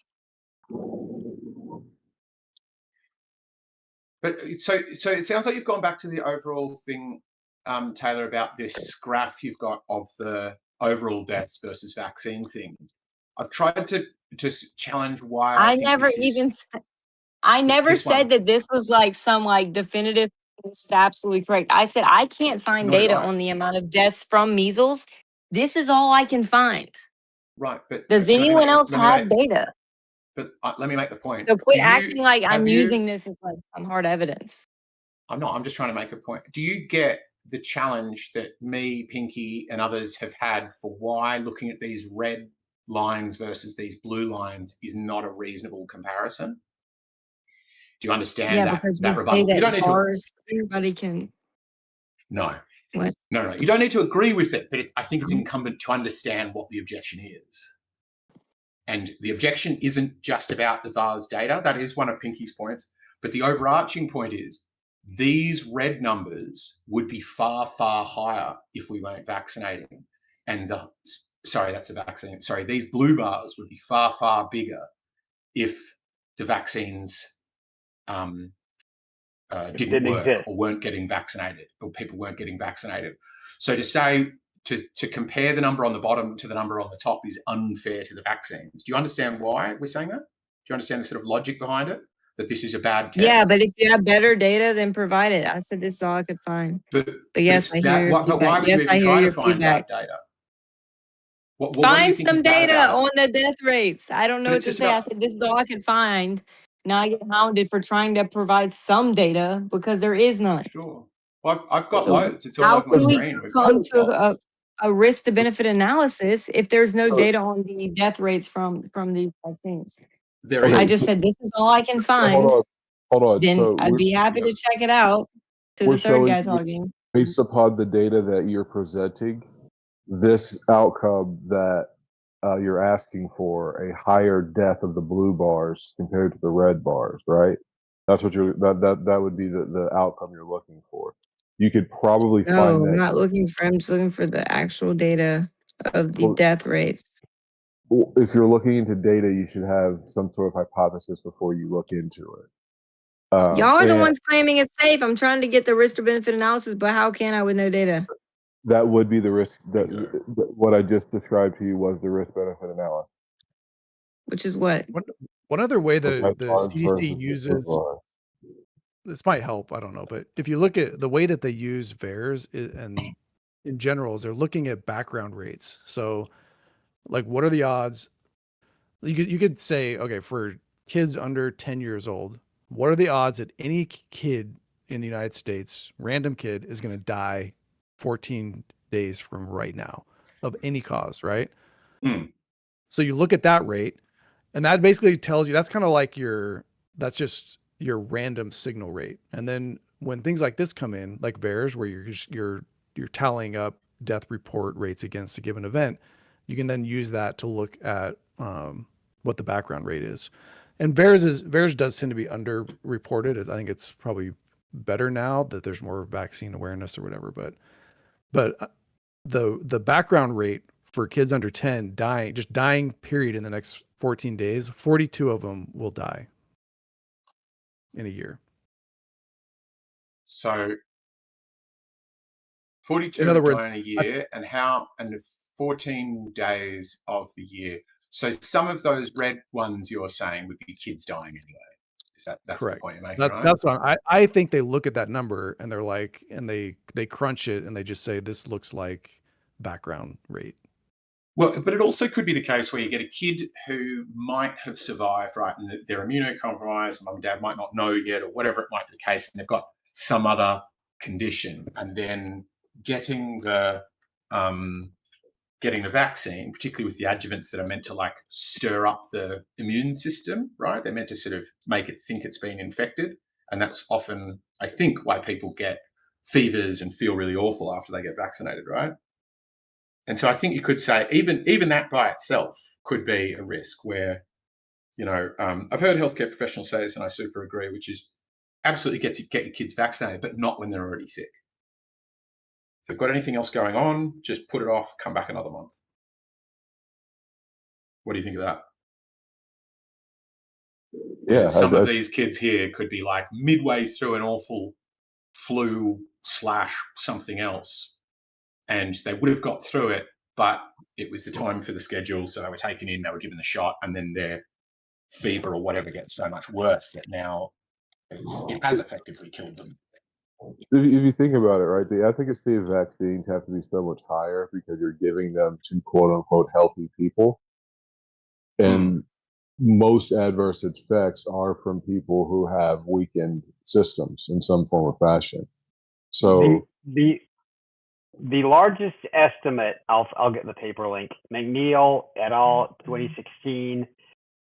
But so it sounds like you've gone back to the overall thing, Taylor, about this graph you've got of the overall deaths versus vaccine things. I've tried to challenge why I never said that this was like some like definitive. It's absolutely correct. I said I can't find data on the amount of deaths from measles. This is all I can find. Right, but does anyone else have data? But let me make the point. So quit acting like I'm using this as like some hard evidence. I'm not. I'm just trying to make a point. Do you get the challenge that me, Pinky, and others have had for why looking at these red lines versus these blue lines is not a reasonable comparison? Do you understand that? Because that rebuttal? that you don't need to. Everybody can. No. What? No. You don't need to agree with it, but I think it's incumbent to understand what the objection is. And the objection isn't just about the VARS data. That is one of Pinky's points. But the overarching point is these red numbers would be far, far higher if we weren't vaccinating. And that's a vaccine. Sorry, these blue bars would be far, far bigger if the vaccines didn't work exist. Or weren't getting vaccinated, or people weren't getting vaccinated. So to say, to compare the number on the bottom to the number on the top is unfair to the vaccines. Do you understand why we're saying that? Do you understand the sort of logic behind it? That this is a bad test? Yeah, but if you have better data, then provide it. I said this is all I could find. But yes, I hear your feedback. But why would you even try to find bad data? Find some data on the death rates. I don't know what to say. I said this is all I could find. Now I get hounded for trying to provide some data because there is none. Sure. Well, I've got loads. It's all over my screen. How can we come to a risk to benefit analysis if there's no data on the death rates from the vaccines? I just said this is all I can find. Hold on. Then So I'd be happy to check it out. To the third guy talking. Based upon the data that you're presenting, this outcome that you're asking for, a higher death of the blue bars compared to the red bars, right? That's what that would be the outcome you're looking for. You could probably find that. I'm not looking for. I'm just looking for the actual data of the death rates. If you're looking into data, you should have some sort of hypothesis before you look into it. Y'all are the ones claiming it's safe. I'm trying to get the risk to benefit analysis, but how can I with no data? That would be the risk. What I just described to you was the risk benefit analysis. Which is what? One other way the Odds CDC versus uses this might help, I don't know, but if you look at the way that they use VAERS and in general is they're looking at background rates. So like what are the odds? You could say, okay, for kids under 10 years old, what are the odds that any kid in the United States, random kid, is going to die 14 days from right now of any cause, right? So you look at that rate, and that basically tells you that's kind of like that's just your random signal rate. And then when things like this come in, like VAERS, where you're tallying up death report rates against a given event, you can then use that to look at what the background rate is. And VAERS does tend to be underreported. I think it's probably better now that there's more vaccine awareness or whatever. But the background rate for kids under 10 dying period in the next 14 days, 42 of them will die in a year. So 42 in other words, die in a year, and 14 days of the year. So some of those red ones you're saying would be kids dying anyway. That's correct. The point you're making, right? That's what I think they look at that number and they're like, and they crunch it and they just say this looks like background rate. Well, but it also could be the case where you get a kid who might have survived, right, and they're immunocompromised, mum and dad might not know yet, or whatever it might be the case, and they've got some other condition, and then getting the vaccine, particularly with the adjuvants that are meant to like stir up the immune system, right? They're meant to sort of make it think it's been infected, and that's often, I think, why people get fevers and feel really awful after they get vaccinated, right? And so I think you could say even that by itself could be a risk where, I've heard healthcare professionals say this, and I super agree, which is absolutely get your kids vaccinated, but not when they're already sick. If they've got anything else going on, just put it off, come back another month. What do you think of that? Yeah. Some of these kids here could be like midway through an awful flu / something else, and they would have got through it, but it was the time for the schedule, so they were taken in, they were given the shot, and then their fever or whatever gets so much worse that now it has effectively killed them. If you think about it, right, the efficacy of vaccines have to be so much higher because you're giving them to quote unquote healthy people. And most adverse effects are from people who have weakened systems in some form or fashion. So the largest estimate, I'll get the paper link, McNeil et al. 2016,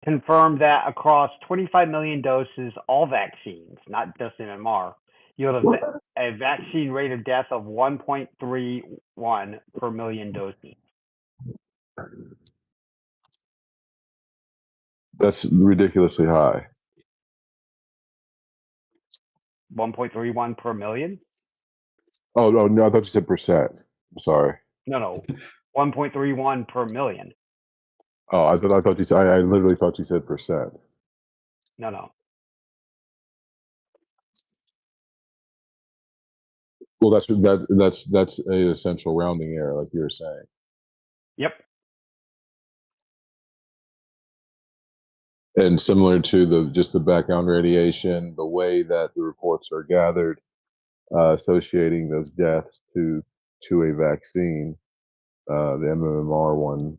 confirmed that across 25 million doses, all vaccines, not just MMR, you have a vaccine rate of death of 1.31 per million doses. that's ridiculously high. 1.31 per million? Oh no, I thought you said percent. I'm sorry. No, 1.31 per million. Oh, I thought you. I literally thought you said percent. No. Well, that's a essential rounding error, like you were saying. Yep. And similar to the background radiation, the way that the reports are gathered, associating those deaths to a vaccine, the MMR one,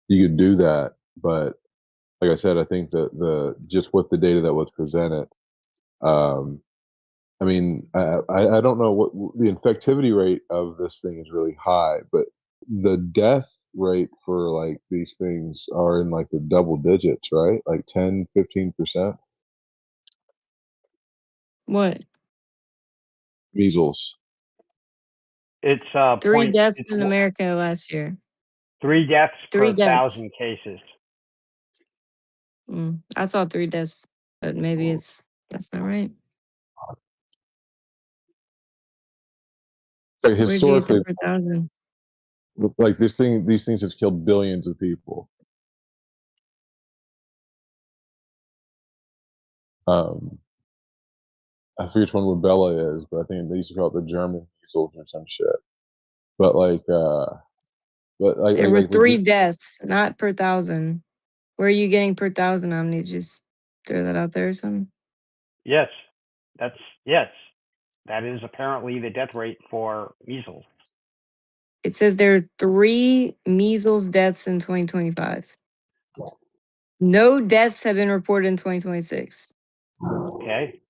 you could do that, but like I said, I think that just with the data that was presented, I mean, I don't know what the infectivity rate of this thing is really high, but the death rate for like these things are in like the double digits, right? Like 10, 15%. What? Measles. It's 3 deaths in America last year. 3 deaths 3 per deaths. 1,000 cases. I saw 3 deaths, but maybe that's not right. Like historically, Where'd you get the per 1,000? like these things have killed billions of people. I forget which one rubella is, but I think they used to call it the German measles or some shit. But there were 3 deaths, not per 1,000. Where are you getting per thousand, Omni? Just throw that out there or something? Yes, yes. That is apparently the death rate for measles. It says there are 3 measles deaths in 2025. No deaths have been reported in 2026. Okay.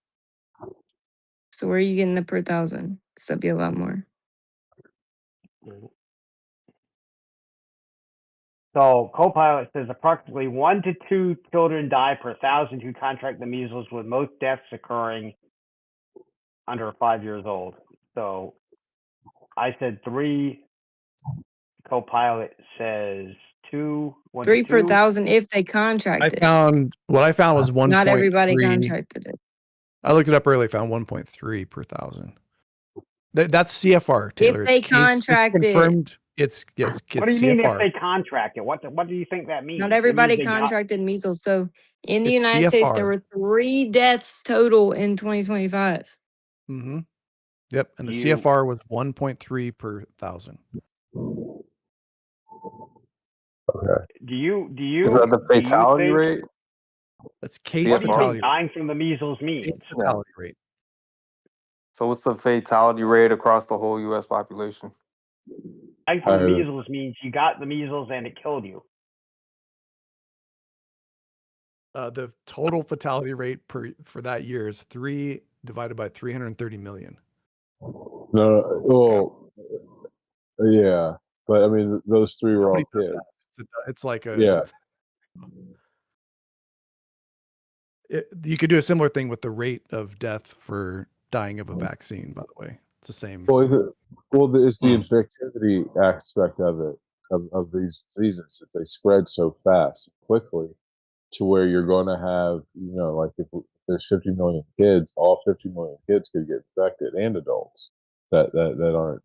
So where are you getting the per thousand? Because that'd be a lot more. So Copilot says approximately 1 to 2 children die per 1,000 who contract the measles, with most deaths occurring under 5 years old. So I said 3. Copilot says 2. 1 3 to per 2. thousand if they contract it. What I found was 1.3. Not everybody contracted it. I looked it up earlier. Found 1.3 per thousand. That's CFR, Taylor. If they it's contract it's confirmed. It's What do you mean if CFR. they contract it? What do you think that means? Not It everybody means they got- contracted measles. So in the It's United States, there CFR. were 3 deaths total in 2025. Mm-hmm. Yep, and the You- CFR was 1.3 per thousand. Okay. Do you Is that the do you fatality think- rate? That's case What do you fatality think dying from the measles means? Case fatality rate. So what's the fatality rate across the whole U.S. population? Dying from the measles means you got the measles and it killed you. The total fatality rate for that year is 3 divided by 330 million. No, well, yeah, but I mean, those 3 were all Nobody does kids. that. It's like a Yeah. You could do a similar thing with the rate of death for dying of a vaccine. By the way, it's the same. Well, it's the infectivity aspect of it, of these diseases, that they spread so fast, quickly, to where you're going to have, like if there's 50 million kids, all 50 million kids could get infected, and adults that aren't, that are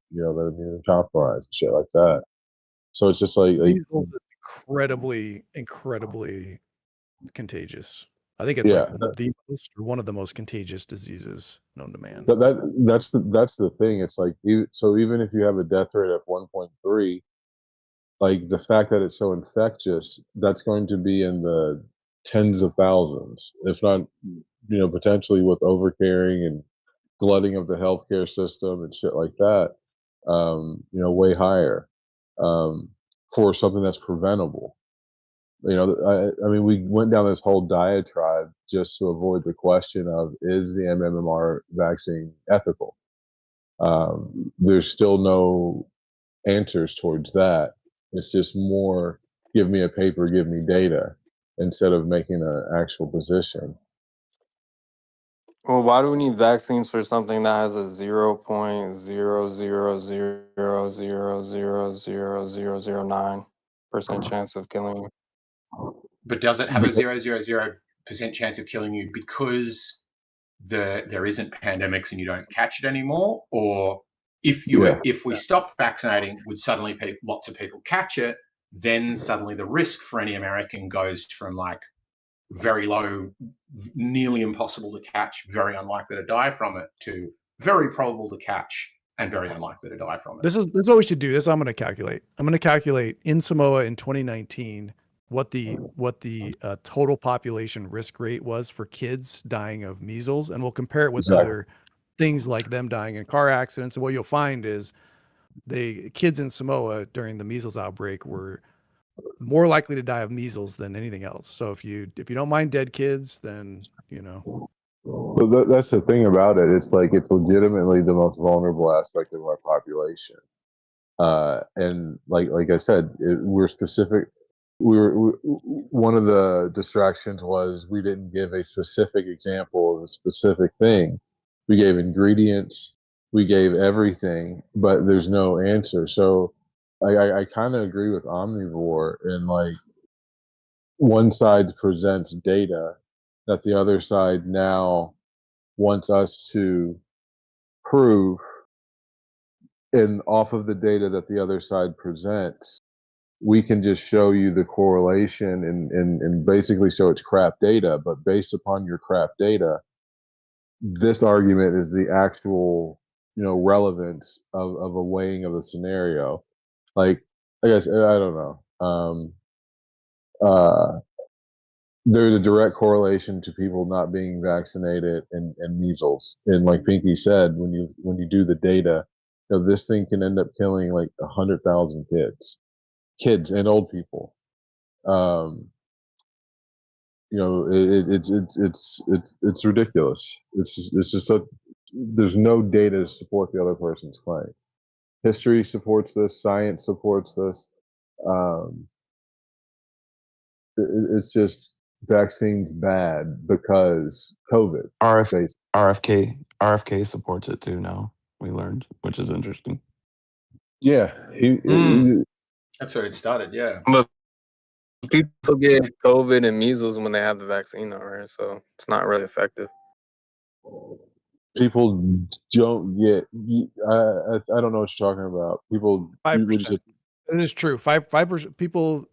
immunocompromised and shit like that. So it's just like Measles is incredibly contagious. I think it's like the most or one of the most contagious diseases known to man. But that's the thing. It's like, so even if you have a death rate of 1.3, like the fact that it's so infectious, that's going to be in the tens of thousands, if not, potentially with overcaring and glutting of the healthcare system and shit like that. Way higher for something that's preventable. I mean, we went down this whole diatribe just to avoid the question of, is the MMR vaccine ethical? There's still no answers towards that. It's just more, give me a paper, give me data, instead of making an actual position. Well, why do we need vaccines for something that has a 0.000000009% chance of killing you? But does it have a 0.000% chance of killing you because there isn't pandemics and you don't catch it anymore? Or if we stop vaccinating, would suddenly lots of people catch it? Then suddenly the risk for any American goes from like very low, nearly impossible to catch, very unlikely to die from it, to very probable to catch and very unlikely to die from it. This is what we should do. This I'm going to calculate. I'm going to calculate in Samoa in 2019 what the total population risk rate was for kids dying of measles, and we'll compare it with other things like them dying in car accidents. And what you'll find is the kids in Samoa during the measles outbreak were more likely to die of measles than anything else. So if you don't mind dead kids, then Well, that's the thing about it. It's like, it's legitimately the most vulnerable aspect of our population. And like I said, we're specific. One of the distractions was we didn't give a specific example of a specific thing. We gave ingredients, we gave everything, but there's no answer. So I kind of agree with Omnivore, in like, one side presents data that the other side now wants us to prove, and off of the data that the other side presents, we can just show you the correlation and basically show it's crap data. But based upon your crap data, this argument is the actual, relevance of a weighing of the scenario. Like, I guess, I don't know. there's a direct correlation to people not being vaccinated and measles. And like Pinky said, when you do the data, this thing can end up killing like 100,000 kids and old people. It's ridiculous. It's just there's no data to support the other person's claim. History supports this. Science supports this. It's just vaccines bad because COVID. RFK supports it too now. We learned, which is interesting. Yeah, that's where it started. Yeah, but people get COVID and measles when they have the vaccine, though, right? So it's not really effective. People don't get. I don't know what you're talking about. People. 5%. This is true. 5% people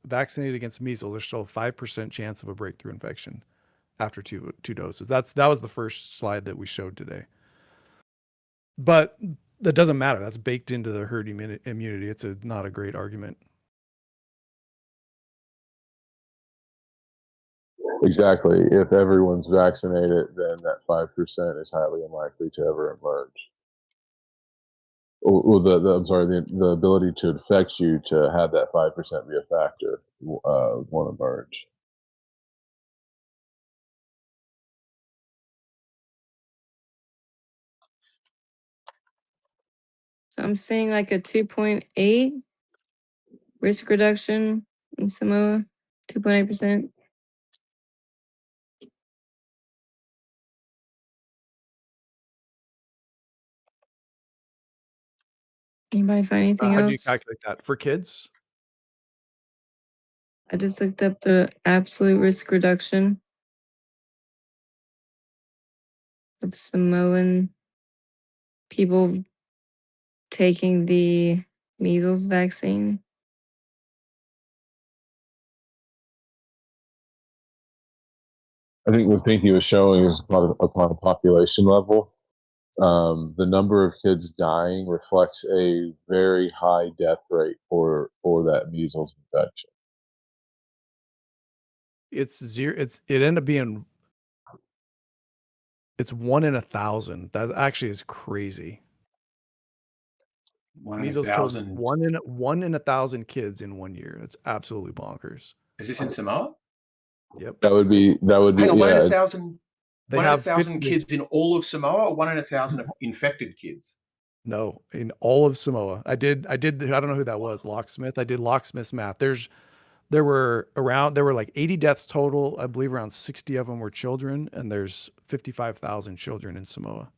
vaccinated against measles. There's still a 5% chance of a breakthrough infection after two doses. That was the first slide that we showed today. But that doesn't matter. That's baked into the herd immunity. It's not a great argument. Exactly. If everyone's vaccinated, then that 5% is highly unlikely to ever emerge. The ability to infect you to have that 5% be a factor won't emerge. So I'm seeing like a 2.8 risk reduction in Samoa, 2.8%. Anybody find anything How do you else? calculate that for kids? I just looked up the absolute risk reduction of Samoan people taking the measles vaccine. I think what Pinky was showing is upon a population level, the number of kids dying reflects a very high death rate for that measles infection. It's zero. It ended up being. It's 1 in 1,000. That actually is crazy. Measles kills 1 in 1,000 kids in 1 year. It's absolutely bonkers. Is this in Samoa? Yep. That would be. Hang on, 1 in yeah. 1,000. They 1 in have 1,000 kids in all of Samoa, or 1 in 1,000 of infected kids? No, in all of Samoa. I don't know who that was, Locksmith. I did Locksmith's math. There were like 80 deaths total. I believe around 60 of them were children, and there's 55,000 children in Samoa.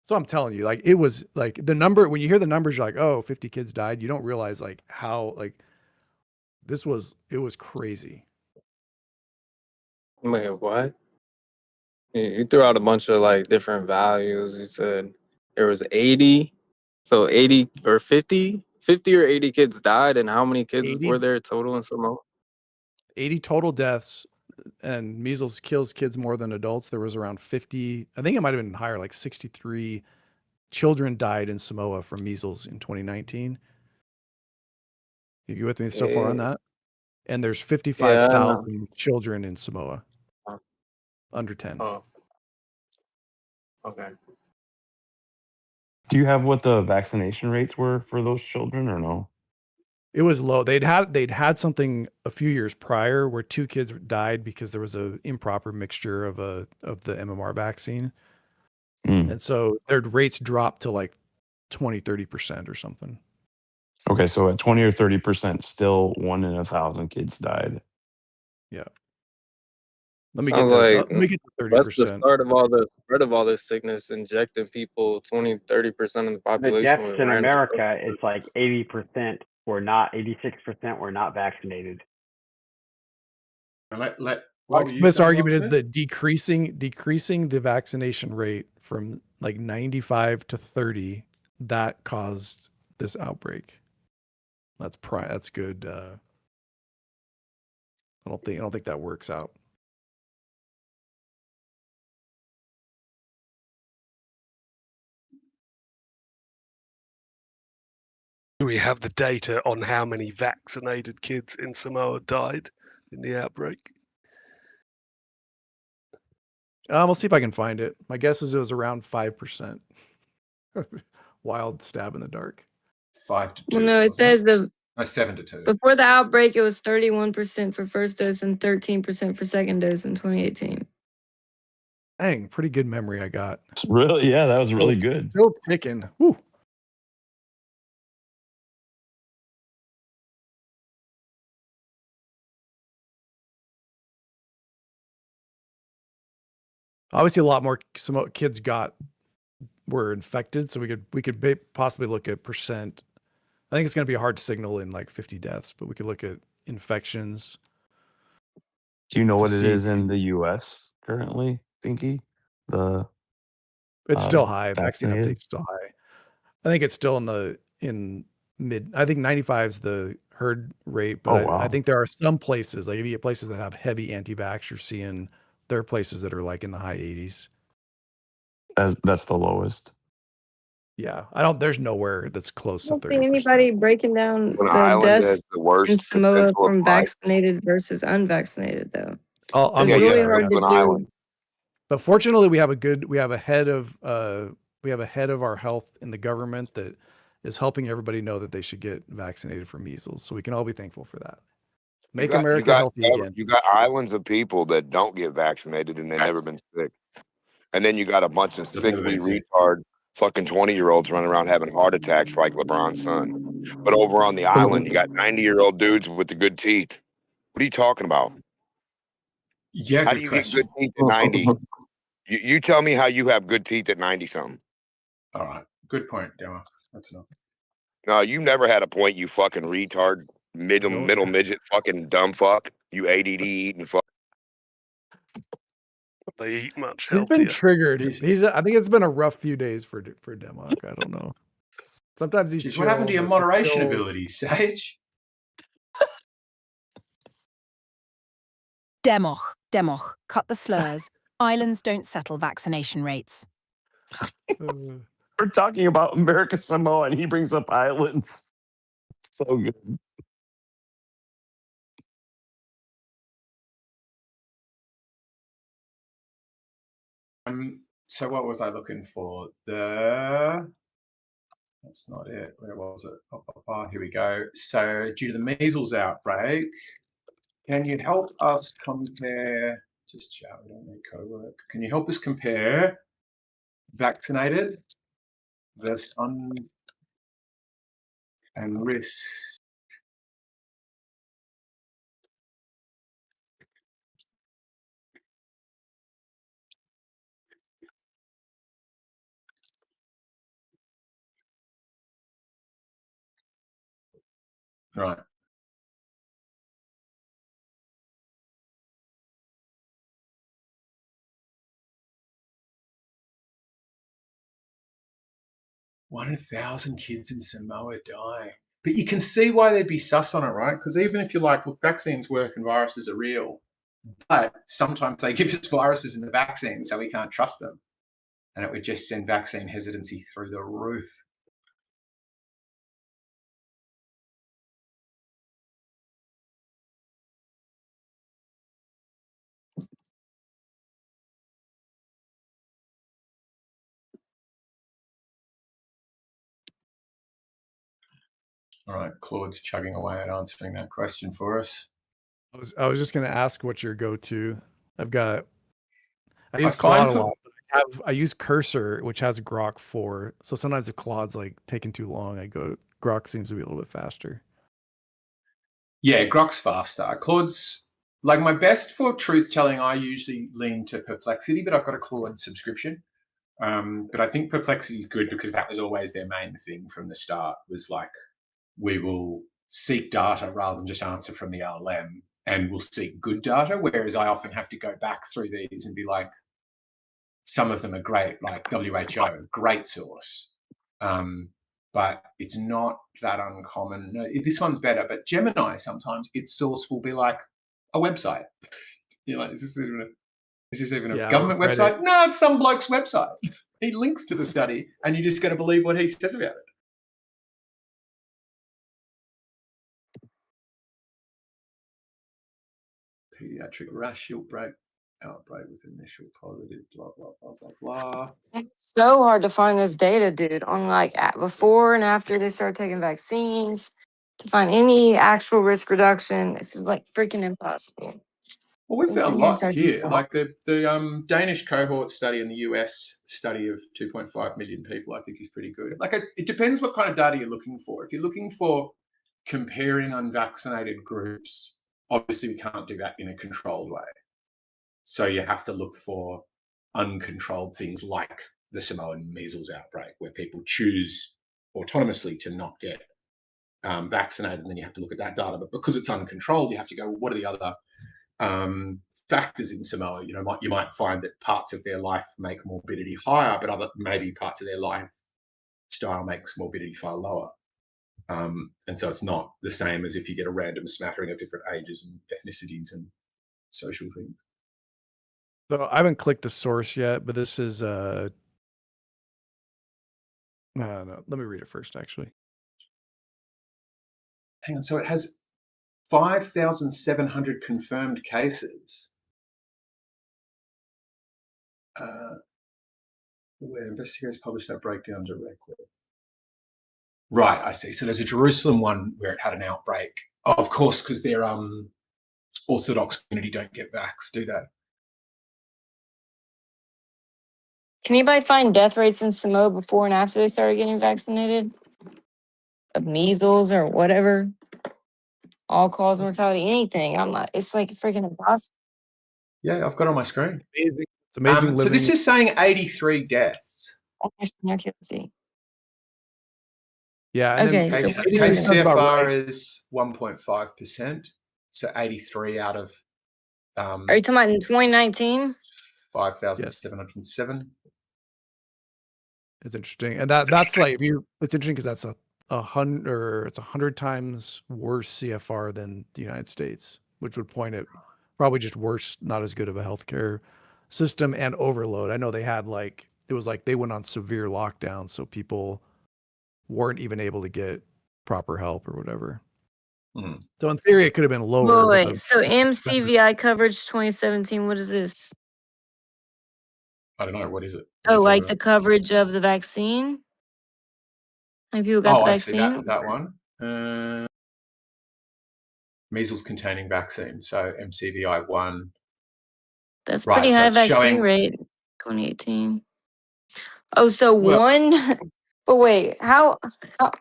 So I'm telling you, like, it was like the number, when you hear the numbers, you're like, oh, 50 kids died. You don't realize like how, like, it was crazy. Wait, what? You threw out a bunch of like different values. You said there was 80, so 80 or 50 or 80 kids died, and how many kids 80 were there total in Samoa? 80 total deaths, and measles kills kids more than adults. There was around 50, I think it might have been higher, like 63 children died in Samoa from measles in 2019. You with me so far on that? And there's 55,000 children in Samoa under 10. Oh, okay. Do you have what the vaccination rates were for those children or no? It was low. They'd had something a few years prior where 2 kids died because there was a improper mixture of the MMR vaccine. And so their rates dropped to like 20-30% or something. Okay, so at 20 or 30%, still 1 in 1,000 kids died. Yeah. Let me Sounds get like the that's the 30%. start of all the spread of all this sickness, injecting people 20-30% of the population. The deaths with in random America, it's like 80% were not, 86% were not vaccinated. Smith's argument is that decreasing the vaccination rate from like 95 to 30, that caused this outbreak. That's good. I don't think that works out. Do we have the data on how many vaccinated kids in Samoa died in the outbreak? We'll see if I can find it. My guess is it was around 5%. Wild stab in the dark. 5 to 2. Well, no, it says the 7 to 2. before the outbreak, it was 31% for first dose and 13% for second dose in 2018. Dang, pretty good memory I got. Really? Yeah, that was really good. Still ticking. Woo. Obviously, a lot more some kids were infected, so we could possibly look at percent. I think it's going to be a hard signal in like 50 deaths, but we could look at infections. Do you know what it is in the U.S. currently, Pinky? It's still high. Vaccine vaccinated? uptake's still high. I think it's still in mid. I think 95 is the herd rate, but I think there are some places, like if you get places that have heavy anti-vax, you're seeing there are places that are like in the high 80s. That's the lowest. Yeah, there's nowhere that's close I to don't see 30%. anybody breaking down When an the island deaths has the worst in Samoa potential of from life. vaccinated versus unvaccinated, though. I'll So it's look really at it right hard now. to an do. island. But fortunately, we have a head of our health in the government that is helping everybody know that they should get vaccinated for measles. So we can all be thankful for that. Make America healthy again. You got islands of people that don't get vaccinated and they've never been sick. And then you got a bunch of They've never sickly been sick. retard fucking 20-year-olds running around having heart attacks like LeBron's son. But over on the island, you got 90-year-old dudes with the good teeth. What are you talking about? Yeah, How good do you question. get good teeth at 90? You tell me how you have good teeth at 90-something. All right. Good point, Demo. That's enough. No, you never had a point, you fucking retard, middle midget, fucking dumb fuck. You ADD eating fuck. They eat much He's healthier. been triggered. I think it's been a rough few days for Democ. I don't know. Sometimes he's Jeez, what happened to chill, your but moderation still- abilities, Sage? Democh, cut the slurs. Islands don't settle vaccination rates. We're talking about America Samoa, and he brings up islands. So good. So what was I looking for? That's not it. Where was it? Here we go. So due to the measles outbreak, can you help us compare? Just chat. We don't need co-work. Can you help us compare vaccinated versus and risk? Right. One in 1,000 kids in Samoa die. But you can see why they'd be sus on it, right? Because even if you're like, look, vaccines work and viruses are real, but sometimes they give us viruses in the vaccine, so we can't trust them. And it would just send vaccine hesitancy through the roof. All right, Claude's chugging away at answering that question for us. I was just going to ask what your go-to. I use I Claude find a lot. I use Cursor, which has Grok 4. So sometimes if Claude's like taking too long, Grok seems to be a little bit faster. Yeah, Grok's faster. Claude's like my best for truth telling. I usually lean to Perplexity, but I've got a Claude subscription. But I think Perplexity is good because that was always their main thing from the start. Was like, we will seek data rather than just answer from the LLM, and we'll seek good data. Whereas I often have to go back through these and be like, some of them are great, like WHO, great source. But it's not that uncommon. No, this one's better, but Gemini, sometimes its source will be like a website. You're like, is this even a government website? No, it's some bloke's website. He links to the study, and you're just going to believe what he says about it. pediatric rash outbreak with initial positive, blah, blah, blah, blah, blah. It's so hard to find this data, dude, on like before and after they start taking vaccines to find any actual risk reduction. It's just like freaking impossible. Well, we found lots here, Like like the Danish cohort study and the US study of 2.5 million people, I think is pretty good. Like it depends what kind of data you're looking for. If you're looking for comparing unvaccinated groups, obviously we can't do that in a controlled way. So you have to look for uncontrolled things like the Samoan measles outbreak, where people choose autonomously to not get vaccinated, and then you have to look at that data. But because it's uncontrolled, you have to go, what are the other factors in Samoa? You might find that parts of their life make morbidity higher, but maybe parts of their lifestyle makes morbidity far lower. And so it's not the same as if you get a random smattering of different ages and ethnicities and social things. So I haven't clicked the source yet, but this is no, let me read it first, actually. Hang on, so it has 5,700 confirmed cases, where investigators published that breakdown directly. Right, I see. So there's a Jerusalem one where it had an outbreak. Oh, of course, because their Orthodox community don't get vaxxed, do they? can anybody find death rates in Samoa before and after they started getting vaccinated? Of measles or whatever? All-cause mortality, anything. It's like freaking impossible. Yeah, I've got it on my screen. Amazing. It's amazing So living. this is saying 83 deaths. I can't see. Yeah, and Okay, then Case sounds about CFR right. is 1.5%. So 83 out of are you talking about in 2019? 5,707. It's interesting, and that's like it's interesting because that's a 100 times worse CFR than the United States, which would point at probably just worse, not as good of a healthcare system and overload. I know they had it was like they went on severe lockdown, so people weren't even able to get proper help or whatever. So in theory, it could have been lower. Wait, so MCVI coverage 2017, what is this? I don't know, what is it? Oh, like the coverage of the vaccine? How many people got the vaccine? I see that one. Measles containing vaccine, so MCVI 1. That's pretty high vaccine rate, 2018. Oh, so one, but wait,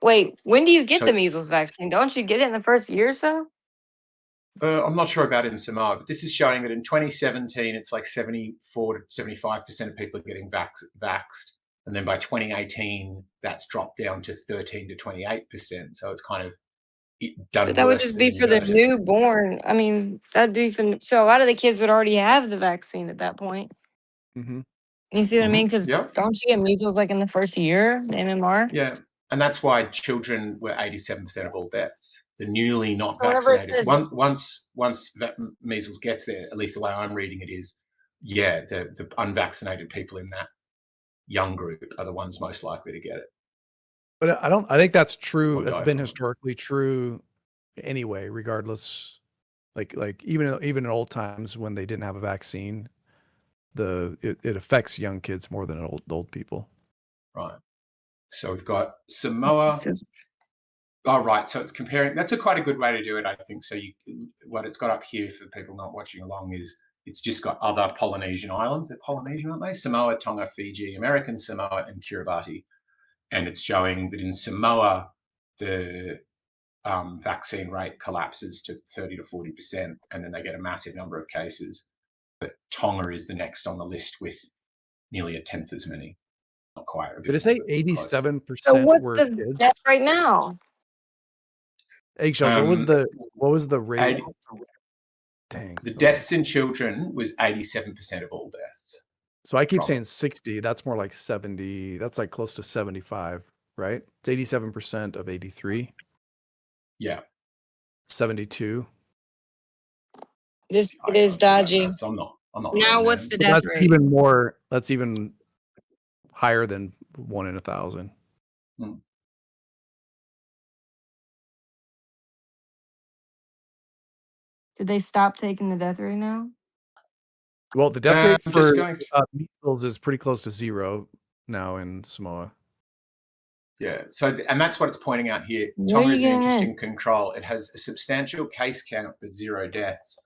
wait, when do you get the measles vaccine? Don't you get it in the first year or so? I'm not sure about it in Samoa, but this is showing that in 2017, it's like 74 to 75% of people are getting vaxxed. And then by 2018, that's dropped down to 13 to 28%. So it's kind of done. But that would just be for the newborn. I mean, that'd be so a lot of the kids would already have the vaccine at that point. Mm-hmm. You see what I mean? Because don't you get measles like in the first year, the MMR? Yeah, and that's why children were 87% of all deaths. The newly not vaccinated. Once measles gets there, at least the way I'm reading it is, the unvaccinated people in that young group are the ones most likely to get it. But I think that's true. It's been historically true anyway, regardless. Like even in old times when they didn't have a vaccine, it affects young kids more than old people. Right. So we've got Samoa. Oh, right. So it's comparing. That's quite a good way to do it, I think. So what it's got up here for people not watching along is it's just got other Polynesian islands. They're Polynesian, aren't they? Samoa, Tonga, Fiji, American Samoa, and Kiribati. And it's showing that in Samoa, the vaccine rate collapses to 30 to 40%, and then they get a massive number of cases. But Tonga is the next on the list with nearly a tenth as many. Not quite. Did it say 87%? So what's the death right now? Eggshells. What was the rate? Dang. The deaths in children was 87% of all deaths. So I keep saying 60. That's more like 70. That's like close to 75, right? It's 87% of 83. Yeah. 72. It is dodgy. So I'm not. Now what's the death rate? Even more. That's even higher than 1 in 1,000. Did they stop taking the death rate now? Well, the death rate I'm for just going measles is pretty close to 0 now in Samoa. Yeah, so and that's what it's pointing out here. Where are Tonga you is an getting interesting this? control. It has a substantial case count but 0 deaths.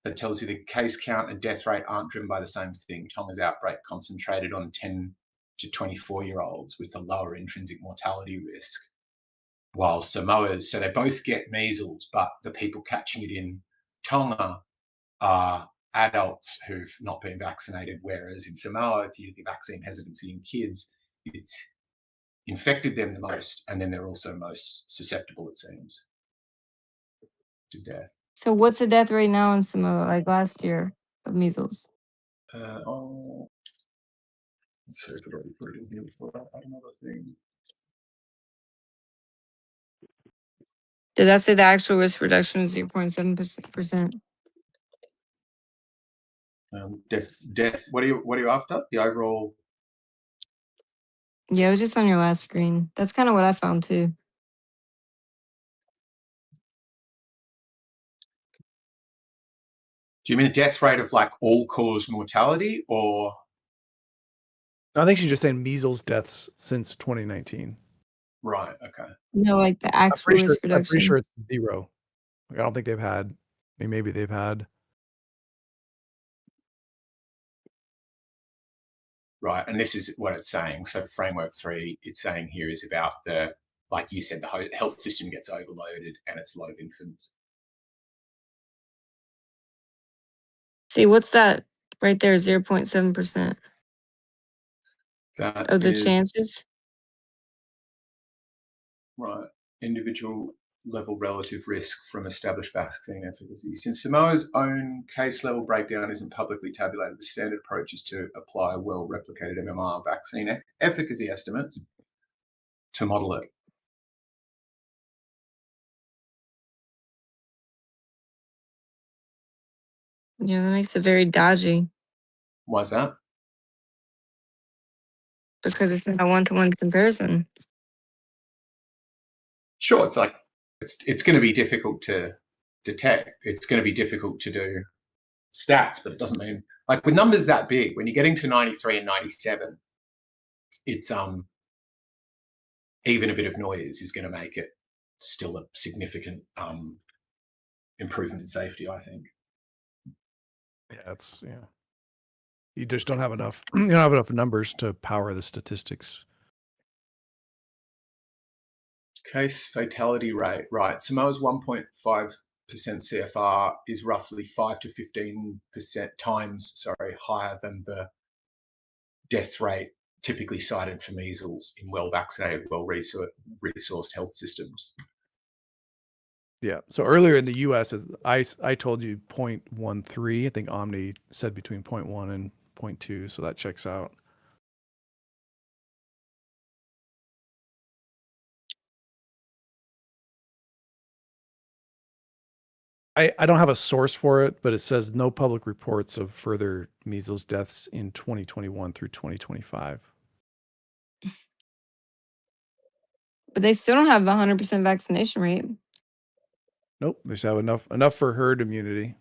That tells you the case count and death rate aren't driven by the same thing. Tonga's outbreak concentrated on 10 to 24-year-olds with a lower intrinsic mortality risk. While Samoa's, so they both get measles, but the people catching it in Tonga are adults who've not been vaccinated, whereas in Samoa, due to the vaccine hesitancy in kids, it's infected them the most, and then they're also most susceptible, it seems, to death. So what's the death rate now in Samoa, like last year of measles? Let's see if it already put it in here before I add another thing. Did that say the actual risk reduction was 0.7%? Death. What are you after? The overall. Yeah, it was just on your last screen. That's kind of what I found too. Do you mean the death rate of like all-cause mortality, or? I think she's just saying measles deaths since 2019. Right. Okay. No, like the actual risk reduction. I'm pretty sure it's 0. Like, I don't think they've had. Maybe they've had. Right, and this is what it's saying. So framework 3, it's saying here is about the, like you said, the health system gets overloaded and it's a lot of infants. See, what's that right there? 0.7% of the chances. Right, individual level relative risk from established vaccine efficacy. Since Samoa's own case level breakdown isn't publicly tabulated, the standard approach is to apply well-replicated MMR vaccine efficacy estimates to model it. Yeah, that makes it very dodgy. Why is that? Because it's not a one-to-one comparison. Sure, it's like it's going to be difficult to detect. It's going to be difficult to do stats, but it doesn't mean, like with numbers that big, when you're getting to 93 and 97, it's even a bit of noise is going to make it still a significant improvement in safety, I think. Yeah. You just don't have enough. You don't have enough numbers to power the statistics. Case fatality rate, right? Samoa's 1.5% CFR is roughly 5 to 15% times, higher than the death rate typically cited for measles in well-vaccinated, well-resourced health systems. Yeah. So earlier in the U.S., I told you 0.13. I think Omni said between 0.1 and 0.2, so that checks out. I don't have a source for it, but it says no public reports of further measles deaths in 2021 through 2025. But they still don't have a 100% vaccination rate. Nope, they just have enough for herd immunity.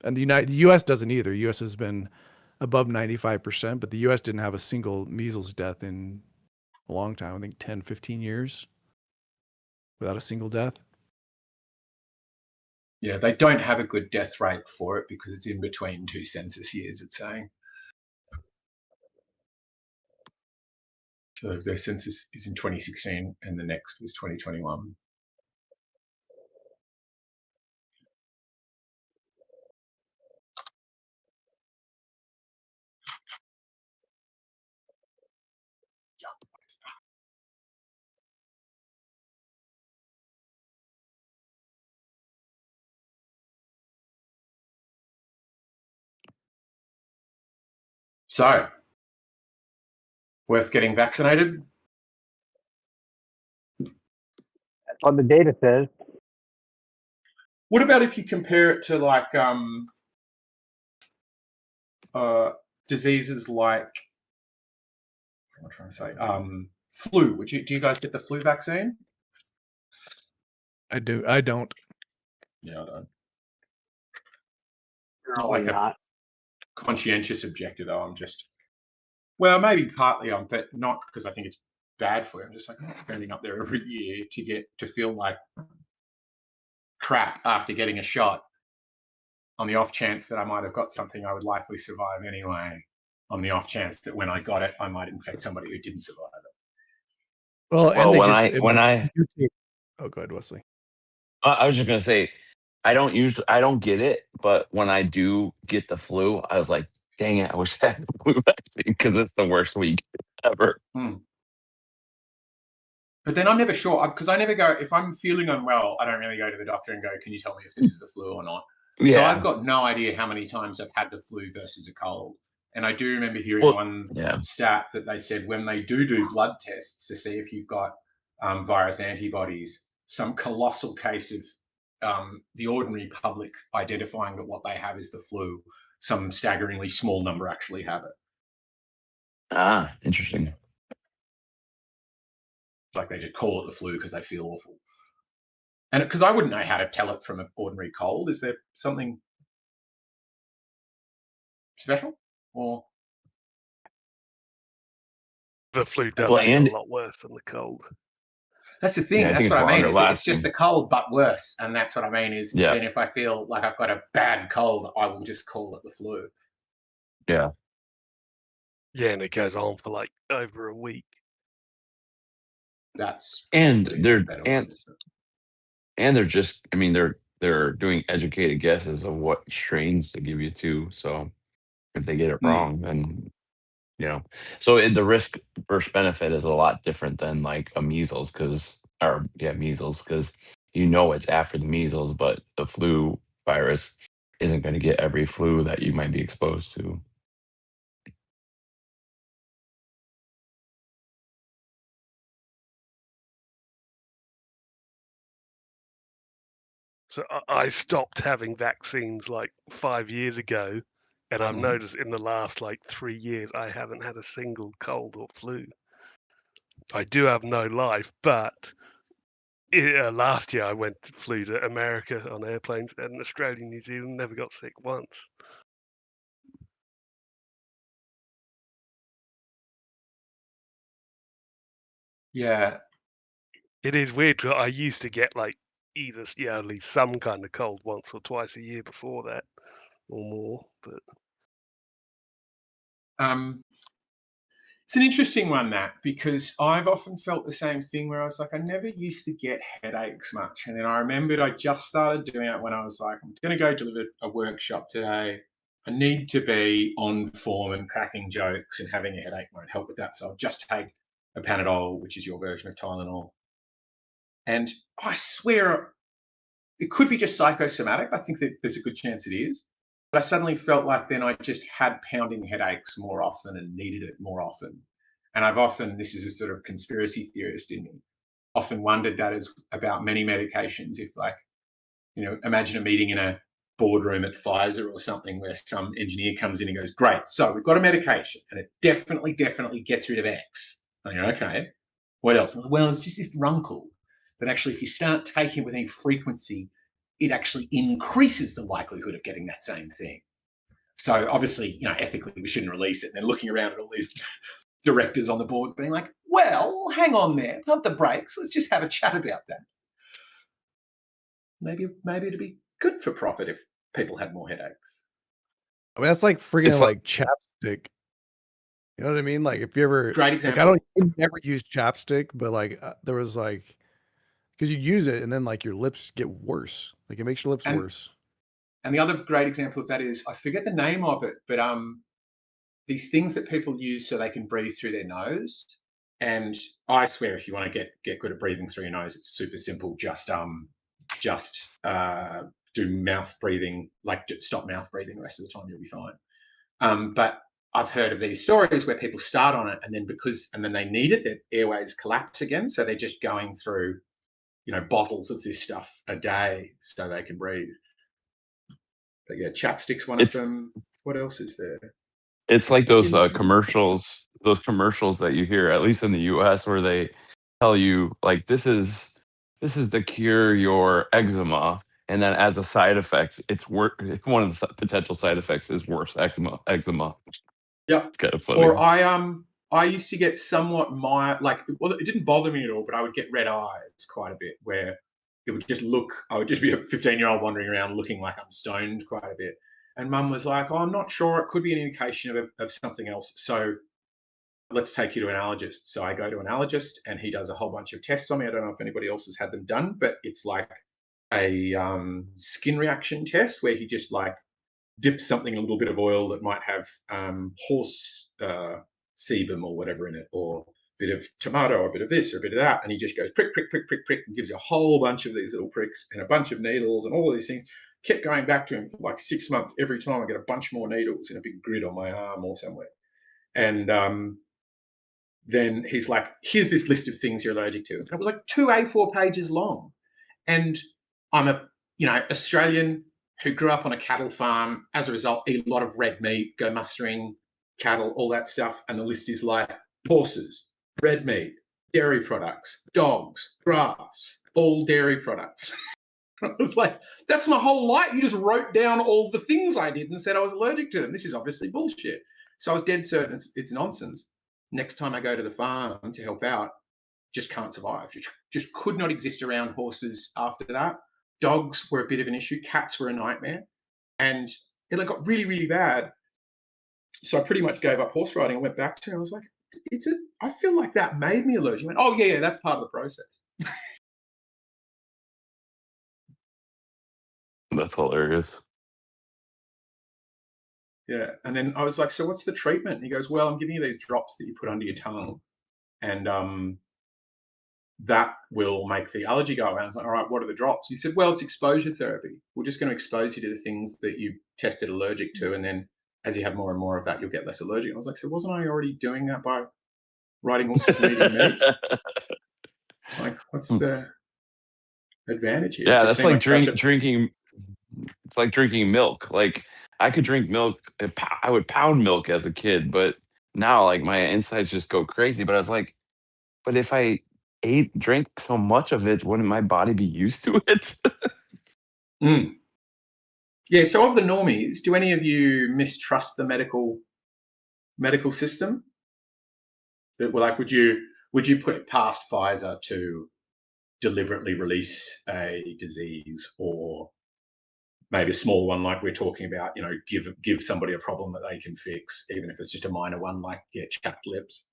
And the U.S. doesn't either. The U.S. has been above 95%, but the U.S. didn't have a single measles death in a long time. I think 10, 15 years without a single death. Yeah, they don't have a good death rate for it because it's in between 2 census years, it's saying. So their census is in 2016 and the next was 2021. So, worth getting vaccinated? That's what the data says. What about if you compare it to like diseases like, what am I trying to say? Flu. Do you guys get the flu vaccine? I do. I don't. Yeah, I don't. not like a conscientious objector, though. I'm just, well, maybe partly on, but not because I think it's bad for you. I'm just like, spending up there every year to feel like crap after getting a shot, on the off chance that I might have got something I would likely survive anyway, on the off chance that when I got it, I might infect somebody who didn't survive it. Well, and Well, when I oh, go ahead, Wesley. I was just gonna say, I don't get it, but when I do get the flu, I was like, dang it, I wish I had the flu vaccine because it's the worst week ever. But then I'm never sure, because I never go, if I'm feeling unwell, I don't really go to the doctor and go, can you tell me if this is the flu or not? Yeah. So I've got no idea how many times I've had the flu versus a cold. And I do remember hearing one stat that they said when they do blood tests to see if you've got virus antibodies, some colossal case of the ordinary public identifying that what they have is the flu, some staggeringly small number actually have it. Ah, interesting. Like they just call it the flu because they feel awful. And because I wouldn't know how to tell it from an ordinary cold. Is there something special? Or the flu does feel a lot worse than the cold. That's the thing. Yeah, that's what I mean. It's just the cold, but worse. And that's what I mean is then if I feel like I've got a bad cold, I will just call it the flu. Yeah. Yeah, and it goes on for like over a week. That's and they're just, I mean, they're doing educated guesses of what strains to give you to. So if they get it wrong, then so the risk versus benefit is a lot different than like a measles because it's after the measles, but the flu virus isn't going to get every flu that you might be exposed to. So I stopped having vaccines like 5 years ago, and I've noticed in the last like 3 years I haven't had a single cold or flu. I do have no life, but last year I flew to America on airplanes, and Australia and New Zealand, never got sick once. Yeah. It is weird because I used to get like at least some kind of cold once or twice a year before that, or more. But it's an interesting one, that, because I've often felt the same thing where I was like, I never used to get headaches much. And then I remembered I just started doing it when I was like, I'm going to go deliver a workshop today. I need to be on form, and cracking jokes and having a headache won't help with that. So I'll just take a Panadol, which is your version of Tylenol. And I swear it could be just psychosomatic. I think that there's a good chance it is. But I suddenly felt like then I just had pounding headaches more often and needed it more often. And I've often, this is a sort of conspiracy theorist in me, often wondered that is about many medications. If imagine a meeting in a boardroom at Pfizer or something where some engineer comes in and goes, great, so we've got a medication and it definitely gets rid of X. I go, okay, what else? Well, it's just this Runkle that actually if you start taking with any frequency, it actually increases the likelihood of getting that same thing. So obviously, ethically we shouldn't release it. And then looking around at all these directors on the board being like, well, hang on there, pump the brakes. Let's just have a chat about that. Maybe it'd be good for profit if people had more headaches. I mean, that's like freaking like chapstick. You know what I mean? Like if you ever, great example. Like, I never use chapstick, but like there was like, because you use it and then like your lips get worse. Like it makes your lips worse. And the other great example of that is, I forget the name of it, but these things that people use so they can breathe through their nose. And I swear, if you want to get good at breathing through your nose, it's super simple. Just do mouth breathing, like stop mouth breathing the rest of the time, you'll be fine. But I've heard of these stories where people start on it and then they need it, their airways collapse again. So they're just going through, bottles of this stuff a day so they can breathe. But yeah, chapstick's one of them. What else is there? It's like those commercials that you hear, at least in the US, where they tell you like, this is to cure your eczema. And then as a side effect, it's one of the potential side effects is worse eczema. Yeah. It's kind of funny. Or I used to get somewhat well, it didn't bother me at all, but I would get red eyes quite a bit, where it would just I would just be a 15-year-old wandering around looking like I'm stoned quite a bit. And Mum was like, "Oh, I'm not sure. It could be an indication of something else. So let's take you to an allergist." So I go to an allergist, and he does a whole bunch of tests on me. I don't know if anybody else has had them done, but it's like a skin reaction test where he just like dips something in a little bit of oil that might have horse sebum or whatever in it, or a bit of tomato, or a bit of this, or a bit of that, and he just goes prick, prick, prick, prick, prick, and gives you a whole bunch of these little pricks and a bunch of needles and all of these things. Kept going back to him for like 6 months. Every time I get a bunch more needles in a big grid on my arm or somewhere. And then he's like, "Here's this list of things you're allergic to." And it was like 2 A4 pages long. And I'm a Australian who grew up on a cattle farm. As a result, eat a lot of red meat, go mustering cattle, all that stuff. And the list is like horses, red meat, dairy products, dogs, grass, all dairy products. I was like, that's my whole life. You just wrote down all the things I did and said I was allergic to them. This is obviously bullshit. So I was dead certain it's nonsense. Next time I go to the farm to help out, just can't survive. Just could not exist around horses after that. Dogs were a bit of an issue. Cats were a nightmare. And it got really, really bad. So I pretty much gave up horse riding and went back to it. I was like, I feel like that made me allergic. I went, "Oh, yeah, that's part of the process." That's hilarious. Yeah. And then I was like, "So what's the treatment?" And he goes, "Well, I'm giving you these drops that you put under your tongue. And that will make the allergy go away." I was like, "All right, what are the drops?" He said, "Well, it's exposure therapy. We're just going to expose you to the things that you tested allergic to. And then as you have more and more of that, you'll get less allergic." I was like, "So wasn't I already doing that by riding horses and eating meat? Like, what's the advantage here?" It Yeah, just that's seemed like such a drinking. It's like drinking milk. Like I could drink milk. I would pound milk as a kid, but now like my insides just go crazy. But I was like, but if I drank so much of it, wouldn't my body be used to it? Mm. Yeah. So of the normies, do any of you mistrust the medical system? Like, would you put it past Pfizer to deliberately release a disease, or maybe a small one like we're talking about, give somebody a problem that they can fix, even if it's just a minor one like chapped lips?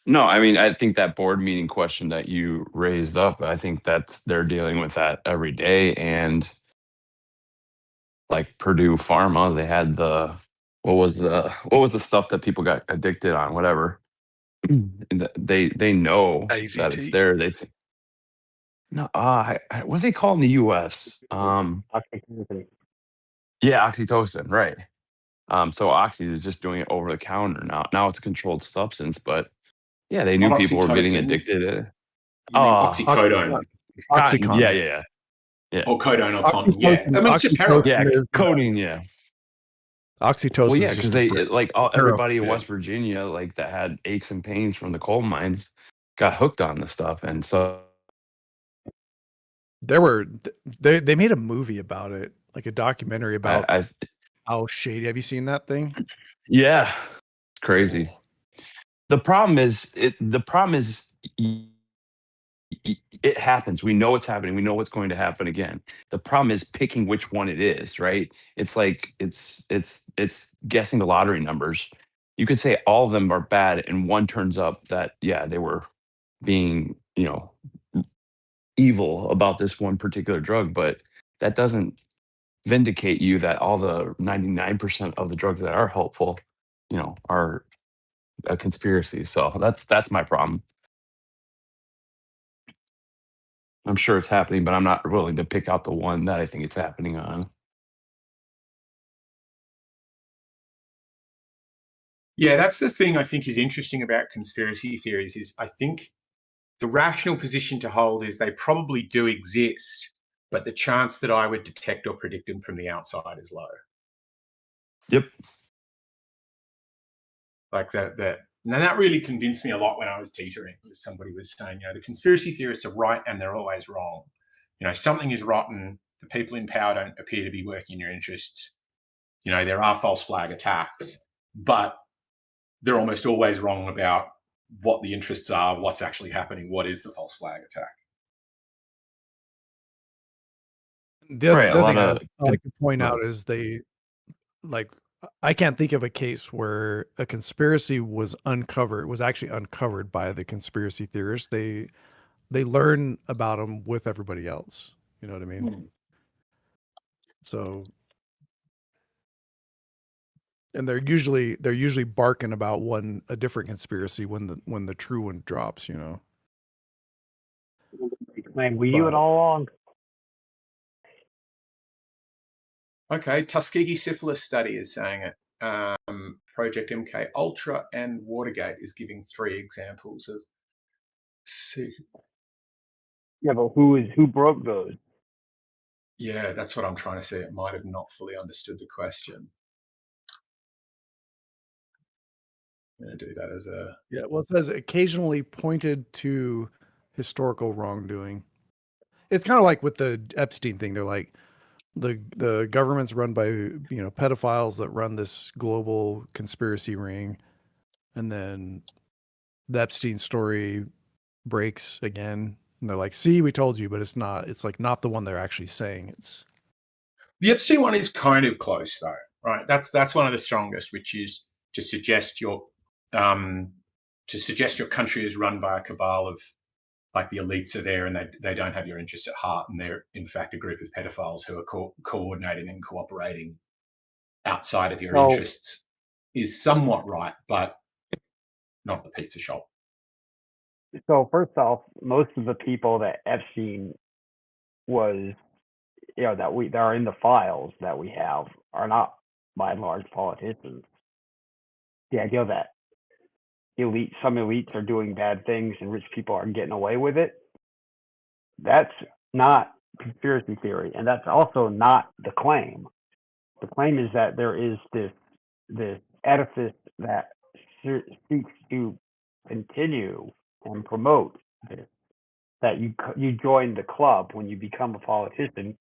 No, I mean, I think that board meeting question that you raised up, I think they're dealing with that every day. And like Purdue Pharma, they had what was the stuff that people got addicted on, whatever. They know that it's AVT. there. They think no, what do they call it in the US? Oxytocin. Yeah, oxytocin, right. So Oxy is just doing it over the counter now. Now it's a controlled substance, but yeah, they knew Not people were getting oxytocin. addicted to it. You mean oxycodone? Cotton. Yeah, Oxycontin. yeah. Or codone or contin. Yeah. I mean, it's just heroin. Yeah, is, codeine, yeah. Oxytocin. Well, yeah, is because just everybody in Yeah. West Virginia, like that had aches and pains from the coal mines, got hooked on this stuff, and so they made a movie about it, like a documentary about how shady. Have you seen that thing? Yeah, it's crazy. The problem is it happens. We know it's happening. We know what's going to happen again. The problem is picking which one it is, right? It's like it's guessing the lottery numbers. You could say all of them are bad, and one turns up that they were being evil about this one particular drug, but that doesn't vindicate you that all the 99% of the drugs that are helpful, are a conspiracy. So that's my problem. I'm sure it's happening, but I'm not willing to pick out the one that I think it's happening on. Yeah, that's the thing I think is interesting about conspiracy theories is I think the rational position to hold is they probably do exist, but the chance that I would detect or predict them from the outside is low. Yep. Like that. And that really convinced me a lot when I was teetering. Somebody was saying, the conspiracy theorists are right and they're always wrong. something is rotten. The people in power don't appear to be working in your interests. There are false flag attacks, but they're almost always wrong about what the interests are, what's actually happening, what is the false flag attack. The other thing I like to point out is I can't think of a case where a conspiracy was actually uncovered by the conspiracy theorists. They learn about them with everybody else. You know what I mean? So, and they're usually barking about a different conspiracy when the true one drops. Man, we knew it all along. Okay, Tuskegee syphilis study is saying it. Project MK Ultra and Watergate is giving 3 examples of. Yeah, but who broke those? Yeah, that's what I'm trying to say. It might have not fully understood the question. I'm going to do that as a. Yeah, well, it says occasionally pointed to historical wrongdoing. It's kind of like with the Epstein thing. They're like, the government's run by pedophiles that run this global conspiracy ring, and then the Epstein story breaks again, and they're like, "See, we told you," but it's not. It's like not the one they're actually saying. It's the Epstein one is kind of close though, right? That's one of the strongest, which is to suggest your country is run by a cabal of, like, the elites are there and they don't have your interests at heart, and they're in fact a group of pedophiles who are coordinating and cooperating outside of your interests, is somewhat right, but not the pizza shop. So first off, most of the people that Epstein was, that are in the files that we have are not by and large politicians. The idea that some elites are doing bad things and rich people are getting away with it, that's not conspiracy theory, and that's also not the claim. The claim is that there is this edifice that seeks to continue and promote this, that you join the club when you become a politician.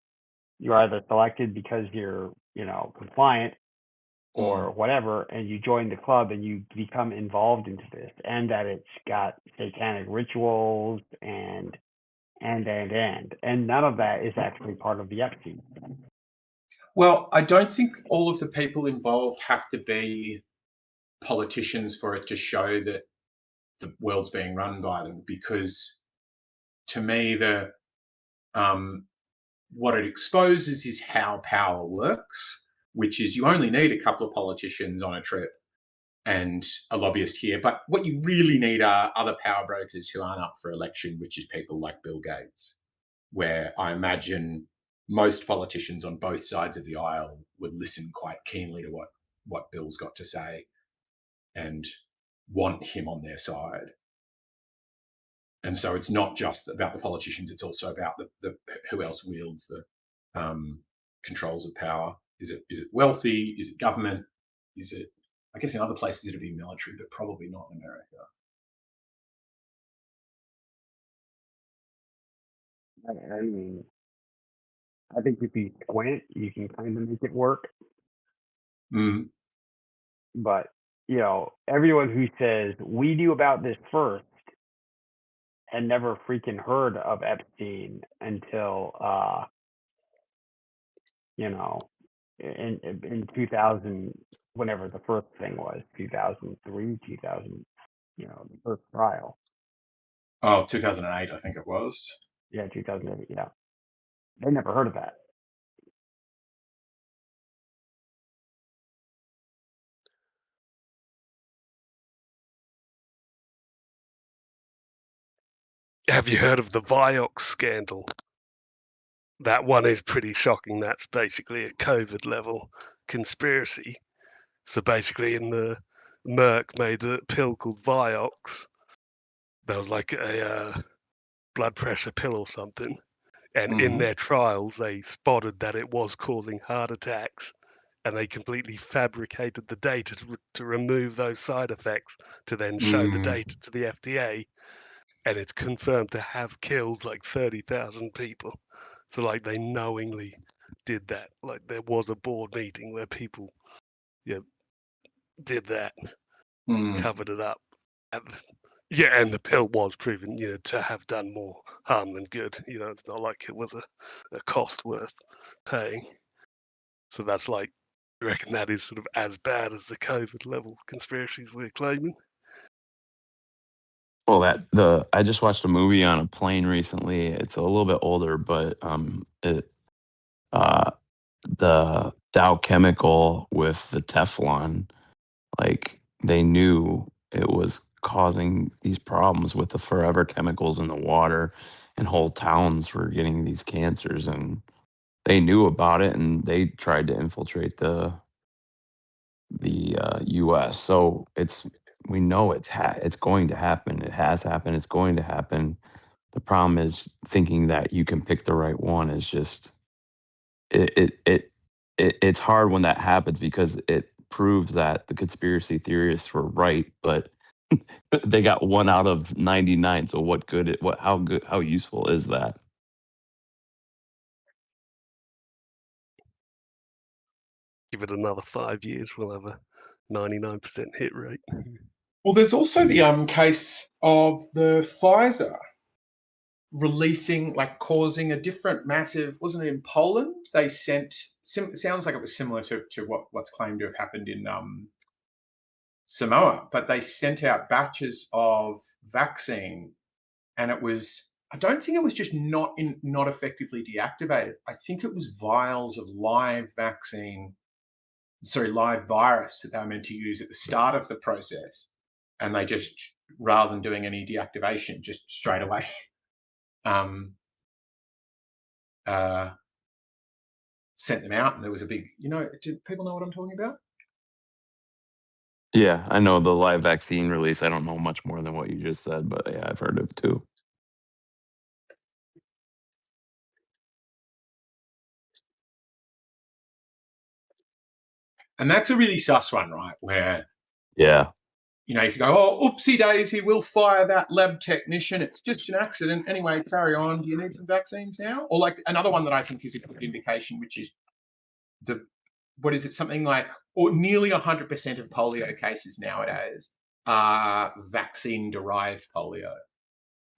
You're either selected because you're compliant or whatever, and you join the club and you become involved into this, and that it's got satanic rituals and none of that is actually part of the Epstein. Well, I don't think all of the people involved have to be politicians for it to show that the world's being run by them, because to me what it exposes is how power works, which is you only need a couple of politicians on a trip and a lobbyist here, but what you really need are other power brokers who aren't up for election, which is people like Bill Gates, where I imagine most politicians on both sides of the aisle would listen quite keenly to what Bill's got to say and want him on their side. And so it's not just about the politicians, it's also about the who else wields the controls of power. Is it wealthy? Is it government? Is it, I guess in other places it'd be military, but probably not in America. I mean, I think if you squint, you can kind of make it work. But, everyone who says, we knew about this first and never freaking heard of Epstein until, in 2000, whenever the first thing was, 2003, 2000, the first trial. Oh, 2008, I think it was. Yeah, 2008, yeah. They never heard of that. Have you heard of the Vioxx scandal? That one is pretty shocking. That's basically a COVID level conspiracy. So basically, Merck made a pill called Vioxx. That was like a blood pressure pill or something. And in their trials, they spotted that it was causing heart attacks, and they completely fabricated the data to remove those side effects to then show the data to the FDA, and it's confirmed to have killed like 30,000 people. So like they knowingly did that. Like there was a board meeting where people, did that, covered it up. And the pill was proven, to have done more harm than good. It's not like it was a cost worth paying. So that's like, I reckon that is sort of as bad as the COVID level conspiracies we're claiming. Well, I just watched a movie on a plane recently. It's a little bit older, but the Dow Chemical with the Teflon, like they knew it was causing these problems with the forever chemicals in the water, and whole towns were getting these cancers, and they knew about it, and they tried to infiltrate the U.S. So we know it's going to happen. It has happened. It's going to happen. The problem is thinking that you can pick the right one is just it's hard when that happens because it proves that the conspiracy theorists were right, but they got 1 out of 99. So how useful is that? Give it another 5 years, we'll have a 99% hit rate. Well, there's also the case of the Pfizer releasing, causing a different massive, wasn't it in Poland? They sent, sounds like it was similar to what's claimed to have happened in Samoa, but they sent out batches of vaccine, and I don't think it was just not effectively deactivated. I think it was vials of live virus that they were meant to use at the start of the process. And they just, rather than doing any deactivation, just straight away sent them out. And there was a big, do people know what I'm talking about? Yeah, I know the live vaccine release. I don't know much more than what you just said, but yeah, I've heard of it too. And that's a really sus one, right? Where, you can go, oh, oopsie daisy, we'll fire that lab technician. It's just an accident. Anyway, carry on. Do you need some vaccines now? Or another one that I think is a good indication, which is something like, or nearly 100% of polio cases nowadays are vaccine-derived polio.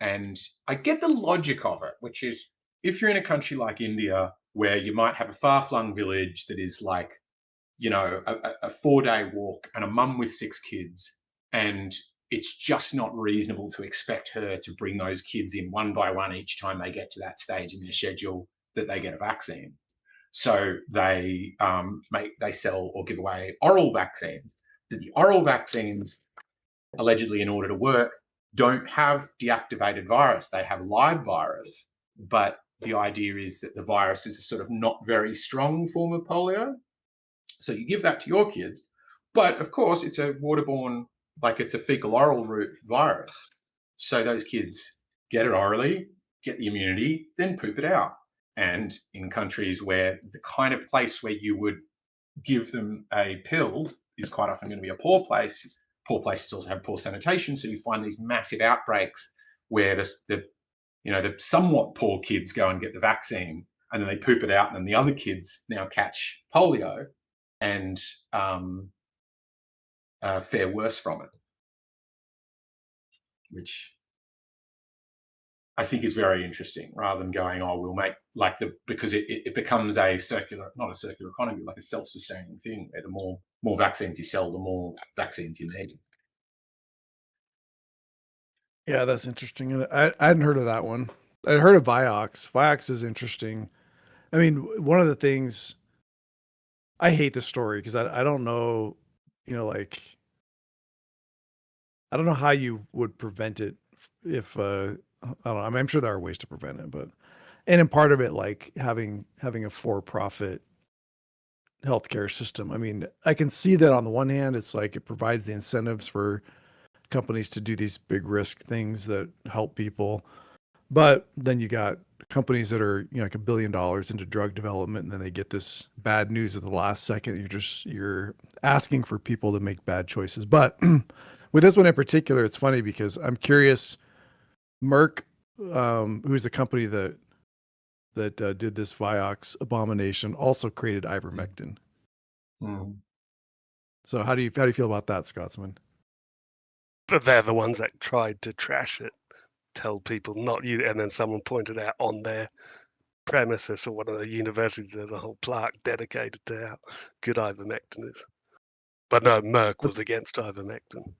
And I get the logic of it, which is if you're in a country like India, where you might have a far-flung village that is like, a 4-day walk, and a mum with 6 kids, and it's just not reasonable to expect her to bring those kids in one by one each time they get to that stage in their schedule that they get a vaccine. So they sell or give away oral vaccines. The oral vaccines, allegedly in order to work, don't have deactivated virus. They have live virus, but the idea is that the virus is a sort of not very strong form of polio. So you give that to your kids, but of course it's a waterborne, it's a fecal oral route virus. So those kids get it orally, get the immunity, then poop it out. And in countries where the kind of place where you would give them a pill is quite often going to be a poor place, poor places also have poor sanitation. So you find these massive outbreaks where the somewhat poor kids go and get the vaccine, and then they poop it out, and then the other kids now catch polio and fare worse from it, which I think is very interesting, rather than going, oh, we'll make because it becomes not a circular economy, like a self-sustaining thing, where the more vaccines you sell, the more vaccines you need. Yeah, that's interesting. And I hadn't heard of that one. I'd heard of Vioxx. Vioxx is interesting. I mean, one of the things, I hate this story because I don't know, I don't know how you would prevent it if, I don't know. I mean, I'm sure there are ways to prevent it, and in part of it, having a for-profit healthcare system. I mean, I can see that on the one hand, it's like it provides the incentives for companies to do these big risk things that help people. But then you got companies that are, like $1 billion into drug development, and then they get this bad news at the last second. You're asking for people to make bad choices. But with this one in particular, it's funny because I'm curious, Merck, who's the company that that did this Vioxx abomination also created ivermectin. Mm. So how do you feel about that, Scotsman? But they're the ones that tried to trash it, tell people not you, and then someone pointed out on their premises or one of the universities there's a whole plaque dedicated to how good ivermectin is. But no, Merck was against ivermectin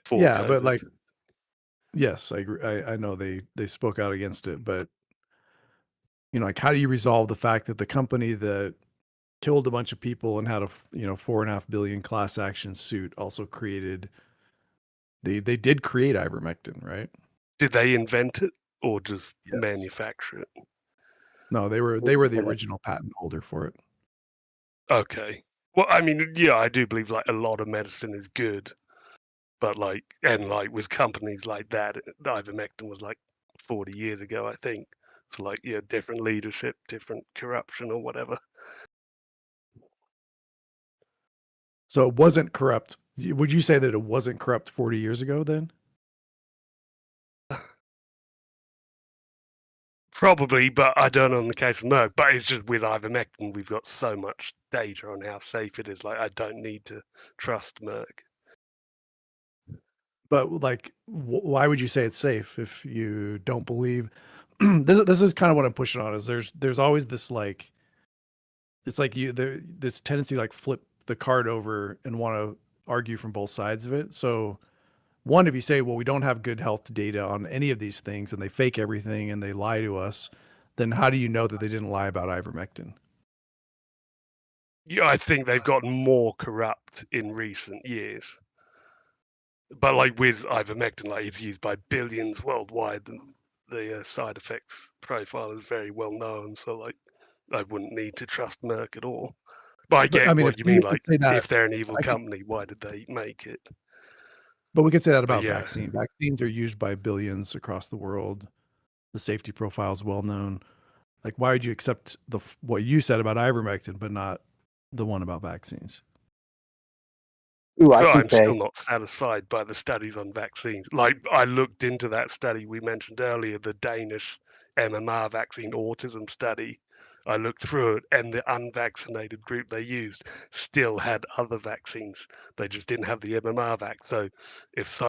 for Yeah, COVID. but like, yes, I agree. I know they spoke out against it, but you know, like, how do you resolve the fact that the company that killed a bunch of people and had a $4.5 billion class action suit also created they did create ivermectin, right? Did they invent it or just manufacture it? No, they were the original patent holder for it. Okay. Well, I mean, yeah, I do believe like a lot of medicine is good, but like, and like with companies like that, ivermectin was like 40 years ago, I think. So like, yeah, different leadership, different corruption or whatever. So it wasn't corrupt. Would you say that it wasn't corrupt 40 years ago then? Probably, but I don't know in the case of Merck. But it's just with ivermectin, we've got so much data on how safe it is. Like, I don't need to trust Merck. But like, why would you say it's safe if you don't believe? This is kind of what I'm pushing on. Is there's always this like, it's like this tendency to like flip the card over and want to argue from both sides of it. So one, if you say, well, we don't have good health data on any of these things and they fake everything and they lie to us, then how do you know that they didn't lie about ivermectin? Yeah, I think they've gotten more corrupt in recent years. But like with ivermectin, like it's used by billions worldwide, and the side effects profile is very well known. So like, I wouldn't need to trust Merck at all. But I get I mean, what if you we mean. could Like, say that, if they're an evil company, why did they make it? but we could say that But about yeah, vaccine. Vaccines are used by billions across the world. The safety profile is well known. Like, why would you accept what you said about ivermectin, but not the one about vaccines? Ooh, I can I'm still say. not satisfied by the studies on vaccines. Like, I looked into that study we mentioned earlier, the Danish MMR vaccine autism study. I looked through it, and the unvaccinated group they used still had other vaccines. They just didn't have the MMR vac. So if